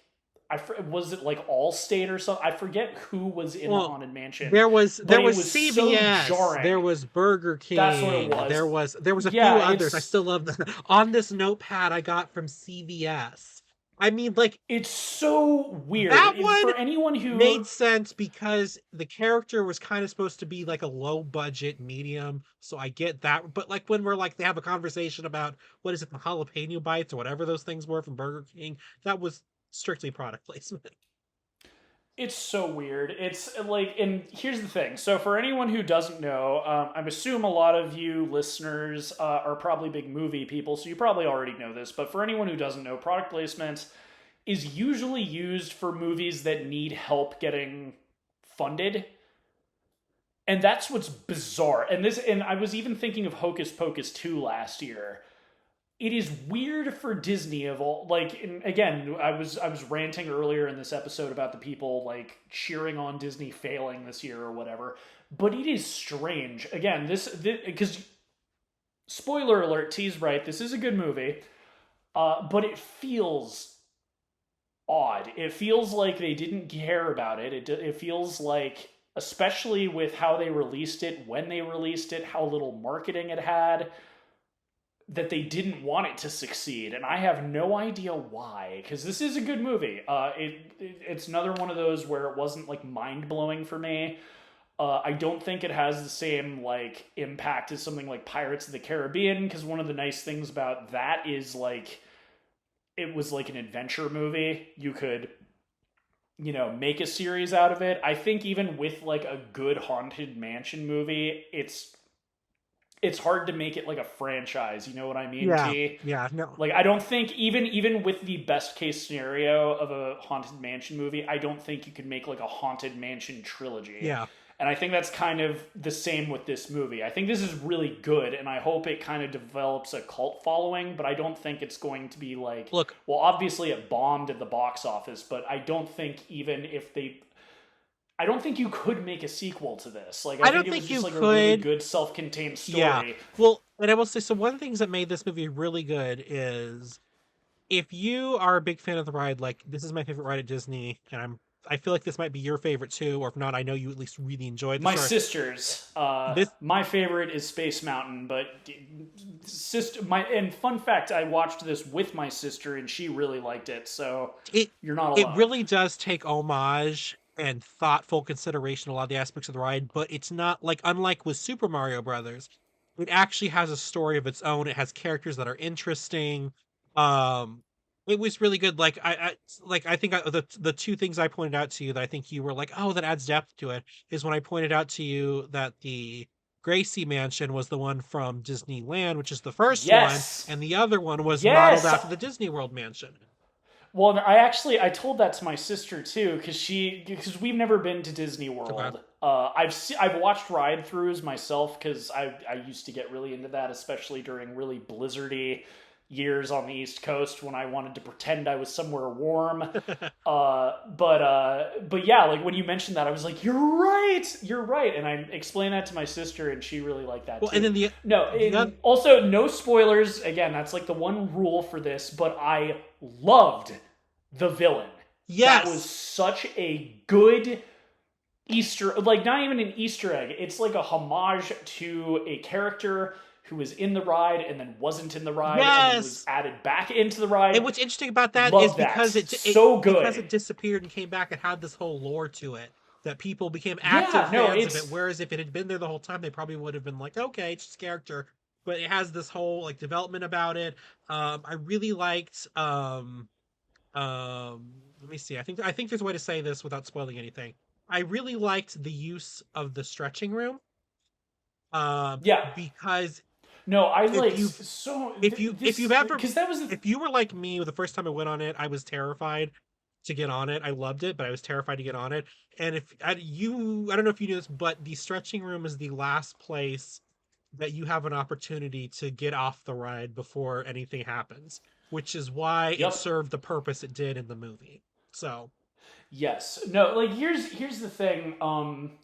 was it like Allstate or something? I forget who was in the Haunted Mansion. There was but it CVS, so jarring. there was Burger King. That's what it was. There was a few Yeah, others. I still love them. On this notepad I got from CVS. I mean, like It's so weird. that one For anyone who made sense because the character was kind of supposed to be like a low budget medium, so I get that. But like when we're like they have a conversation about what is it, the jalapeno bites or whatever those things were from Burger King, that was strictly product placement. It's so weird. It's like, and here's the thing. So, for anyone who doesn't know, I assume a lot of you listeners are probably big movie people, so you probably already know this. But for anyone who doesn't know, product placement is usually used for movies that need help getting funded. And that's what's bizarre. And I was even thinking of Hocus Pocus 2 last year. It is weird for Disney of all like and again I was ranting earlier in this episode about the people like cheering on Disney failing this year or whatever, but it is strange again this because spoiler alert, T's right, this is a good movie, but it feels odd. It feels like they didn't care about it. It feels like, especially with how they released it, when they released it, how little marketing it had, that they didn't want it to succeed, and I have no idea why. Because this is a good movie. It's another one of those where it wasn't like mind blowing for me. I don't think it has the same like impact as something like Pirates of the Caribbean. Because one of the nice things about that is like it was like an adventure movie. You could make a series out of it. I think even with like a good Haunted Mansion movie, it's hard to make it like a franchise. You know what I mean? Yeah, T? yeah, no. Like I don't think even with the best case scenario of a Haunted Mansion movie, I don't think you could make like a Haunted Mansion trilogy. Yeah. And I think that's kind of the same with this movie. I think this is really good, and I hope it kind of develops a cult following, but I don't think it's going to be like... Look, well, obviously it bombed at the box office, but I don't think even if they... I don't think you could make a sequel to this. Like, I think it was just like a really good self-contained story. Yeah. Well, and I will say, so one of the things that made this movie really good is if you are a big fan of the ride, like this is my favorite ride at Disney, and I feel like this might be your favorite too, or if not, I know you at least really enjoyed my sister's. My favorite is Space Mountain, but and fun fact, I watched this with my sister, and she really liked it. So you're not alone. It really does take homage and thoughtful consideration a lot of the aspects of the ride, but it's not like, unlike with Super Mario Brothers, it actually has a story of its own. It has characters that are interesting. It was really good. Like I think the two things I pointed out to you that I think you were like, oh, that adds depth to it, is when I pointed out to you that the Gracie Mansion was the one from Disneyland, which is the first one, Yes. and the other one was modeled Yes. after the Disney World mansion. Well, I told that to my sister too because we've never been to Disney Okay. World. I've watched ride throughs myself because I used to get really into that, especially during really blizzardy years on the East Coast when I wanted to pretend I was somewhere warm. But yeah, like when you mentioned that, I was like, you're right, and I explained that to my sister, and she really liked that Well, too. and then No, the and also no spoilers. Again, that's like the one rule for this, but I loved the villain. yes, That was such a good Easter, like not even an Easter egg. It's like a homage to a character who was in the ride and then wasn't in the ride and then was yes. added back into the ride. And what's interesting about that is Love that. because So because good. it disappeared and came back, it had this whole lore to it that people became active Yeah, no, fans of it. it's Whereas if it had been there the whole time, they probably would have been like, okay, it's just character. But it has this whole like development about it. I really liked. Let me see. I think there's a way to say this without spoiling anything. I really liked the use of the stretching room. yeah. Because No, I if like you've so if this you've ever because that was if you were like me the first time I went on it, I was terrified to get on it. I loved it, but I was terrified to get on it. And if I don't know if you knew this, but the stretching room is the last place that you have an opportunity to get off the ride before anything happens, which is why it yep. served the purpose it did in the movie. So, Yes. No, like here's the thing,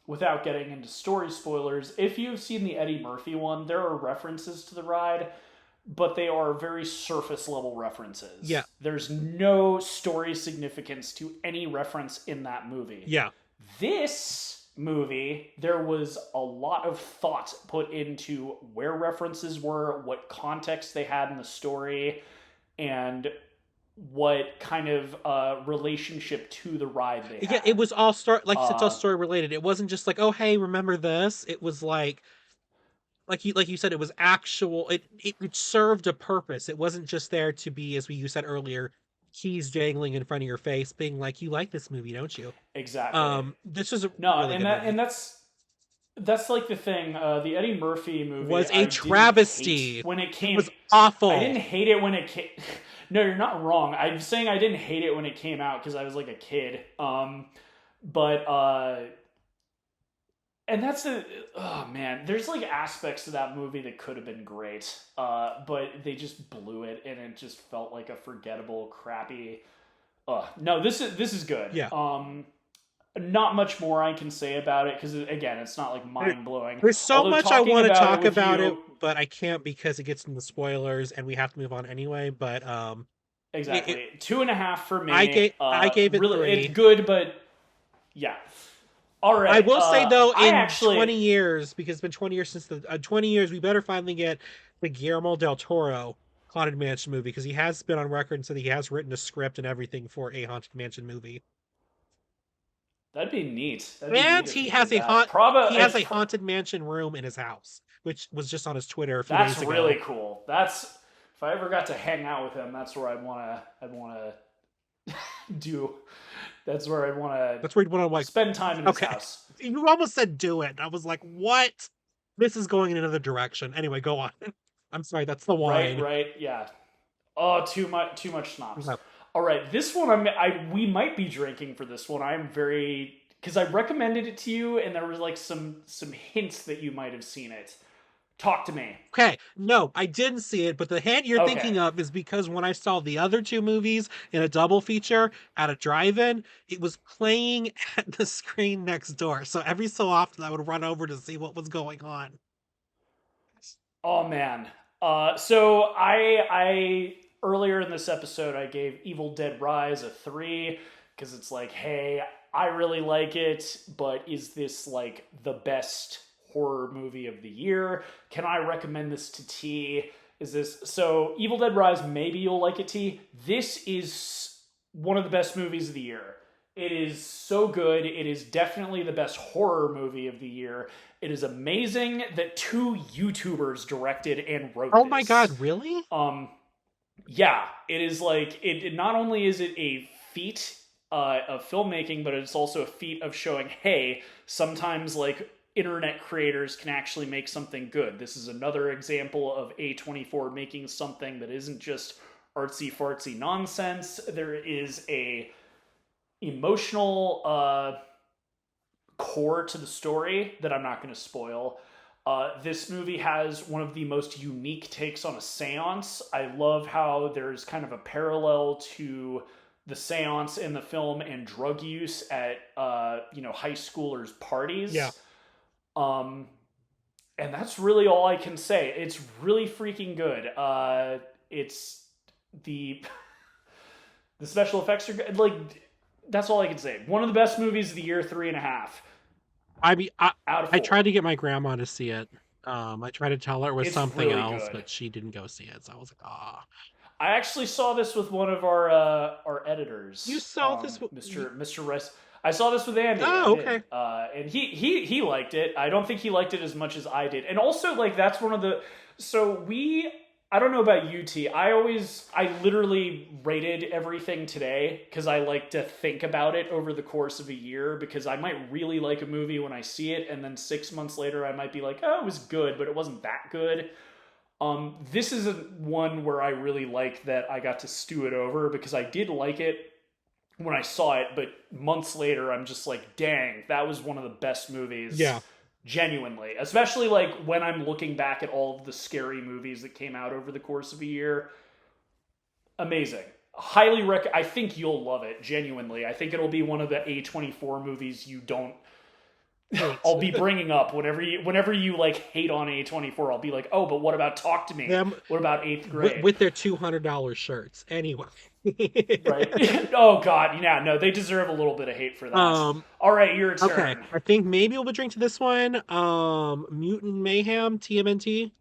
without getting into story spoilers, if you've seen the Eddie Murphy one, there are references to the ride, but they are very surface level yeah, references. There's no story significance to any reference in that movie. yeah. This movie, there was a lot of thought put into where references were, what context they had in the story, and what kind of relationship to the ride they Yeah, had. it was all it's all Uh, story related. It wasn't just like, "Oh, hey, remember this?" It was like you said, it was actual. It served a purpose. It wasn't just there to be, as you said earlier, keys jangling in front of your face, being like, "You like this movie, don't you?" exactly. This was a No, really good movie. that's like the thing. The Eddie Murphy movie, Was a I didn't hate travesty. when it It came. was I didn't awful. hate it when it came. No, you're not wrong. I'm saying I didn't hate it when it came out because I was like a kid. But and that's the oh man, there's like aspects to that movie that could have been great, but they just blew it, and it just felt like a forgettable, crappy. No, this is good. Yeah. Not much more I can say about it because again, it's not like There- mind blowing. There's so Although much I talking want to about it talk with about it, you, but I can't because it gets into spoilers, and we have to move on anyway. But it, exactly 2.5 for me. I gave it Really, it's 3. good, but yeah. All I right. will say though, I in actually 20 years, because it's been 20 years since the 20 years, we better finally get the Guillermo del Toro Haunted Mansion movie because he has been on record and said he has written a script and everything for a Haunted Mansion movie. that'd be neat. That'd be And neat if he did that. he has a Haunted Mansion room in his house, which was just on his Twitter a few That's days really ago. cool. That's if I ever got to hang out with him, that's where I'd wanna do. That's where I'd wanna That's where you want to like, spend time in his okay, house. you almost said do it. I was like, what? This is going in another direction. Anyway, go on. I'm sorry, that's the Right, wine. right, yeah. Oh, too much schnapps. Okay. All right, this one we might be drinking for this one. I'm very because I recommended it to you, and there was like some hints that you might have seen it. Talk to me. Okay, no, I didn't see it, but the hand you're Okay. thinking of is because when I saw the other two movies in a double feature at a drive-in, it was playing at the screen next door. So every so often I would run over to see what was going on. Oh man. So I earlier in this episode I gave Evil Dead Rise a 3 because it's like, hey, I really like it, but is this like the best horror movie of the year? Can I recommend this to T? Is this so Evil Dead Rise, maybe you'll like it, T. This is one of the best movies of the year. It is so good. It is definitely the best horror movie of the year. It is amazing that 2 YouTubers directed and wrote Oh this. my god, really? Um, Yeah, it is like it not only is it a feat of filmmaking, but it's also a feat of showing, hey, sometimes like internet creators can actually make something good. This is another example of A24 making something that isn't just artsy fartsy nonsense. There is a emotional core to the story that I'm not going to spoil. This movie has one of the most unique takes on a seance. I love how there's kind of a parallel to the seance in the film and drug use at high schoolers' Yeah. parties. Um, and that's really all I can say. It's really freaking good. It's the the special effects are good. Like that's all I can say. One of the best movies of the year, 3.5 I mean, out of I four. tried to get my grandma to see it. I tried to tell her it was It's something really else, good. but she didn't go see it. So I was like, ah. I actually saw this with one of our You editors, saw this? Mr. Rice. I saw this with Andy. I Oh, did, okay. and he liked it. I don't think he liked it as much as I did. And also, like that's one of the. So we. I don't know about you, T. I literally rated everything today because I like to think about it over the course of a year because I might really like a movie when I see it, and then 6 months later I might be like, oh, it was good, but it wasn't that good. This is one where I really like that I got to stew it over because I did like it when I saw it, but months later, I'm just like, dang, that was one of the best movies, Yeah. genuinely. Especially like when I'm looking back at all of the scary movies that came out over the course of a year. Amazing. I think you'll love it, genuinely. I think it'll be one of the A24 movies you don't Hate I'll be bringing up whenever you like hate on A24. I'll be like, oh, but what about Talk to Me? them What about Eighth Grade? with their $200 shirts. Anyway. Right? Oh God, yeah, no, they deserve a little bit of hate for that. um. All right, your Okay. turn. I think maybe we'll drink to this one. Mutant Mayhem TMNT.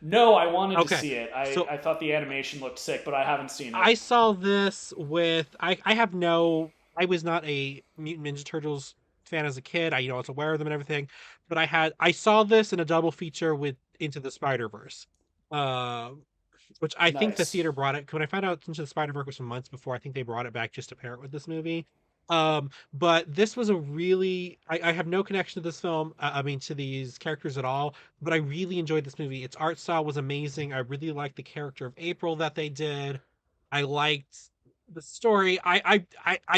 No, I wanted to Okay. see it. I So I thought the animation looked sick, but I haven't seen it. I saw this with I have no I was not a Mutant Ninja Turtles fan as a kid. I was aware of them and everything, but I saw this in a double feature with Into the Spider-Verse. Uh, which I think the Nice. theater brought it. When I found out Into the Spider-Verse was some months before, I think they brought it back just to pair it with this movie. But this was a really I have no connection to this film. I mean to these characters at all, but I really enjoyed this movie. Its art style was amazing. I really liked the character of April that they did. I liked the story. I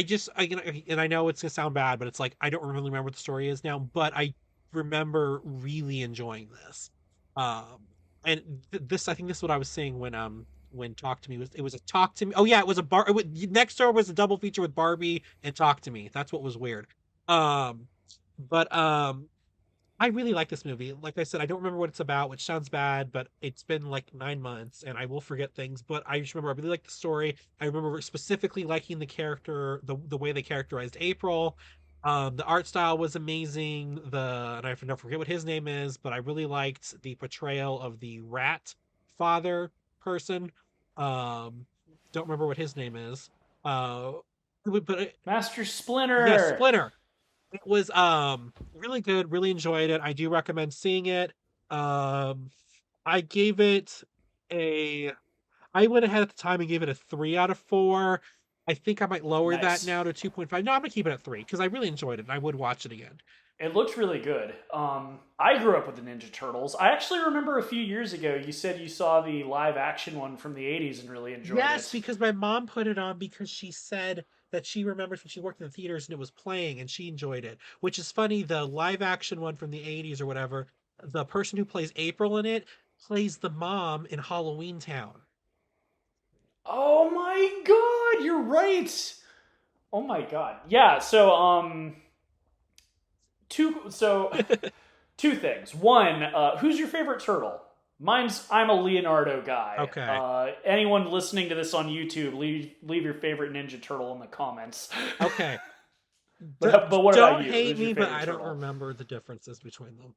just and I know it's gonna sound bad, but it's like I don't really remember what the story is now, but I remember really enjoying this. Um, and this I think this is what I was saying when Talk to Me was it was a Talk to Me. Oh yeah, it was a next door was a double feature with Barbie and Talk to Me. That's what was weird. Um, but I really like this movie. Like I said, I don't remember what it's about, which sounds bad, but it's been like 9 months and I will forget things. But I just remember I really like the story. I remember specifically liking the character, the way they characterized April. The art style was amazing. And I don't forget what his name is, but I really liked the portrayal of the rat father person. Um, don't remember what his name is. Uh, but Master yes, Splinter. Splinter. It was really good, really enjoyed it. I do recommend seeing it. Um I gave it a I went ahead at the time and gave it a 3 out of 4. I think I might lower that Nice. now to 2.5. No, I'm gonna keep it at 3 because I really enjoyed it and I would watch it again. It looked really good. I grew up with the Ninja Turtles. I actually remember a few years ago you said you saw the live action one from the 80s and really enjoyed Yes, it. because my mom put it on because she said that she remembers when she worked in the theaters and it was playing and she enjoyed it. Which is funny, the live action one from the 80s or whatever, the person who plays April in it plays the mom in Halloween Town. Oh my God, you're right. Oh my God. Yeah. Two. So two things. One, who's your favorite turtle? I'm a Leonardo guy. Okay. Anyone listening to this on YouTube, leave your favorite Ninja Turtle in the comments. Okay. But what about Don't you? hate Who's your me, but favorite I don't turtle? remember the differences between them.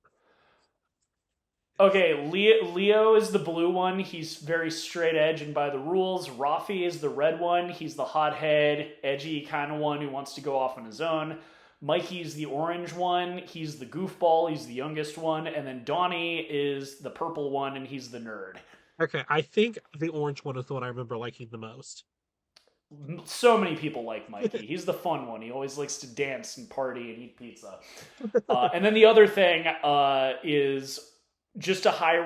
Okay, Leo is the blue one. He's very straight edge and by the rules. Rafi is the red one. He's the hothead, edgy kind of one who wants to go off on his own. Mikey's the orange one. He's the goofball. He's the youngest one. And then Donnie is the purple one, and he's the nerd. Okay, I think the orange one is the one I remember liking the most. So many people like Mikey. He's the fun one. He always likes to dance and party and eat pizza. And then the other thing is just a high,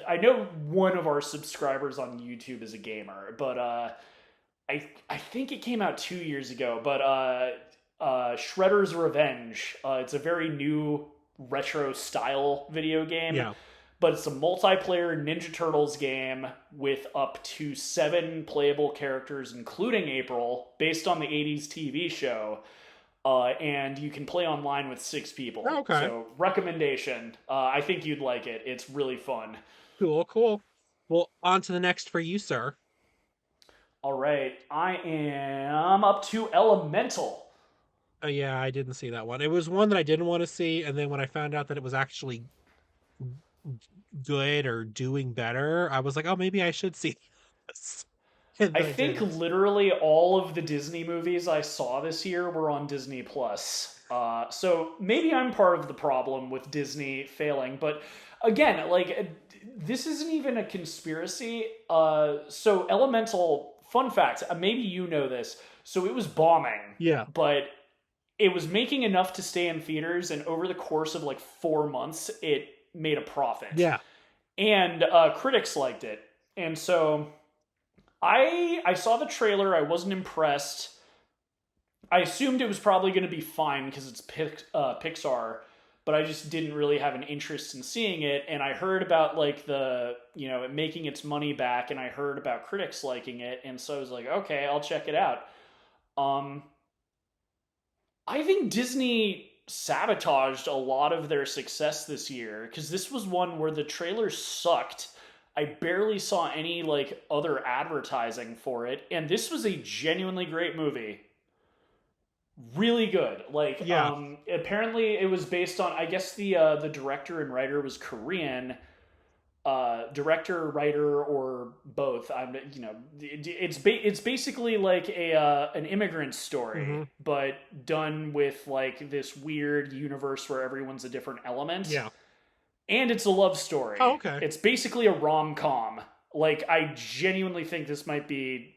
I know one of our subscribers on YouTube is a gamer, but I think it came out 2 years ago. But Shredder's Revenge, it's a very new retro style video game, Yeah. but it's a multiplayer Ninja Turtles game with up to 7 playable characters, including April, based on the 80s TV show. And you can play online with 6 people. Okay. So, recommendation. I think you'd like it. It's really fun. Cool, cool. Well, on to the next for you, sir. All right, I am up to Elemental. Oh yeah, I didn't see that one. It was one that I didn't want to see, and then when I found out that it was actually good or doing better, I was like, oh, maybe I should see this. And I then I think didn't. literally all of the Disney movies I saw this year were on Disney Plus. So maybe I'm part of the problem with Disney failing, but again, this isn't even a conspiracy. So Elemental, fun fact, maybe you know this. So it was bombing, Yeah, but it was making enough to stay in theaters, and over the course of like 4 months, it made a profit, yeah. and critics liked it, and so I saw the trailer. I wasn't impressed. I assumed it was probably going to be fine because it's Pixar, but I just didn't really have an interest in seeing it. And I heard about like the it making its money back, and I heard about critics liking it, and so I was like, okay, I'll check it out. Um, I think Disney sabotaged a lot of their success this year because this was one where the trailers sucked. I barely saw any like other advertising for it, and this was a genuinely great movie. Really good. Like, Yeah. apparently it was based on. I guess the director and writer was Korean. Director, writer, or both. It's basically like a an immigrant story, Hmm. but done with like this weird universe where everyone's a different element, Yeah. and it's a love Oh, story. okay. It's basically a rom com. Like, I genuinely think this might be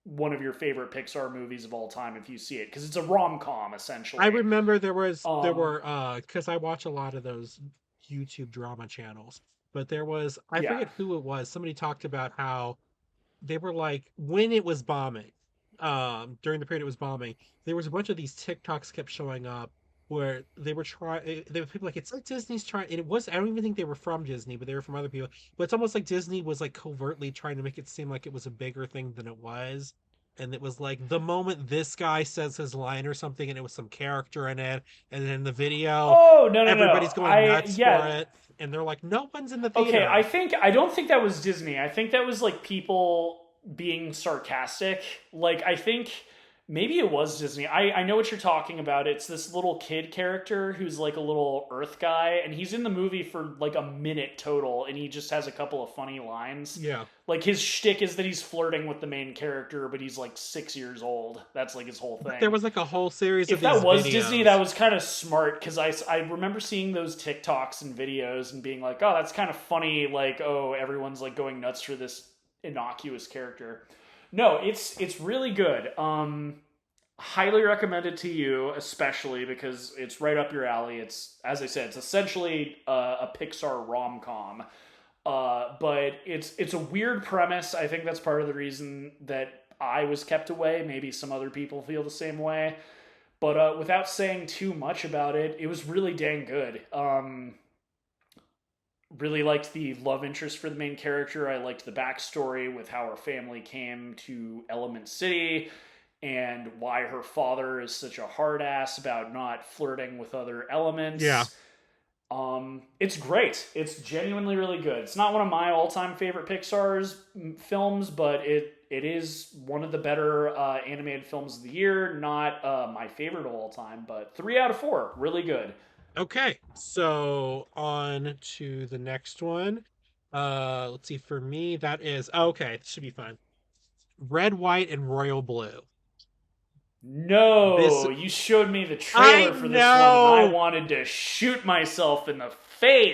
one of your favorite Pixar movies of all time if you see it, because it's a rom com I essentially. remember there Um, were because I watch a lot of those YouTube drama channels, but there was I yeah. forget who it was. Somebody talked about how they were like when it was bombing, during the period it was bombing, there was a bunch of these TikToks kept showing up where they were trying. There were people like it's like Disney's trying. And it was I don't even think they were from Disney, but they were from other people. But it's almost like Disney was like covertly trying to make it seem like it was a bigger thing than it was. And it was like the moment this guy says his line or something, and it was some character in it, and then the video, Oh, no, no, no. everybody's going nuts for Yeah. it, and they're like, no one's in the Okay, theater. I don't think that was Disney. I think that was like people being sarcastic. Like, I think maybe it was Disney. I know what you're talking about. It's this little kid character who's like a little Earth guy, and he's in the movie for like a minute total, and he just has a couple of funny lines. Yeah. Like, his shtick is that he's flirting with the main character, but he's like 6 years old. That's like his whole But there thing. was like a whole series of If these that was Disney, videos. that was kind of smart, because I remember seeing those TikToks and videos and being like, oh, that's kind of funny. Like, oh, everyone's like going nuts for this innocuous character. No, it's really good. Highly recommend it to you, especially because it's right up your alley. It's, as I said, it's essentially a Pixar rom com. But it's a weird premise. I think that's part of the reason that I was kept away. Maybe some other people feel the same way. But without saying too much about it, it was really dang good. Really liked the love interest for the main character. I liked the backstory with how her family came to Element City and why her father is such a hard ass about not flirting with other Yeah. elements. It's great. It's genuinely really good. It's not one of my all-time favorite Pixar's films, but it is one of the better animated films of the year. Not my favorite of all time, but 3 out of 4, really good. Okay, so on to the next one. Let's see. For me, that is okay. This should be fine. Red, white, and royal blue. No, you showed me the I trailer for this one, and I know. wanted to shoot myself in the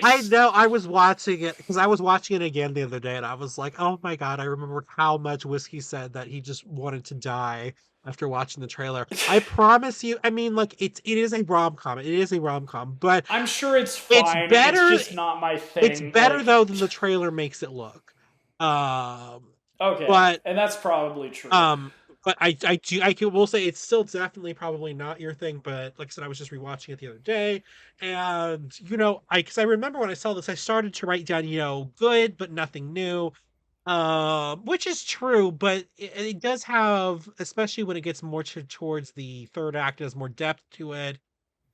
I face. know. I was watching it because I was watching it again the other day, and I was like, "Oh my god!" I remembered how much Whiskey said that he just wanted to die after watching the trailer. I promise you. I mean, like it is a rom com. It is a rom com, but I'm sure it's it's fine. It's better. just not my It's thing. better Like, though than the trailer makes it look. Um, okay, but and that's probably true. um, but will say it's still definitely probably not your thing. But like I said, I was just rewatching it the other day, and because I remember when I saw this, I started to write down good but nothing new, which is true, but it does have, especially when it gets more towards the third act, it has more depth to it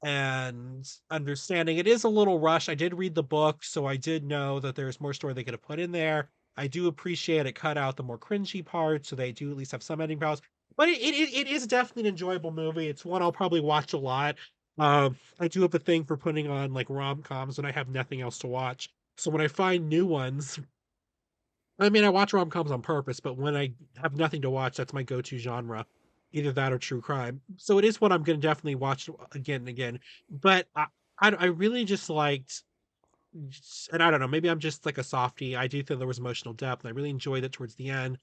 and understanding. It is a little rushed. I did read the book, so I did know that there's more story they could have put in there. I do appreciate it cut out the more cringy parts, so they do at least have some editing powers. But it is definitely an enjoyable movie. It's one I'll probably watch a lot. I do have a thing for putting on like rom coms when I have nothing else to watch. So when I find new ones, I mean, I watch rom coms on purpose, but when I have nothing to watch, that's my go to genre, either that or true crime. So it is what I'm going to definitely watch again and again. But I really just liked, and I don't know, maybe I'm just like a softie. I do think there was emotional depth, and I really enjoyed it towards the end.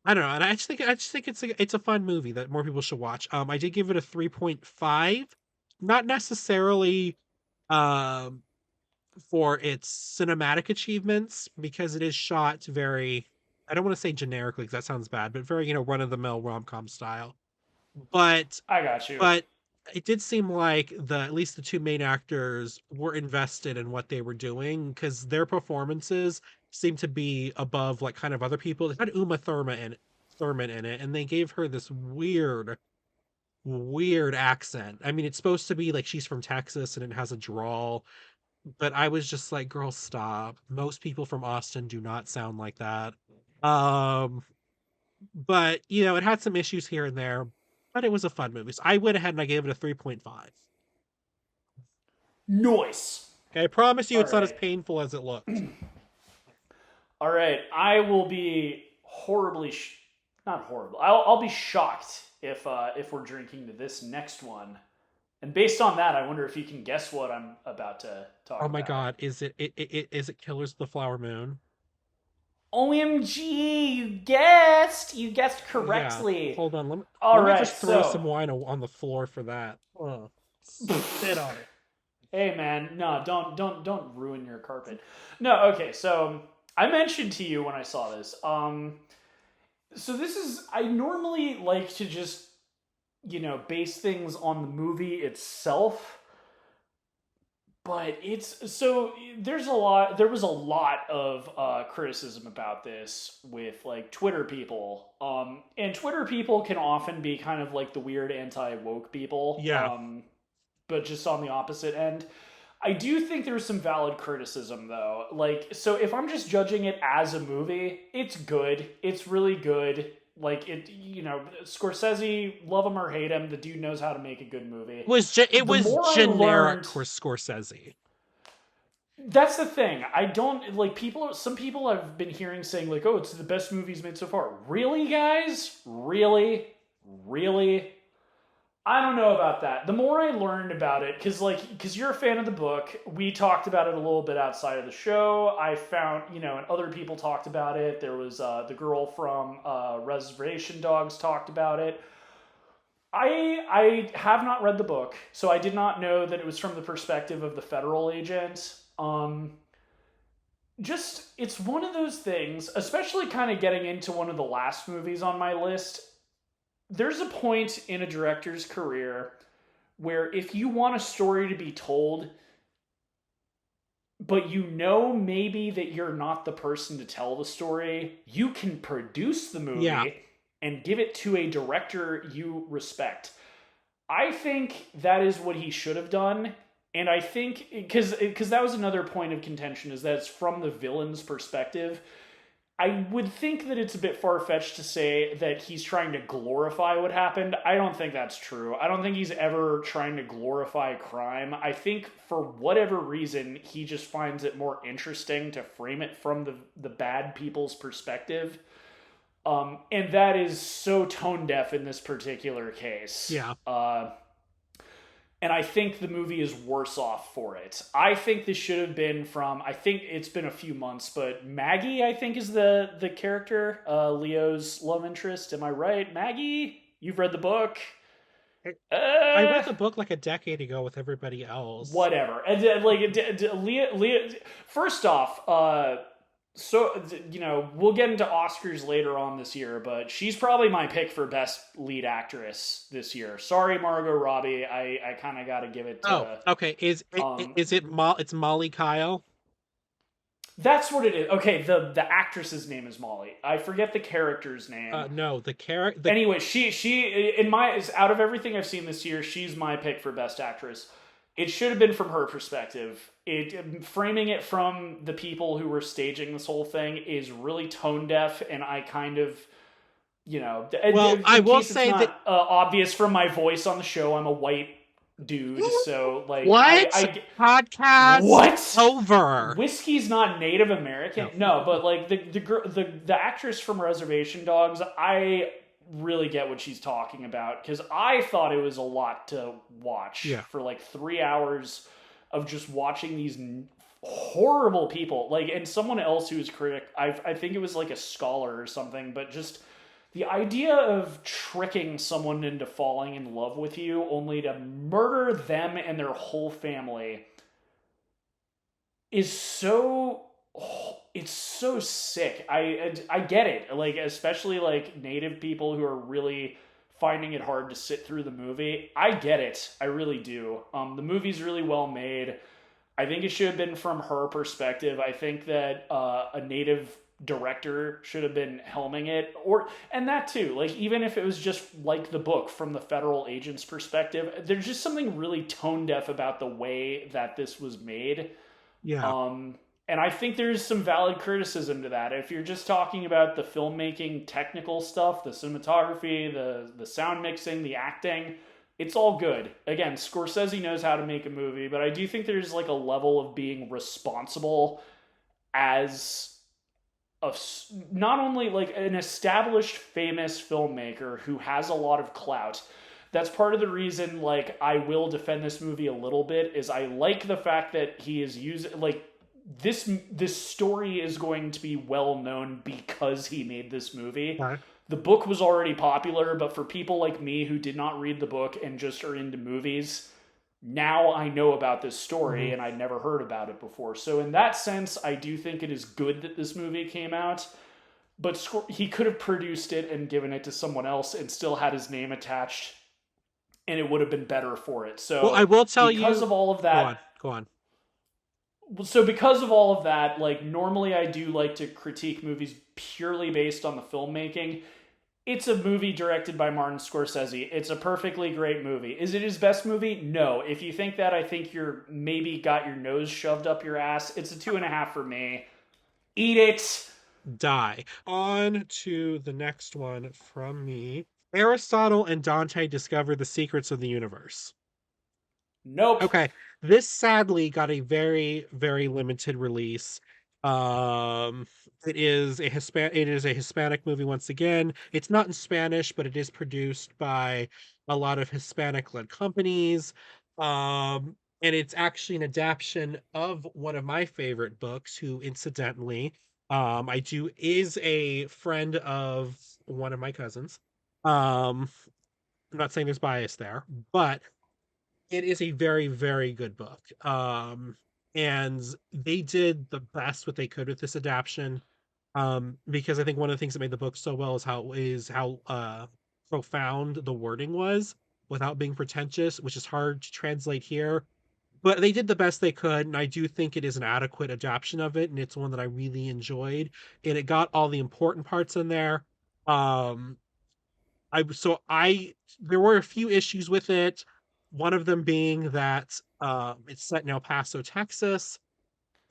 I don't know, and I just think it's a fun movie that more people should watch. I did give it a 3.5, not necessarily. Um, for its cinematic achievements because it is shot very, I don't want to say generically because that sounds bad, but very, run of the mill rom-com style. But I got you. but it did seem like at least the two main actors were invested in what they were doing because their performances seemed to be above like kind of other people. They had Thurman in it, and they gave her this weird accent. I mean, it's supposed to be like she's from Texas and it has a drawl, but I was just like, girl, stop. Most people from Austin do not sound like that. Um, but it had some issues here and there, but it was a fun movie. So I went ahead and I gave it a 3.5. Noise. Okay, I promise you All it's not as right. painful as it looked. All right. I will be horribly, not horrible. I'll be shocked if we're drinking to this next one. And based on that, I wonder if you can guess what I'm about to Oh talk my about. god, is it Killers of the Flower Moon? OMG, you guessed! You guessed Yeah. correctly. Hold on, let me All let me right, just throw so some wine on the floor for that. Spit on it. hey man, no, don't ruin your carpet. No, okay, so I mentioned to you when I saw this. So this is I normally like to just base things on the movie itself, but there was a lot of criticism about this with like Twitter people, and Twitter people can often be kind of like the weird anti-woke people, Yeah. but just on the opposite end. I do think there's some valid criticism though. Like, so if I'm just judging it as a movie, it's good. It's really good. Like Scorsese, love him or hate him, the dude knows how to make a good movie. It The was more I generic learned, Scorsese. that's the thing. I don't like people. Some people I've been hearing saying like, "Oh, it's the best movies made so far." Really, guys? Really? Really? I don't know about that. The more I learned about it, because you're a fan of the book, we talked about it a little bit outside of the show. I found, and other people talked about it. There was the girl from Reservation Dogs talked about it. I have not read the book, so I did not know that it was from the perspective of the federal agent. Just it's one of those things, especially kind of getting into one of the last movies on my list. There's a point in a director's career where if you want a story to be told, but maybe that you're not the person to tell the story, you can produce the Yeah. movie and give it to a director you respect. I think that is what he should have done. And I think because that was another point of contention, is that it's from the villain's perspective. I would think that it's a bit far-fetched to say that he's trying to glorify what happened. I don't think that's true. I don't think he's ever trying to glorify crime. I think for whatever reason, he just finds it more interesting to frame it from the bad people's perspective. And that is so tone deaf in this particular case. Yeah. And I think the movie is worse off for it. I think this should have been from. I think it's been a few months, but Maggie, I think, is the character, Leo's love interest. Am I right, Maggie? You've read the book. I I Uh, read the book like a decade ago with everybody else. Whatever. And like Leah. First off, so we'll get into Oscars later on this year, but she's probably my pick for best lead actress this year. Sorry, Margot Robbie. I kind of got to give it Oh, to. okay. Um, Is it it's Molly Kyle? that's what it is. Okay, the actress's name is Molly. I forget the character's name. No, the Anyway, she in my is out of everything I've seen this year, she's my pick for best actress. It should have been from her perspective. It framing it from the people who were staging this whole thing is really tone deaf, and I kind of well, in I will case it's say not that obvious from my voice on the show, I'm a white dude, so like what podcast what over? whiskey's not Native American. No. No, but like the actress from Reservation Dogs, I really get what she's talking about because I thought it was a lot to watch Yeah. for like 3 hours of just watching these horrible people. Like, and someone else who was critic, I think it was like a scholar or something, but just the idea of tricking someone into falling in love with you only to murder them and their whole family is so it's so sick. I get it. Like especially like native people who are really finding it hard to sit through the movie. I get it. I really do. The movie's really well made. I think it should have been from her perspective. I think that a native director should have been helming it, or and that too. Like even if it was just like the book from the federal agent's perspective, there's just something really tone deaf about the way that this was made. Yeah. And I think there's some valid criticism to that. If you're just talking about the filmmaking technical stuff, the cinematography, the sound mixing, the acting, it's all good. Again, Scorsese knows how to make a movie, but I do think there's like a level of being responsible as a not only like an established famous filmmaker who has a lot of clout. That's part of the reason like I will defend this movie a little bit is I like the fact that he is using like this story is going to be well known because he made this movie. Okay. The book was already popular, but for people like me who did not read the book and just are into movies, now I know about this story and I'd never heard about it before. So in that sense, I do think it is good that this movie came out. But he could have produced it and given it to someone else and still had his name attached, and it would have been better for it. So Well, I will tell because you. of all of that, Go on. so because of all of that, like normally I do like to critique movies purely based on the filmmaking. It's a movie directed by Martin Scorsese. It's a perfectly great movie. Is it his best movie? No. If you think that, I think you're maybe got your nose shoved up your ass. It's a 2.5 for me. Eat it. Die. On to the next one from me. Aristotle and Dante discover the secrets of the universe. Nope. Okay, this sadly got a very, very limited release. Um, it is a Hispanic movie once again. It's not in Spanish, but it is produced by a lot of Hispanic-led companies. And it's actually an adaptation of one of my favorite books, who incidentally, I do is a friend of one of my cousins. Um, I'm not saying there's bias there, but it is a very, very good book. And they did the best what they could with this adaptation. Because I think one of the things that made the book so well is how profound the wording was without being pretentious, which is hard to translate here. But they did the best they could, and I do think it is an adequate adaptation of it, and it's one that I really enjoyed. And it got all the important parts in there. Um, I there were a few issues with it. One of them being that it's set in El Paso, Texas,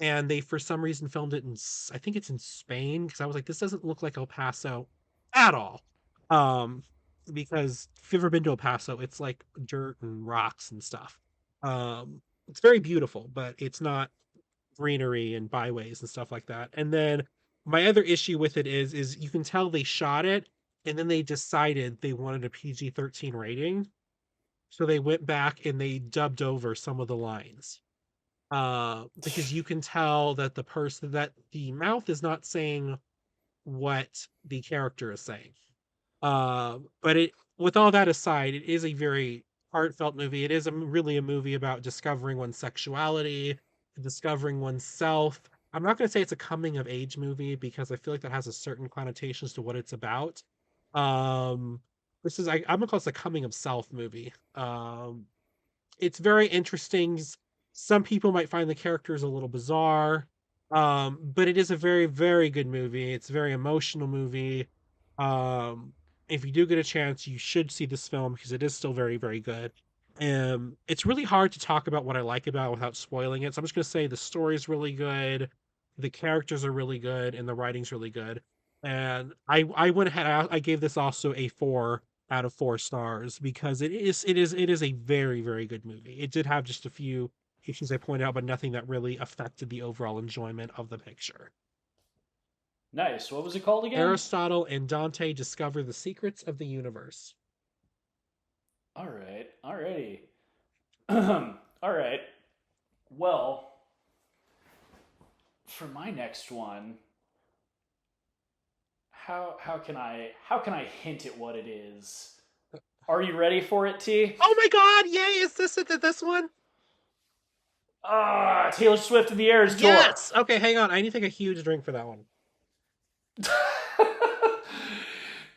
and they for some reason filmed it in I think it's in Spain, because I was like, this doesn't look like El Paso at all. Um, because if you've ever been to El Paso, it's like dirt and rocks and stuff. It's very beautiful, but it's not greenery and byways and stuff like that. And then My other issue with it is you can tell they shot it and then they decided they wanted a PG-13 rating. So they went back and they dubbed over some of the lines. Because you can tell that the mouth is not saying what the character is saying. But it with all that aside, it is a very heartfelt movie. It is really a movie about discovering one's sexuality, discovering oneself. I'm not going to say it's a coming of age movie because I feel like that has a certain connotations to what it's about. Um, I'm gonna call this a coming of self movie. It's very interesting. Some people might find the characters a little bizarre, but it is a very, very good movie. It's a very emotional movie. Um, if you do get a chance, you should see this film because it is still very, very good. It's really hard to talk about what I like about it without spoiling it. So I'm just going to say the story is really good, the characters are really good, and the writing's really good. And I went ahead. I gave this also a 4 out of 4 stars because it is a very, very good movie. It did have just a few issues I pointed out, but nothing that really affected the overall enjoyment of the picture. Nice. What was it called again? Aristotle and Dante discover the secrets of the universe. All right. Alrighty. All right. Well, for my next one, how can I hint at what it is? Are you ready for it, T? Oh my God! Yay! Is this one? Taylor Swift and the Eras Tour. Yes. Okay, hang on. I need to take a huge drink for that one.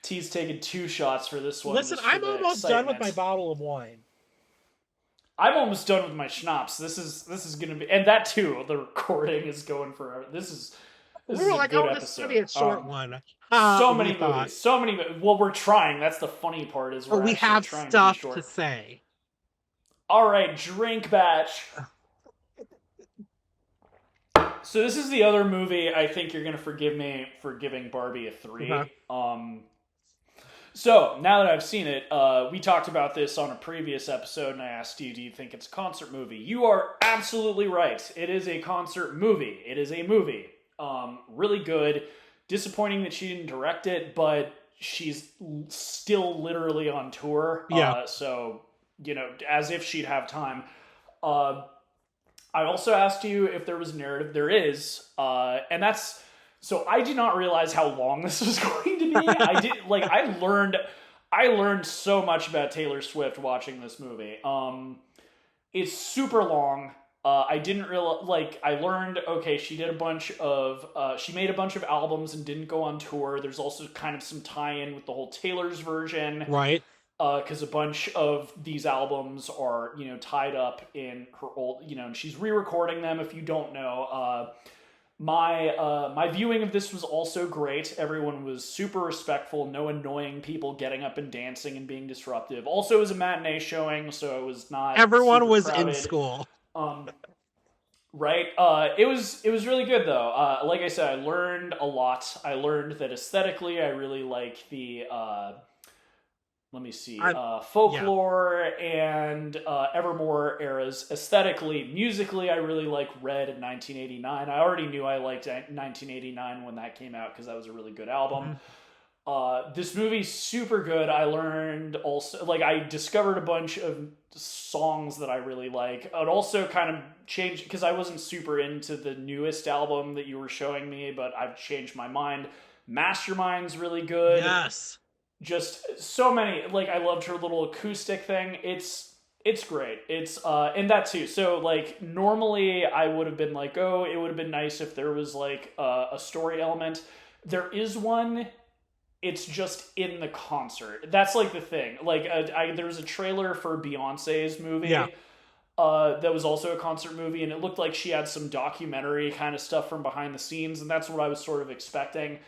T's taking 2 shots for this one. Listen, I'm almost done with my bottle of wine. I'm almost done with my schnapps. This is gonna be, and that too. The recording is going forever. This is a good episode. This is gonna be a short one. So many movies. So many. Well, we're trying. That's the funny part is we have stuff to say. All right, drink batch. So this is the other movie I think you're gonna forgive me for giving Barbie a 3. So now that I've seen it, we talked about this on a previous episode, and I asked you, do you think it's a concert movie? You are absolutely right. It is a concert movie. It is a movie. Really good. Disappointing that she didn't direct it, but she's still literally on tour. Yeah. So, as if she'd have time. I also asked you if there was a narrative. There is. And that's... So I did not realize how long this was going to be. I learned so much about Taylor Swift watching this movie. It's super long. I didn't realize, I learned, okay, she made a bunch of albums and didn't go on tour. There's also kind of some tie-in with the whole Taylor's version. Right. Because a bunch of these albums are, tied up in her old, and she's re-recording them. If you don't know, my viewing of this was also great. Everyone was super respectful. No annoying people getting up and dancing and being disruptive. Also, it was a matinee showing, so it was not. Everyone was crowded. in school. Right. It was really good though. Like I said, I learned a lot. I learned that aesthetically, I really like the. Let me see. Folklore and Evermore eras. Aesthetically, musically, I really like Red in 1989. I already knew I liked 1989 when that came out because that was a really good album. This movie's super good. I learned also, I discovered a bunch of songs that I really like. It also kind of changed because I wasn't super into the newest album that you were showing me, but I've changed my mind. Mastermind's really good. Yes. Just so many, I loved her little acoustic thing. It's great. It's and that too. So normally I would have been oh, it would have been nice if there was a story element. There is one. It's just in the concert. That's the thing. There was a trailer for Beyonce's movie. Yeah. That was also a concert movie, and it looked like she had some documentary kind of stuff from behind the scenes, and that's what I was sort of expecting.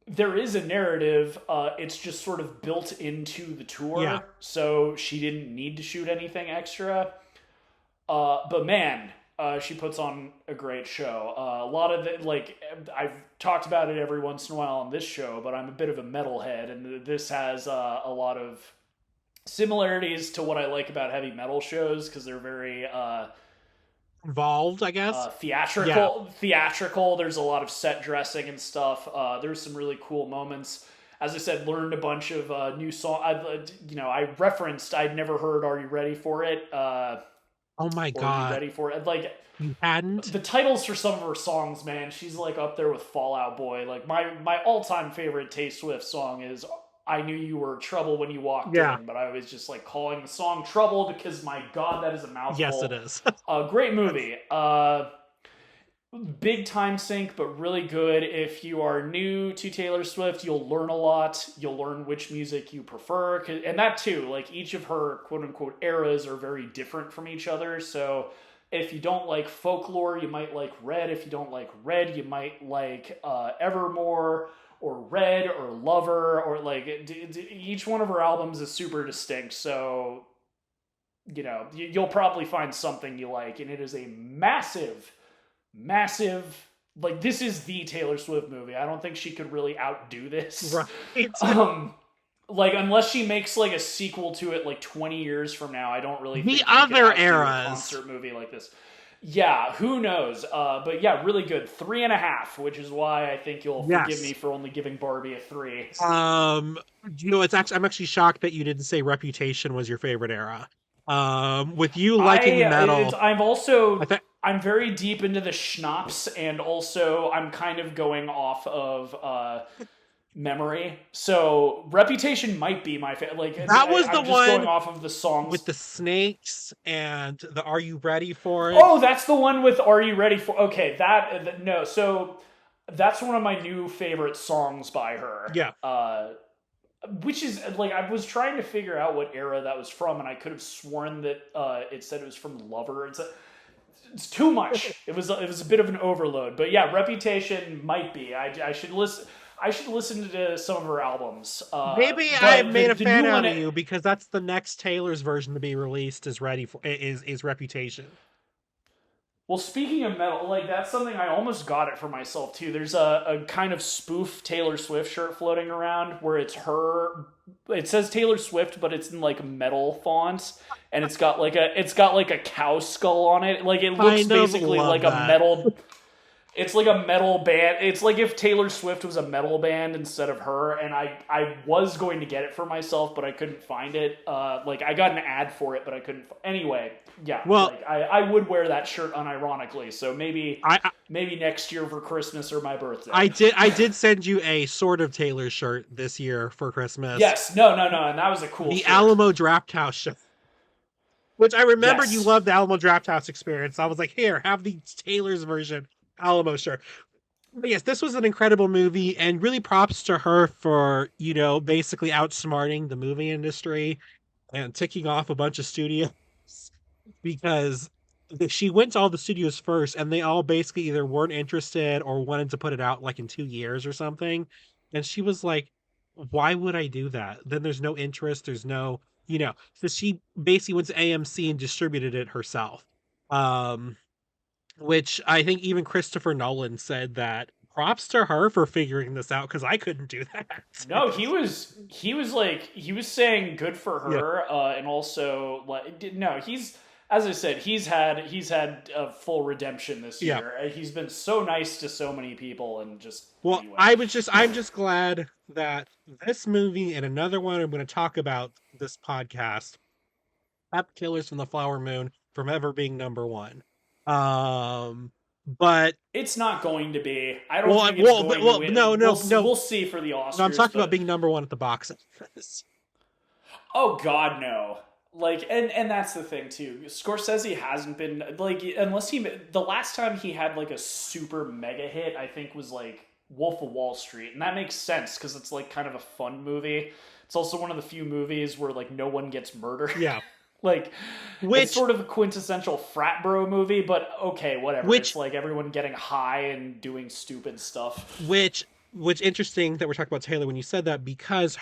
There is a narrative. It's just sort of built into the tour, so she didn't need to shoot anything extra. But man, she puts on a great show. A lot of it, I've talked about it every once in a while on this show, but I'm a bit of a metalhead, and this has a lot of similarities to what I like about heavy metal shows because they're very involved, I guess. Yeah. Theatrical. There's a lot of set dressing and stuff. There's some really cool moments. As I said, learned a bunch of new songs. I referenced. I'd never heard "Are You Ready for It?" Oh my Or "Are You God. Ready for It?" Like You hadn't? the titles for some of her songs, man. She's like up there with Fall Out Boy. Like my all time favorite Tay Swift song is "I Knew You Were Trouble When You Walked Yeah. In," but I was just like calling the song "Trouble" because my God, that is a Yes, it mouthful. is. Great movie. Big time sink, but really good. If you are new to Taylor Swift, you'll learn a lot. You'll learn which music you prefer. And that too, like each of her quote unquote eras are very different from each other. So if you don't like folklore, you might like Red. If you don't like Red, you might like Evermore or Red or Lover or like each one of her albums is super distinct. So, you'll probably find something you like. And it is a massive, like this is the Taylor Swift movie. I don't think she could really outdo this. Right. Like unless she makes like a sequel to it like 20 years from now, I don't really The think she could other outdo a eras. concert movie like this. Yeah, who knows? But yeah, really good. 3.5, which is why I think you'll forgive me for only giving Barbie a 3. It's actually I'm actually shocked that you didn't say Reputation was your favorite era. With you liking metal, I'm very deep into the schnapps, and also I'm kind of going off of memory. So Reputation might be my favorite. Like that was I'm the just one going off of the songs with the snakes and the Are You Ready for It? Oh, that's the one with "Are You Ready for?" Okay, no. So that's one of my new favorite songs by her. Yeah. Which is like I was trying to figure out what era that was from, and I could have sworn that it said it was from Lover. It's too much. It was a bit of an overload. But yeah, Reputation might be. I should listen. I should listen to some of her albums. Maybe I made a fan out of you because that's the next Taylor's version to be released is Reputation. Well, speaking of metal, like that's something I almost got it for myself too. There's a kind of spoof Taylor Swift shirt floating around where it's her. It says Taylor Swift, but it's in like metal fonts, and it's got like a cow skull on it. Like it looks basically like a metal. It's like a metal band. It's like if Taylor Swift was a metal band instead of her, and I was going to get it for myself, but I couldn't find it. Like I got an ad for it, but I couldn't. Anyway, yeah. Well, like I would wear that shirt unironically. So maybe next year for Christmas or my birthday. I did send you a sort of Taylor shirt this year for Christmas. Yes, no, and that was a cool. The shirt. Alamo Drafthouse shirt. Which I remembered you loved the Alamo Drafthouse experience. I was like, here, have the Taylor's version. Alamo, sure. But yes, this was an incredible movie, and really props to her for, basically outsmarting the movie industry and ticking off a bunch of studios because she went to all the studios first, and they all basically either weren't interested or wanted to put it out like in 2 years or something. And she was like, why would I do that? Then there's no interest, there's no, so she basically went to AMC and distributed it herself. Which I think even Christopher Nolan said that props to her for figuring this out because I couldn't do that. No, he was saying good for her, and also like no, as I said, he's had a full redemption this year. He's been so nice to so many people, and just anyway. I'm just glad that this movie and another one I'm going to talk about this podcast kept Killers from the Flower Moon from ever being number one. But it's not going to be. I don't think it's going to win. No. We'll see for the Oscars. No, I'm talking about being number one at the box office. Oh God, no. Like, and that's the thing too. Scorsese hasn't been like, unless the last time he had like a super mega hit, I think was like Wolf of Wall Street, and that makes sense because it's like kind of a fun movie. It's also one of the few movies where like no one gets murdered. Yeah. Like, it's sort of a quintessential frat bro movie, but okay, whatever. It's like everyone getting high and doing stupid stuff. Which interesting that we're talking about Taylor when you said that, because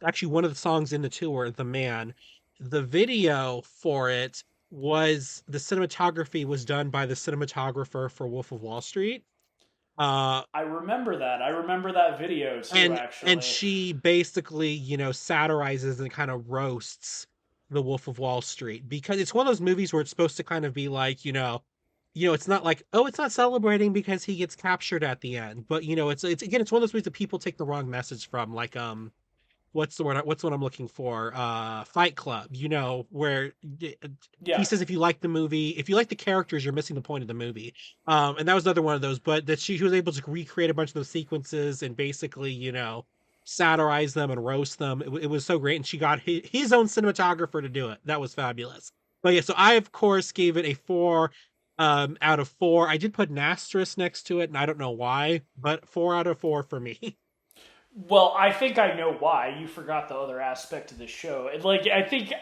actually one of the songs in the tour, The Man, the video for it the cinematography was done by the cinematographer for Wolf of Wall Street. I remember that. I remember that video too, actually. And she basically, satirizes and kind of roasts The Wolf of Wall Street, because it's one of those movies where it's supposed to kind of be like, it's not like, oh, it's not celebrating because he gets captured at the end, but it's again, it's one of those movies that people take the wrong message from, like what's the word I'm looking for? Fight Club, where he Yeah. says if you like the movie, if you like the characters, you're missing the point of the movie. And that was another one of those, but that she was able to recreate a bunch of those sequences and basically, satirize them and roast them. It was so great, and she got his own cinematographer to do it. That was fabulous. But yeah, so I of course gave it a 4 out of 4. I did put an asterisk next to it, and I don't know why, but 4 out of 4 for me. Well, I think I know why. You forgot the other aspect of the show. I think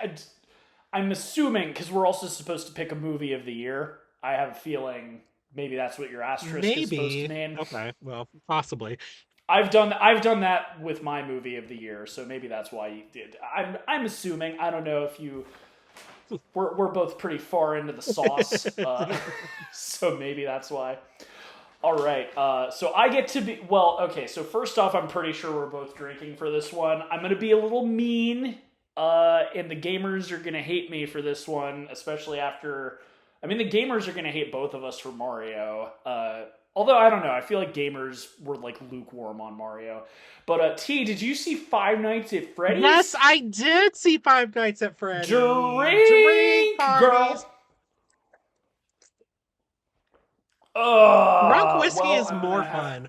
I'm assuming because we're also supposed to pick a movie of the year. I have a feeling maybe that's what your asterisk is supposed to Maybe. mean. Okay, well, possibly. I've done that with my movie of the year, so maybe that's why you did. I'm assuming. I don't know if you. We're both pretty far into the sauce, so maybe that's why. All right, so I get to be well. Okay, so first off, I'm pretty sure we're both drinking for this one. I'm gonna be a little mean, and the gamers are gonna hate me for this one, especially after. I mean, the gamers are gonna hate both of us for Mario. Although I don't know, I feel like gamers were like lukewarm on Mario. But T, did you see Five Nights at Freddy's? Yes, I did see Five Nights at Freddy's. Drink, parties. girl. Drunk whiskey Well, is more fun.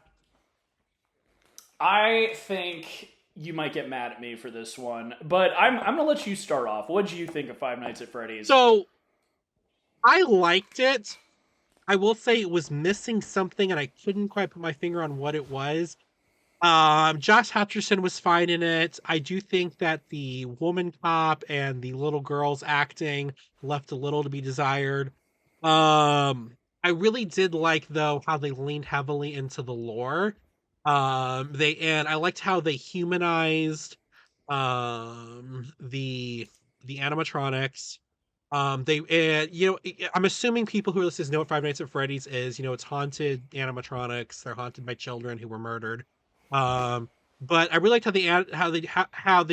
I think you might get mad at me for this one, but I'm gonna let you start off. What did you think of Five Nights at Freddy's? So I liked it. I will say it was missing something, and I couldn't quite put my finger on what it was. Josh Hutcherson was fine in it. I do think that the woman cop and the little girl's acting left a little to be desired. I really did like though how they leaned heavily into the lore. And I liked how they humanized the animatronics. They and I'm assuming people who are listening know what Five Nights at Freddy's is. It's haunted animatronics. They're haunted by children who were murdered. Um, but I really liked how they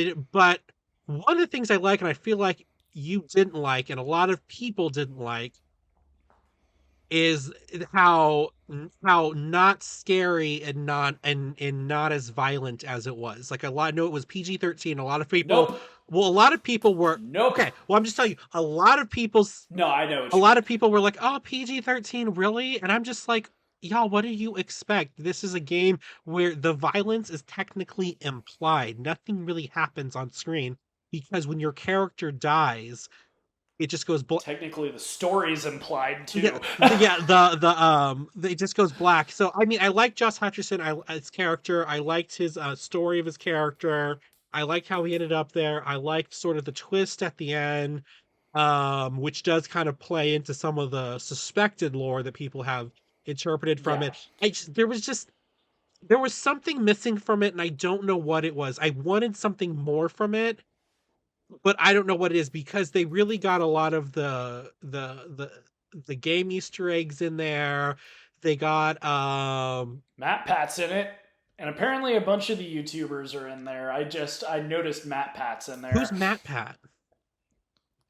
did. But one of the things I like, and I feel like you didn't like, and a lot of people didn't like, is how not scary and not as violent as it was. Like I know it was PG-13. Nope. A lot of people were Nope. okay. Well, I'm just telling you, No, I know. a lot of people were like, "Oh, PG-13, really?" And I'm just like, y'all, what do you expect? This is a game where the violence is technically implied. Nothing really happens on screen because when your character dies, it just goes Technically, the story's implied too. yeah, it just goes black. So I mean, I like Josh Hutcherson, his character. I liked his story of his character. I liked how he ended up there. I liked sort of the twist at the end, which does kind of play into some of the suspected lore that people have interpreted from Yeah. it. There was something missing from it, and I don't know what it was. I wanted something more from it, but I don't know what it is because they really got a lot of the game Easter eggs in there. They got Matt Pat's in it, and apparently a bunch of the YouTubers are in there. I noticed Matt Pat's in there. who's Matt Pat?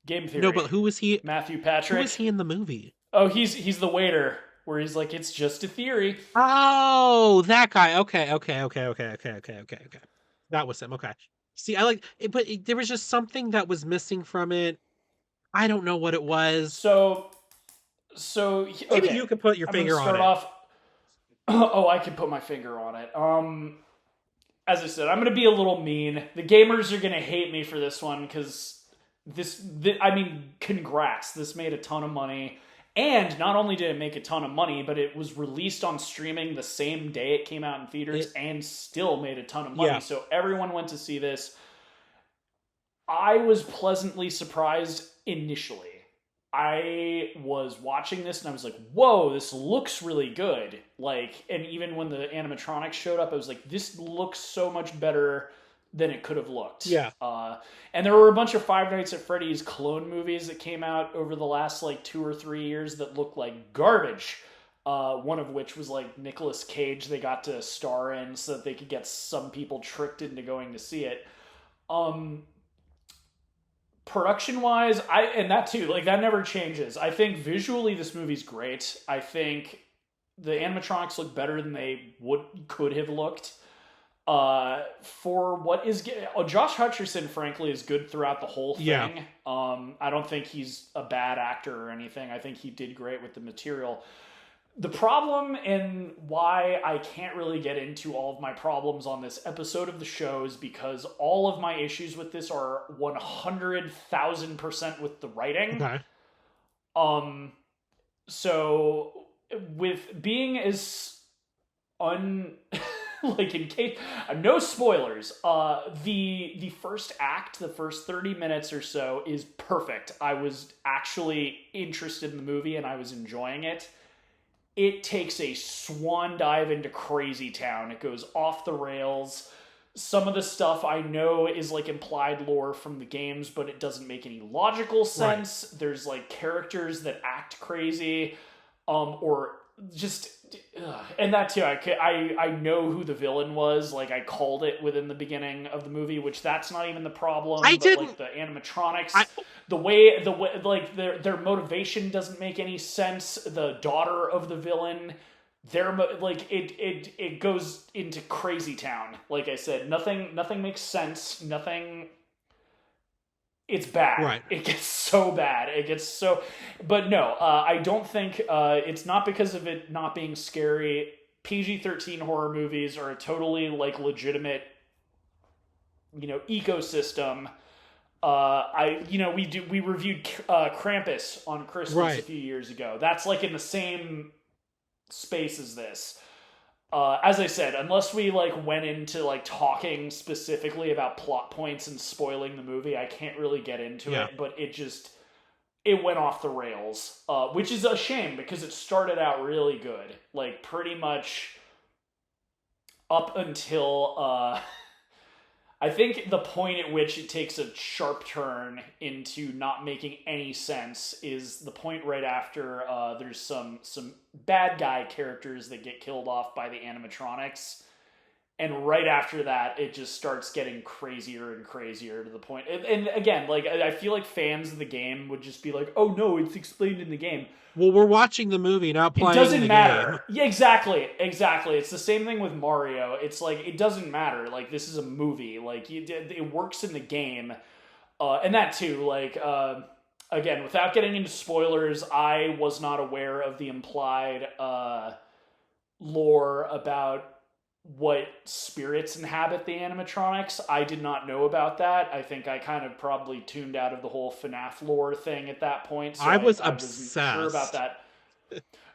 Game Theory. No, but who was he? Matthew Who Patrick. was he in the movie? Oh, he's the waiter where he's like, it's just a theory. Oh, that guy. Okay. That was him. Okay. See, I like it, but there was just something that was missing from it. I don't know what it was. So okay. Maybe you could put your I'm gonna finger on start it. off. Oh, I can put my finger on it. As I said, I'm gonna be a little mean. The gamers are gonna hate me for this one because I mean, congrats. This made a ton of money. And not only did it make a ton of money, but it was released on streaming the same day it came out in theaters and still made a ton of money. Yeah. So everyone went to see this. I was pleasantly surprised initially. I was watching this and I was like, whoa, this looks really good. And even when the animatronics showed up, I was like, this looks so much better than it could have looked. Yeah. And there were a bunch of Five Nights at Freddy's clone movies that came out over the last 2 or 3 years that looked like garbage. One of which was Nicolas Cage they got to star in so that they could get some people tricked into going to see it. production wise, and that too, like that never changes. I think visually this movie's great. I think the animatronics look better than they would could have looked. For what is Josh Hutcherson, frankly, is good throughout the whole Yeah. thing. I don't think he's a bad actor or anything. I think he did great with the material. The problem and why I can't really get into all of my problems on this episode of the show is because all of my issues with this are 100,000% with the writing. Okay. Um, so with being as un like in case no spoilers, the first act, the first 30 minutes or so is perfect. I was actually interested in the movie and I was enjoying it. It takes a swan dive into crazy town. It goes off the rails. Some of the stuff I know is like implied lore from the games, but it doesn't make any logical sense. Right. There's like characters that act crazy, or just, and that too. I know who the villain was. Like I called it within the beginning of the movie, which that's not even the problem. I didn't. Like the animatronics. The way like their motivation doesn't make any sense. The daughter of the villain, like it goes into crazy town. Like I said, nothing makes sense. Nothing. It's bad. Right. It gets so bad. It gets so. But no, I don't think it's not because of it not being scary. PG-13 horror movies are a totally like legitimate, ecosystem. We reviewed Krampus on Christmas a few years ago. That's like in the same space as this. As I said, unless we like went into like talking specifically about plot points and spoiling the movie, I can't really get into it. But it went off the rails, which is a shame because it started out really good, like pretty much up until I think the point at which it takes a sharp turn into not making any sense is the point right after there's some bad guy characters that get killed off by the animatronics. And right after that, it just starts getting crazier and crazier to the point. And again, like I feel like fans of the game would just be like, "Oh no, it's explained in the game." Well, we're watching the movie, not playing the game. It doesn't matter. Yeah, exactly. It's the same thing with Mario. It's like it doesn't matter. Like this is a movie. Like it works in the game, and that too. Like again, without getting into spoilers, I was not aware of the implied lore about what spirits inhabit the animatronics. I did not know about that. I think I kind of probably tuned out of the whole FNAF lore thing at that point. So I was obsessed. I wasn't sure about that.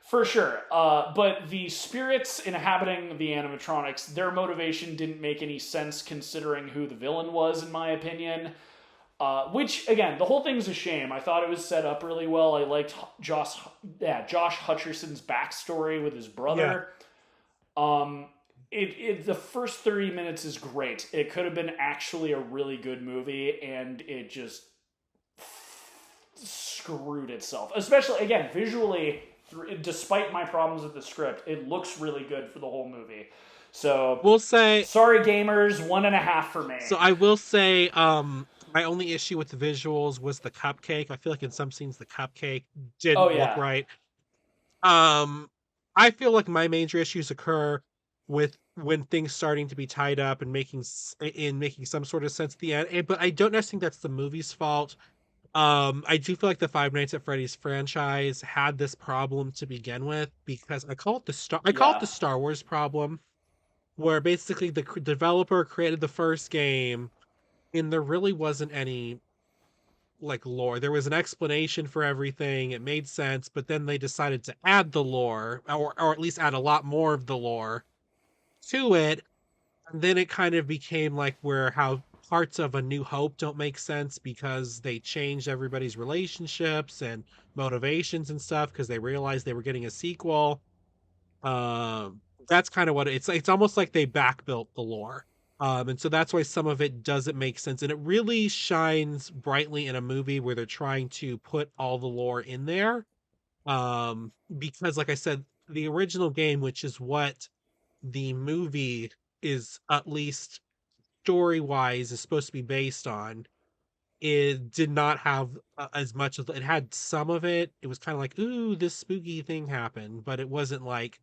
For sure. But the spirits inhabiting the animatronics, their motivation didn't make any sense considering who the villain was, in my opinion. Which, again, the whole thing's a shame. I thought it was set up really well. I liked Josh Hutcherson's backstory with his brother. Yeah. The first 30 minutes is great. It could have been actually a really good movie, and it just screwed itself. Especially, again, visually, despite my problems with the script, it looks really good for the whole movie. So, we'll say... Sorry, gamers, 1.5 for me. So I will say, my only issue with the visuals was the cupcake. I feel like in some scenes the cupcake didn't look right. I feel like my major issues occur with when things starting to be tied up and making some sort of sense at the end. But I don't necessarily think that's the movie's fault. I do feel like the Five Nights at Freddy's franchise had this problem to begin with, because I call it the Star Wars problem, where basically the developer created the first game and there really wasn't any like lore. There was an explanation for everything. It made sense, but then they decided to add the lore, or at least add a lot more of the lore to it. And then it kind of became like how parts of A New Hope don't make sense because they changed everybody's relationships and motivations and stuff because they realized they were getting a sequel. That's kind of what it's almost like they backbuilt the lore. And so that's why some of it doesn't make sense. And it really shines brightly in a movie where they're trying to put all the lore in there. Because like I said, the original game, which is what the movie is, at least story-wise, is supposed to be based on, it did not have as much of it. Had some of it. It was kind of like, ooh, this spooky thing happened, but it wasn't like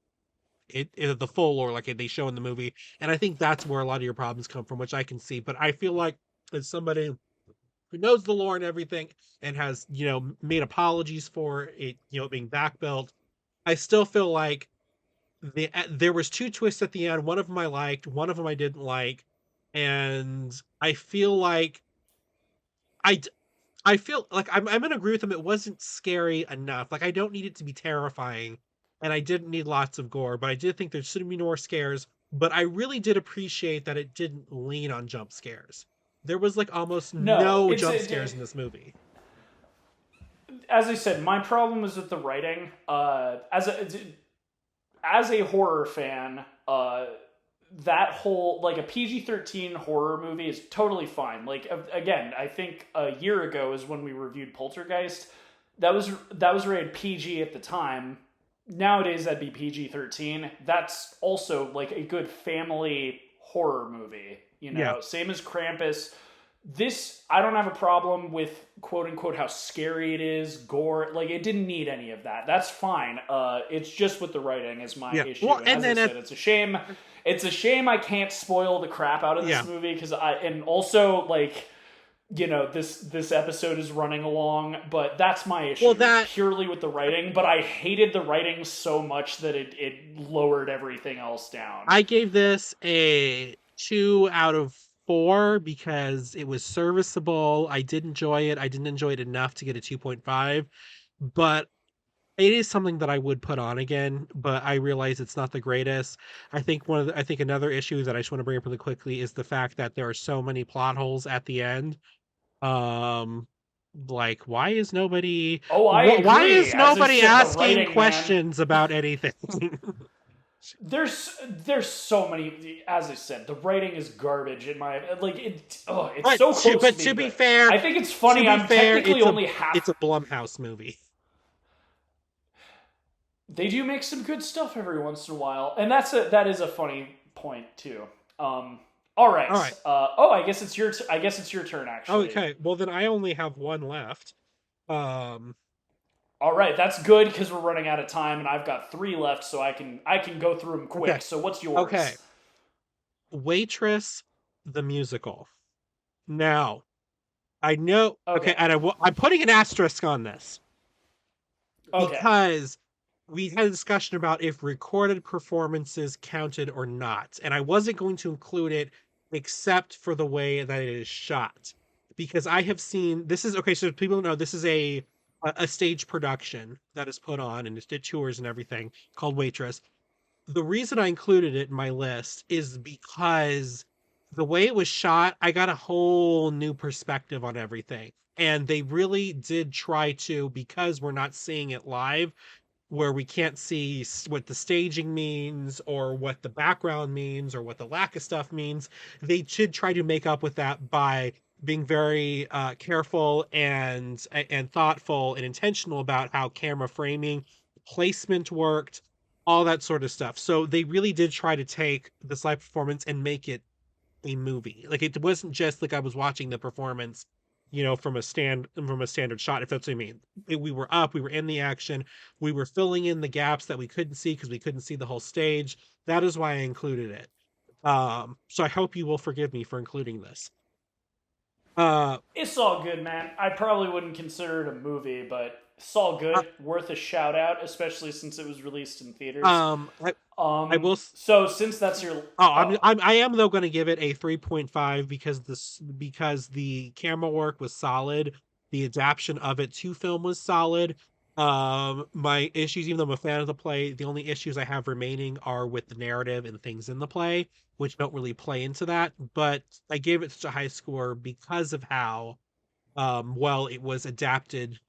the full lore like they show in the movie. And I think that's where a lot of your problems come from, which I can see. But I feel like as somebody who knows the lore and everything and has, made apologies for it, being back built, I still feel like there was two twists at the end. One of them I liked, one of them I didn't like, and I feel like I I feel like I'm gonna agree with him. It wasn't scary enough. Like I don't need it to be terrifying, and I didn't need lots of gore, but I did think there should be more scares. But I really did appreciate that it didn't lean on jump scares. There was like almost No, no jump scares in this movie. as I said, my problem is with the writing. As a horror fan, that whole like a PG-13 horror movie is totally fine. Like again, I think a year ago is when we reviewed Poltergeist. That was rated PG at the time. Nowadays that'd be PG-13. That's also like a good family horror movie. Yeah. Same as Krampus. This, I don't have a problem with quote unquote how scary it is, gore. Like it didn't need any of that. That's fine. It's just with the writing is my issue. Well, and as I said, it's a shame. It's a shame I can't spoil the crap out of this movie because and also like this episode is running along, but that's my issue. Purely with the writing. But I hated the writing so much that it lowered everything else down. I gave this a 2 out of 4 because it was serviceable. I did enjoy it. I didn't enjoy it enough to get a 2.5, but it is something that I would put on again, but I realize it's not the greatest. I think I think another issue that I just want to bring up really quickly is the fact that there are so many plot holes at the end. Like why is nobody why is nobody asking questions about anything? There's so many. As I said, the writing is garbage in my it's but so close. But to be fair, I think it's funny. I'm technically only half. It's a Blumhouse movie. They do make some good stuff every once in a while, and that is a funny point too. All right. I guess it's your turn actually. Okay. Well, then I only have one left. All right, that's good because we're running out of time, and I've got 3 left, so I can go through them quick. Okay. So what's yours? Okay. Waitress, the musical. Now, I know. Okay, and I'm putting an asterisk on this. Okay. Because we had a discussion about if recorded performances counted or not, and I wasn't going to include it except for the way that it is shot, because I have seen this is okay. So people know this is a stage production that is put on and it did tours and everything called Waitress. The reason I included it in my list is because the way it was shot, I got a whole new perspective on everything. And they really did try to, because we're not seeing it live, where we can't see what the staging means or what the background means or what the lack of stuff means. They should try to make up with that by being very careful and thoughtful and intentional about how camera framing, placement worked, all that sort of stuff. So they really did try to take this live performance and make it a movie. Like it wasn't just like I was watching the performance, from a standard shot, if that's what I mean. We were up, we were in the action, we were filling in the gaps that we couldn't see because we couldn't see the whole stage. That is why I included it. So I hope you will forgive me for including this. It's all good, man. I probably wouldn't consider it a movie, but it's all good. Worth a shout out, especially since it was released in theaters. I will. So since that's your, I am though going to give it a 3.5 because the camera work was solid, the adaptation of it to film was solid. My issues, even though I'm a fan of the play, the only issues I have remaining are with the narrative and things in the play, which don't really play into that. But I gave it such a high score because of how well it was adapted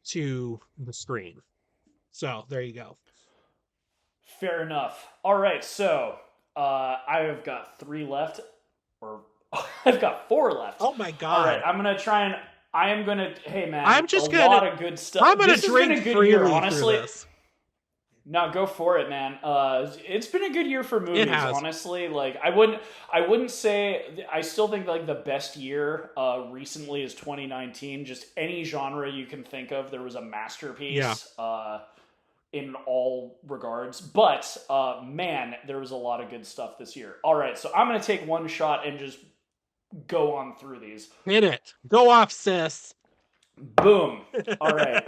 to the screen. So there you go. Fair enough. All right, so I have got 3 left, or I've got 4 left. Oh my god! All right, I'm gonna try and I am gonna. Hey man, I'm just a gonna, lot of good stuff. I'm gonna drink freely through this. No, go for it, man. It's been a good year for It movies, has. honestly. Like, I wouldn't say. I still think like the best year recently is 2019. Just any genre you can think of, there was a Yeah. masterpiece in all regards. But man, there was a lot of good stuff this year. All right, so I'm gonna take one shot and just go on through these. Hit it. Go off, sis. Boom. All right.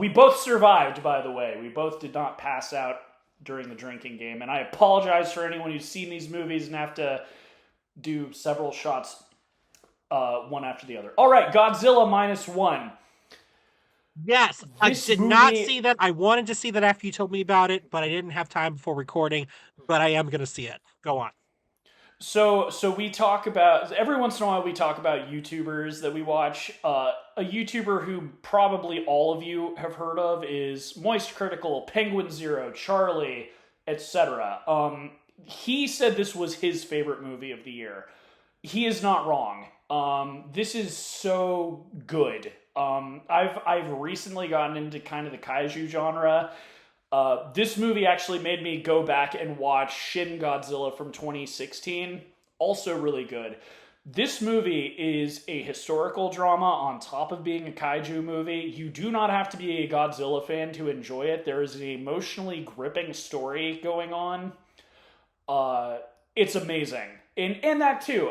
We both survived, by the way. We both did not pass out during the drinking game. And I apologize for anyone who's seen these movies and have to do several shots one after the other. All right, Godzilla -1. Yes, I This did not movie, see that. I wanted to see that after you told me about it, but I didn't have time before recording. But I am going to see it. Go on. so we talk about, every once in a while we talk about YouTubers that we watch. A YouTuber who probably all of you have heard of is Moist Critical, Penguin Zero, Charlie, etc. He said this was his favorite movie of the year. He is not wrong. This is so good. I've recently gotten into kind of the kaiju genre. This movie actually made me go back and watch Shin Godzilla from 2016. Also really good. This movie is a historical drama on top of being a kaiju movie. You do not have to be a Godzilla fan to enjoy it. There is an emotionally gripping story going on. It's amazing. And that too,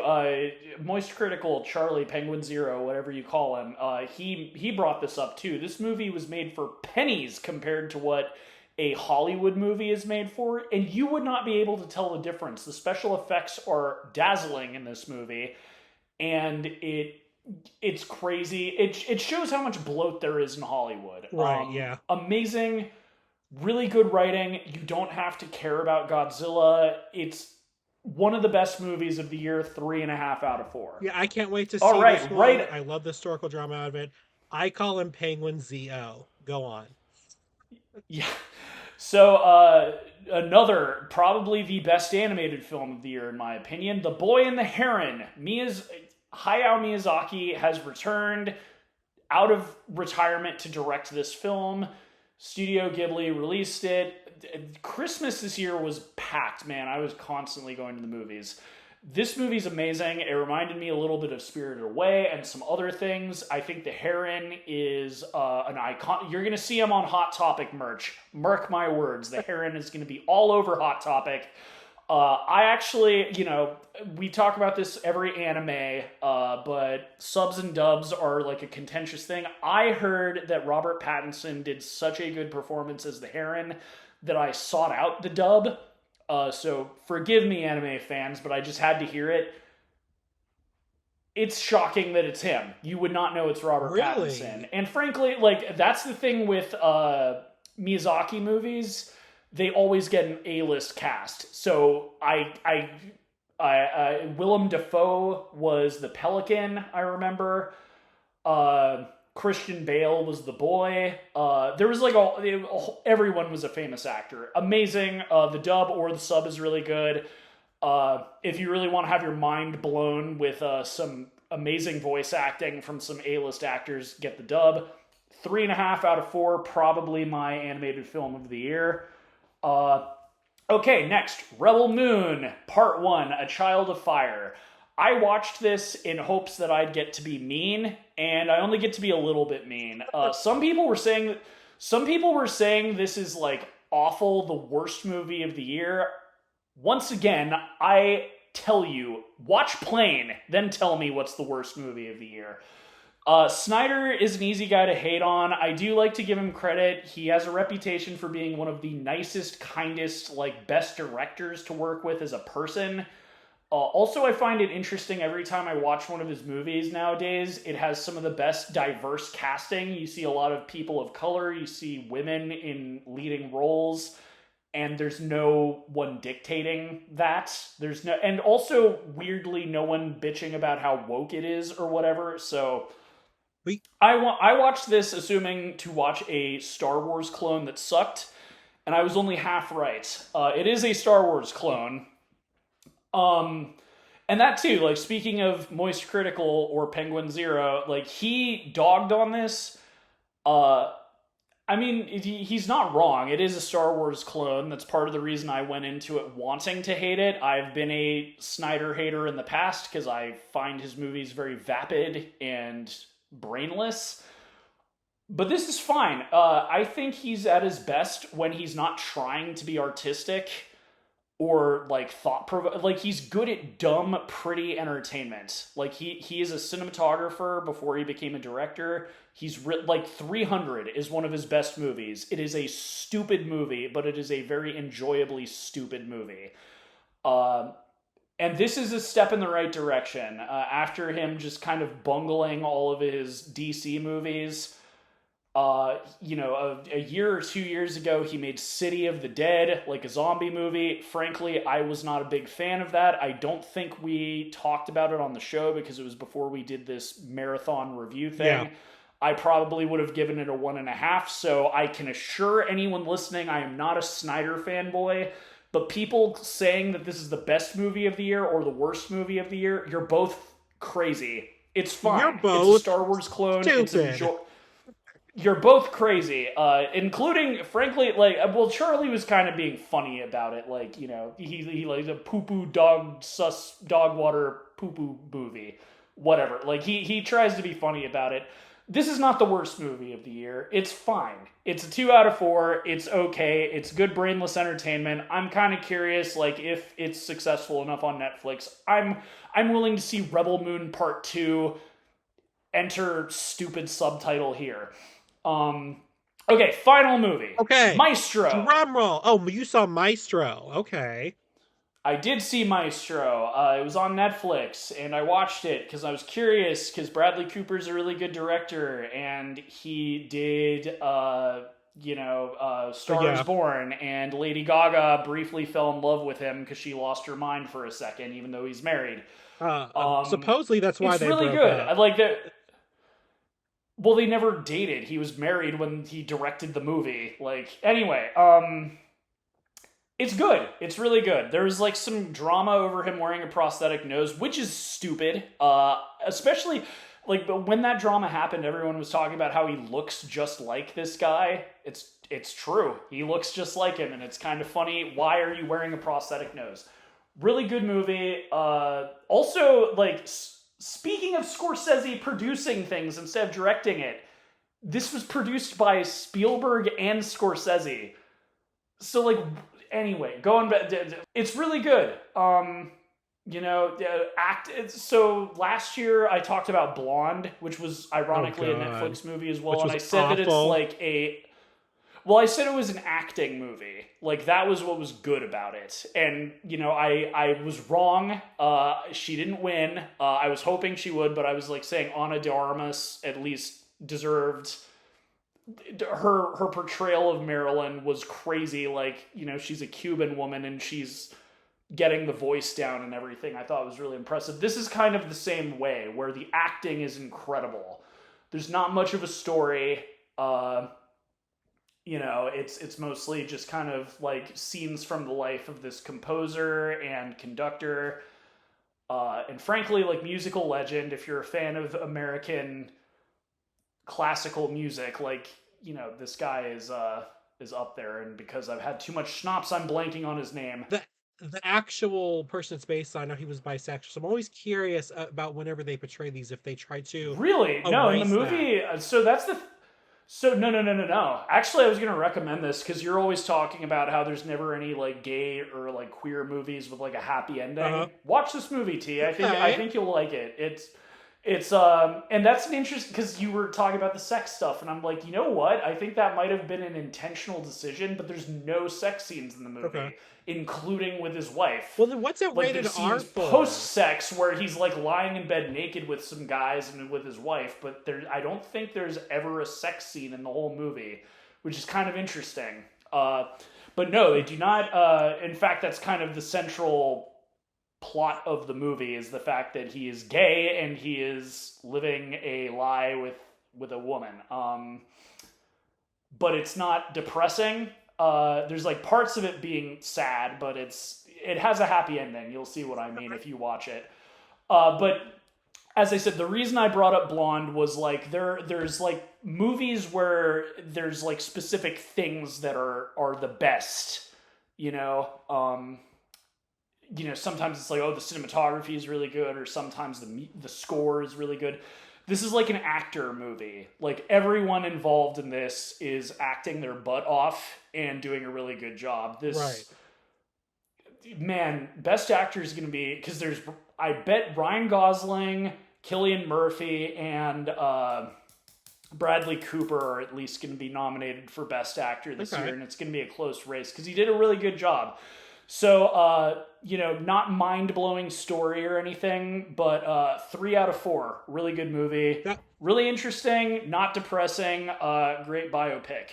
Moist Critical, Charlie, Penguin Zero, whatever you call him, he brought this up too. This movie was made for pennies compared to what a Hollywood movie is made for, and you would not be able to tell the difference. The special effects are dazzling in this movie, and it's crazy. It shows how much bloat there is in Hollywood. Right, yeah. Amazing, really good writing. You don't have to care about Godzilla. It's one of the best movies of the year, 3.5 out of 4. Yeah, I can't wait to see All right, this one. right. I love the historical drama out of it. I call him Penguin ZO. Go on. Yeah. So, another, probably the best animated film of the year, in my opinion, The Boy and the Heron. Hayao Miyazaki has returned out of retirement to direct this film. Studio Ghibli released it. Christmas this year was packed, man. I was constantly going to the movies. This movie's amazing. It reminded me a little bit of Spirited Away and some other things. I think the Heron is an icon. You're going to see him on Hot Topic merch. Mark my words. The Heron is going to be all over Hot Topic. I actually, we talk about this every anime, but subs and dubs are like a contentious thing. I heard that Robert Pattinson did such a good performance as the Heron that I sought out the dub. So forgive me, anime fans, but I just had to hear it. It's shocking that it's him. You would not know it's Robert Really? Pattinson. And frankly, like, that's the thing with Miyazaki movies. They always get an A-list cast. So Willem Dafoe was the Pelican, I remember. Christian Bale was the boy. There was like everyone was a famous actor. Amazing. The dub or the sub is really good. If you really want to have your mind blown with some amazing voice acting from some A-list actors, get the dub. 3.5 out of 4, probably my animated film of the year. Okay, next, Rebel Moon, Part 1, A Child of Fire. I watched this in hopes that I'd get to be mean, and I only get to be a little bit mean. Some people were saying this is like awful, the worst movie of the year. Once again, I tell you, watch Plane, then tell me what's the worst movie of the year. Snyder is an easy guy to hate on. I do like to give him credit. He has a reputation for being one of the nicest, kindest, like, best directors to work with as a person. Also, I find it interesting every time I watch one of his movies nowadays. It has some of the best diverse casting. You see a lot of people of color. You see women in leading roles. And there's no one dictating that. And also, weirdly, no one bitching about how woke it is or whatever. So I watched this assuming to watch a Star Wars clone that sucked, and I was only half right. It is a Star Wars clone. And that too, like, speaking of Moist Critical or Penguin Zero, like, he dogged on this. I mean, he's not wrong. It is a Star Wars clone. That's part of the reason I went into it wanting to hate it. I've been a Snyder hater in the past because I find his movies very vapid and brainless. But this is fine. I think he's at his best when he's not trying to be artistic or like like he's good at dumb, pretty entertainment. Like he is a cinematographer before he became a director. He's written like 300 is one of his best movies. It is a stupid movie, but it is a very enjoyably stupid movie. And this is a step in the right direction. After him just kind of bungling all of his DC movies, a year or 2 years ago, he made City of the Dead, like a zombie movie. Frankly, I was not a big fan of that. I don't think we talked about it on the show because it was before we did this marathon review thing. Yeah. I probably would have given it a 1.5, so I can assure anyone listening I am not a Snyder fanboy, but people saying that this is the best movie of the year or the worst movie of the year, you're both crazy. It's fine. You're both it's a Star Wars clone. stupid. You're both crazy, including, frankly, Charlie was kind of being funny about it. Like, he like a poo-poo dog water poo-poo movie. Whatever. Like, he tries to be funny about it. This is not the worst movie of the year. It's fine. It's a 2 out of 4. It's okay. It's good brainless entertainment. I'm kind of curious, like, if it's successful enough on Netflix. I'm willing to see Rebel Moon Part 2. Enter stupid subtitle here. Okay, final movie. Okay. Maestro. Drum roll. Oh, you saw Maestro. Okay. I did see Maestro. It was on Netflix, and I watched it because I was curious, because Bradley Cooper's a really good director, and he did, Star is Born, and Lady Gaga briefly fell in love with him because she lost her mind for a second, even though he's married. Supposedly that's why they broke up. It's really good. I like that. Well, they never dated. He was married when he directed the movie. Anyway, it's good. It's really good. There's, some drama over him wearing a prosthetic nose, which is stupid. Especially, but when that drama happened, everyone was talking about how he looks just like this guy. It's true. He looks just like him, and it's kind of funny. Why are you wearing a prosthetic nose? Really good movie. Also, speaking of Scorsese producing things instead of directing it, this was produced by Spielberg and Scorsese. So, anyway, going back, it's really good. So last year I talked about Blonde, which was ironically a Netflix movie as well, and I said awful. that it's I said it was an acting movie. That was what was good about it. And, I was wrong. She didn't win. I was hoping she would, but I was saying Ana de Armas at least deserved. Her portrayal of Marilyn was crazy. She's a Cuban woman and she's getting the voice down and everything. I thought it was really impressive. This is kind of the same way, where the acting is incredible. There's not much of a story. It's mostly just kind of scenes from the life of this composer and conductor. And frankly, musical legend, if you're a fan of American classical music, this guy is up there. And because I've had too much schnapps, I'm blanking on his name. The actual person it's based on, I know he was bisexual. So I'm always curious about whenever they portray these, if they try to really no in the movie. So that's the. So no. Actually, I was going to recommend this because you're always talking about how there's never any gay or queer movies with a happy ending. Uh-huh. Watch this movie, T. I think you'll like it. It's and that's an interesting, because you were talking about the sex stuff, and I'm like, you know what? I think that might have been an intentional decision, but there's no sex scenes in the movie, including with his wife. Well, then what's it rated R for? Post-sex, where he's lying in bed naked with some guys and with his wife, but I don't think there's ever a sex scene in the whole movie, which is kind of interesting. But no, they do not. In fact, that's kind of the central plot of the movie, is the fact that he is gay and he is living a lie with a woman. But it's not depressing. There's parts of it being sad, but it has a happy ending. You'll see what I mean if you watch it. But as I said, the reason I brought up Blonde was there's movies where there's like specific things that are the best, you know. Sometimes it's like, oh, the cinematography is really good, or sometimes the score is really good. This is like an actor movie. Like, everyone involved in this is acting their butt off and doing a really good job. Man, best actor is going to be, because I bet Ryan Gosling, Cillian Murphy, and Bradley Cooper are at least going to be nominated for best actor this year, and it's going to be a close race because he did a really good job. So, not mind-blowing story or anything, but 3 out of 4. Really good movie. Yeah. Really interesting, not depressing, great biopic.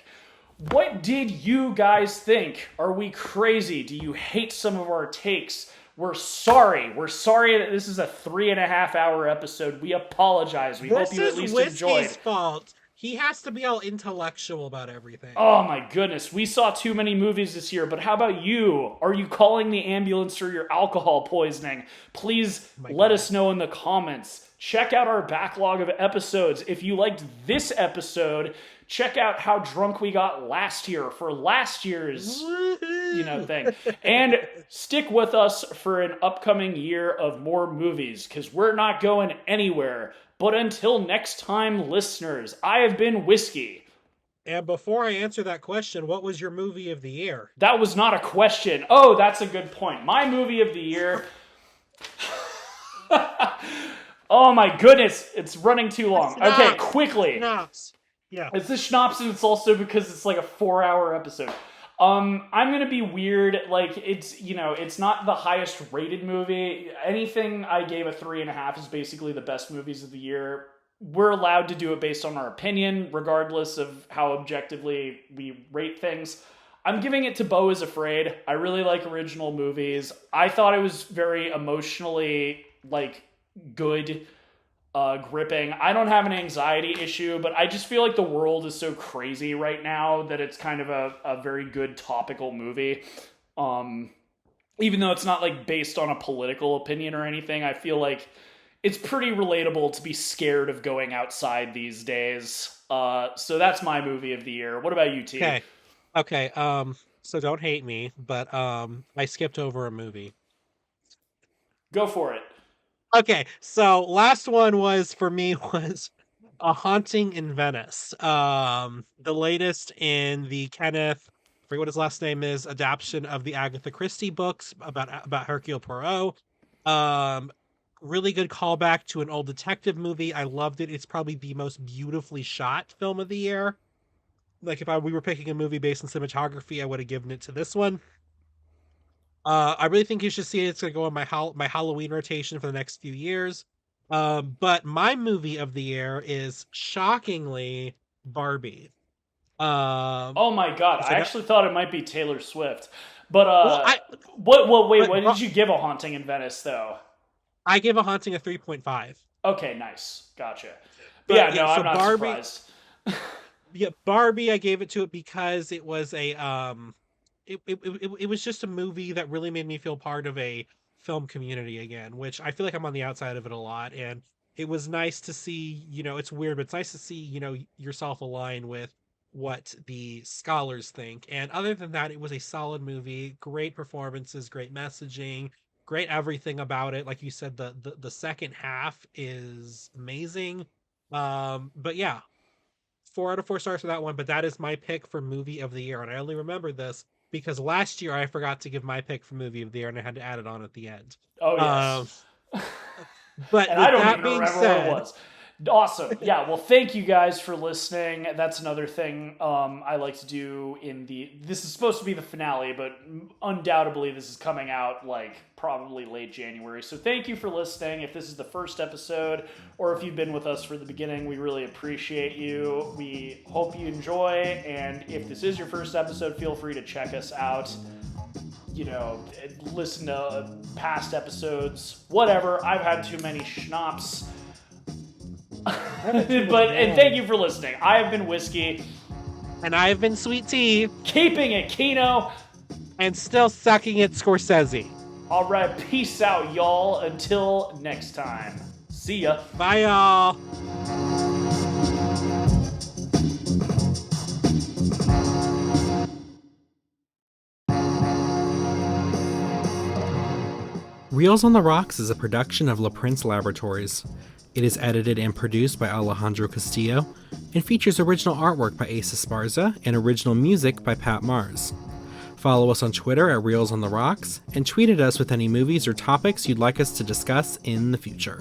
What did you guys think? Are we crazy? Do you hate some of our takes? We're sorry. We're sorry that this is a 3.5-hour episode. We apologize. We hope you at least enjoyed. This is Whiskey's fault. He has to be all intellectual about everything. Oh my goodness. We saw too many movies this year, but how about you? Are you calling the ambulance for your alcohol poisoning? Please let us know in the comments. Check out our backlog of episodes. If you liked this episode, check out how drunk we got last year for last year's thing. And stick with us for an upcoming year of more movies, because we're not going anywhere. But until next time, listeners, I have been Whiskey. And before I answer that question, what was your movie of the year? That was not a question. Oh, that's a good point. My movie of the year... Oh my goodness, it's running too long. Okay, quickly. Schnapps. Yeah. It's the schnapps, and it's also because it's like a 4-hour episode. I'm gonna be weird. Like, it's not the highest rated movie. Anything I gave a 3.5 is basically the best movies of the year. We're allowed to do it based on our opinion, regardless of how objectively we rate things. I'm giving it to Beau is Afraid. I really like original movies. I thought it was very emotionally, good, gripping. I don't have an anxiety issue, but I just feel like the world is so crazy right now that it's kind of a very good topical movie. Even though it's not based on a political opinion or anything, I feel like it's pretty relatable to be scared of going outside these days. So that's my movie of the year. What about you, T? Okay. So don't hate me, but I skipped over a movie. Go for it. Okay, so last one was A Haunting in Venice. The latest in the Kenneth, I forget what his last name is, adaptation of the Agatha Christie books about Hercule Poirot. Really good callback to an old detective movie. I loved it. It's probably the most beautifully shot film of the year. Like, if we were picking a movie based on cinematography, I would have given it to this one. I really think you should see it. It's going to go on my Halloween rotation for the next few years. But my movie of the year is, shockingly, Barbie. Oh my god, I actually thought it might be Taylor Swift. But what did you give A Haunting in Venice, though? I gave A Haunting a 3.5. Okay, nice. Gotcha. But I'm not surprised. Yeah, Barbie, I gave it to it because it was it was just a movie that really made me feel part of a film community again, which I feel like I'm on the outside of it a lot. And it was nice to see, it's weird, but it's nice to see, yourself align with what the scholars think. And other than that, it was a solid movie, great performances, great messaging, great everything about it. Like you said, the second half is amazing. But yeah, 4 out of 4 stars for that one. But that is my pick for movie of the year. And I only remember this because last year I forgot to give my pick for movie of the year and I had to add it on at the end. Oh, yes. But and I don't even remember what it was. Awesome. Yeah, well, thank you guys for listening. That's another thing I like to do this is supposed to be the finale, but undoubtedly this is coming out probably late January. So thank you for listening. If this is the first episode or if you've been with us for the beginning, we really appreciate you. We hope you enjoy. And if this is your first episode, feel free to check us out. Listen to past episodes, whatever. I've had too many schnapps. And thank you for listening. I have been Whiskey. And I have been Sweet Tea. Keeping it Kino. And still sucking it Scorsese. All right, peace out, y'all. Until next time. See ya. Bye, y'all. Reels on the Rocks is a production of La Prince Laboratories. It is edited and produced by Alejandro Castillo and features original artwork by Asa Esparza and original music by Pat Mars. Follow us on Twitter at Reels on the Rocks and tweet at us with any movies or topics you'd like us to discuss in the future.